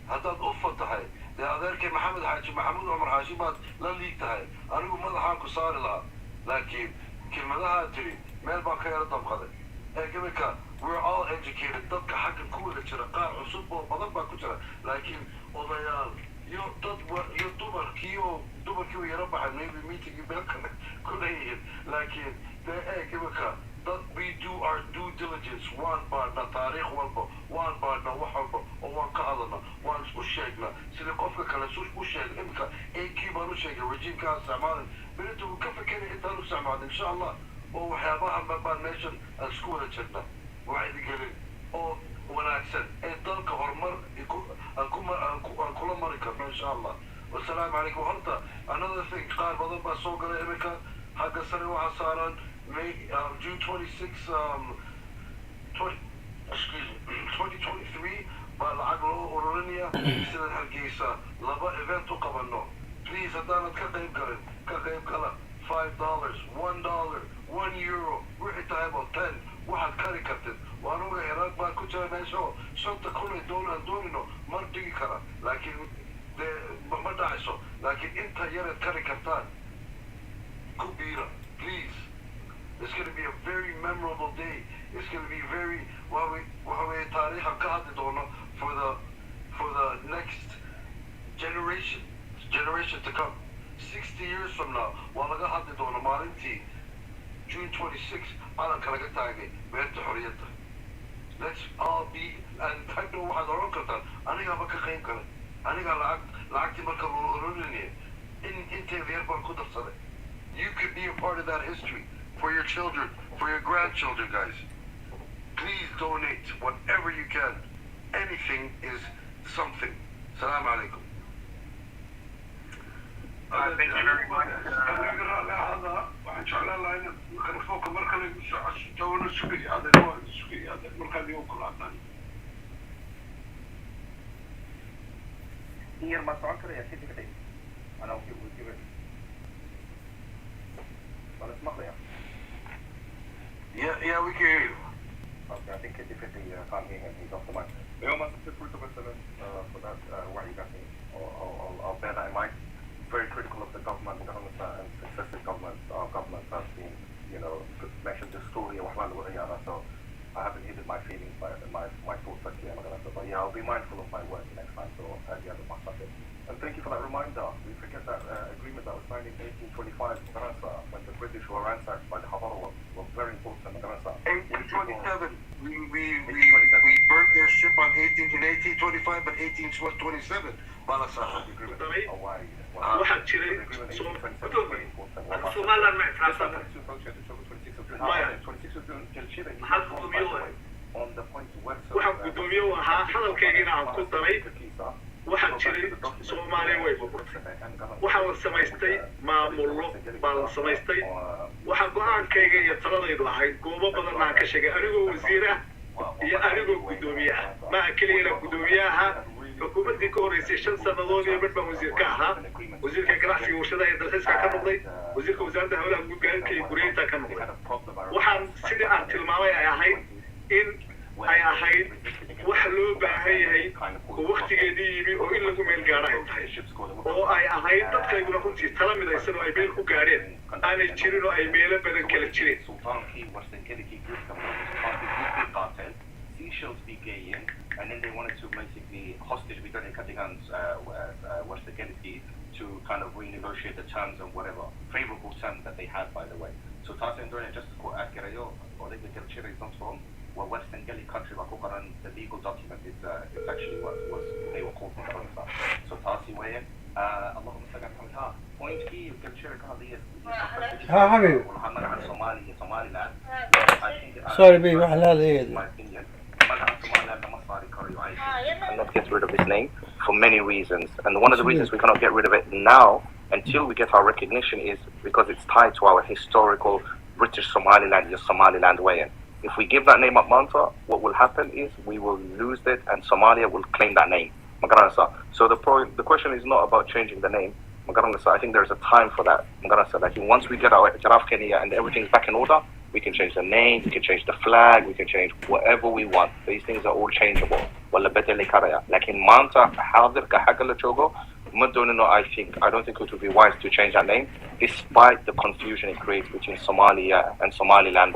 Hadad ufa tahay. The other came Muhammad Haji Mahmoud Omar Haji but la leak tahay. Anigu madaxan ku saari lahaa laakiin kelmadaha tiri meel baan ka yara damqaday ee gabadha we're all educated dadka xagga ku wada jira qaar cusub oo badan baa ku jira laakiin odayaal iyo dad iyo dumarkii yara baxay maybe meeting meel kale ku leeyihiin laakiin dee imika that we do our due diligence waan baadhna taariikh walba waan baadhna wax walba oo waan ka hadalna waan isku sheegnaa sidii qofka kale u sheegay imika AK baan u sheegay rejiimkaa isticmaalin berita uu ka fekeray intaan u isticmaalin insha allah oo waxyaabaha baan meeshan aan isku wada jirna wacyigelin oo wanaagsan ee dalka horumar aan kula mari karno insha allah wasalaamu calaykum horta another thing qaar badan baa soo galay imika xagga sare waxaa saaran June 26, 2023 baa lacag loo ururinaya sidan hargeysa laba event u qabano please haddaanad ka qayb galin ka qayb gala $5 $1 €1 wixii tahay about 10 waxaad kari kartid waan uga heraag baa ku jira meesha oo $50,000 aan doonino ma dhigi kara laakiin dee ma dhacayso laakiin inta yareed kari kartaan ku biira please. It's going to be a very memorable day. It's going to be very for the next generation to come. 60 years from now, June 26, let's all be and I know what you could be a part of that history. For your children, for your grandchildren, guys. Please donate whatever you can. Anything is something. Assalamu alaikum. Thank you very much. Yeah, we can hear you. Okay, I think Qiti can't hear him. He's off the mic. For that, why you got me? I'll bear that in mind. Very critical of the government and successive governments. Our government has been, mentioned the story of so I haven't hidden my feelings, my thoughts are clear. But yeah, I'll be mindful of my words next time. So and thank you for that reminder. We forget that agreement that was signed in 1825 when the British were ransacked by the Habara was very important. 1827. We burnt their ship in 1825, but 1827. Balasaha. waxaa jiray Somaliland ma ixtiraafsana waxaa gudoomiye u ahaa hadalkaygina aan ku daray waxaa jiray Soomaaliya way burburtay waxaa la samaystay maamullo baa la samaystay waxaa go-aankayga iyo taladaydu ahayd goobo badan aan ka sheegay anigoo wasiir ah iyo anigoo gudoomiye ah maaha keliya gudoomiye ahaa xukuumaddii ka horeysay 5 sannadood iyo midbaan wasiir ka ahaa wasiirka ganacsiga warshadaha iyo dalxiiska ka noqday wasiirka wasaaradda hawlaha guudgaarinta iyo guryeynta ka noqday waxaan sidii aan tilmaamay ay ahayd in ay ahayd wax loo baahan yahay oo waqtigeedii yimi oo in lagu meel gaadho ay tahay oo ay ahayd dadkayguna runtii tala midaysan oo ay meel ku gaadheen aanay jirin oo ay meelo badan kala jireen and then they wanted to basically hostage Vidani Katigan's to kind of renegotiate the terms and whatever favorable terms that they had, by the way. So Tasin Dorian just to quote Akirayo or the Chile is not wrong. Well, Western Gali country Bakukaran, the legal document is actually what was they were called from the So Tasi way Allahumma salli ala point key you can share sorry babe waxa la leeyahay and not get rid of his name for many reasons. And one of the reasons we cannot get rid of it now until we get our recognition is because it's tied to our historical British Somaliland, your Somaliland way. If we give that name up Manta, what will happen is we will lose it and Somalia will claim that name. So the question is not about changing the name. I think there's a time for that. Like once we get our Jaraf Kenya and everything's back in order, we can change the name, we can change the flag, we can change whatever we want. These things are all changeable. Like in Manta, I don't think it would be wise to change that name, despite the confusion it creates between Somalia and Somaliland.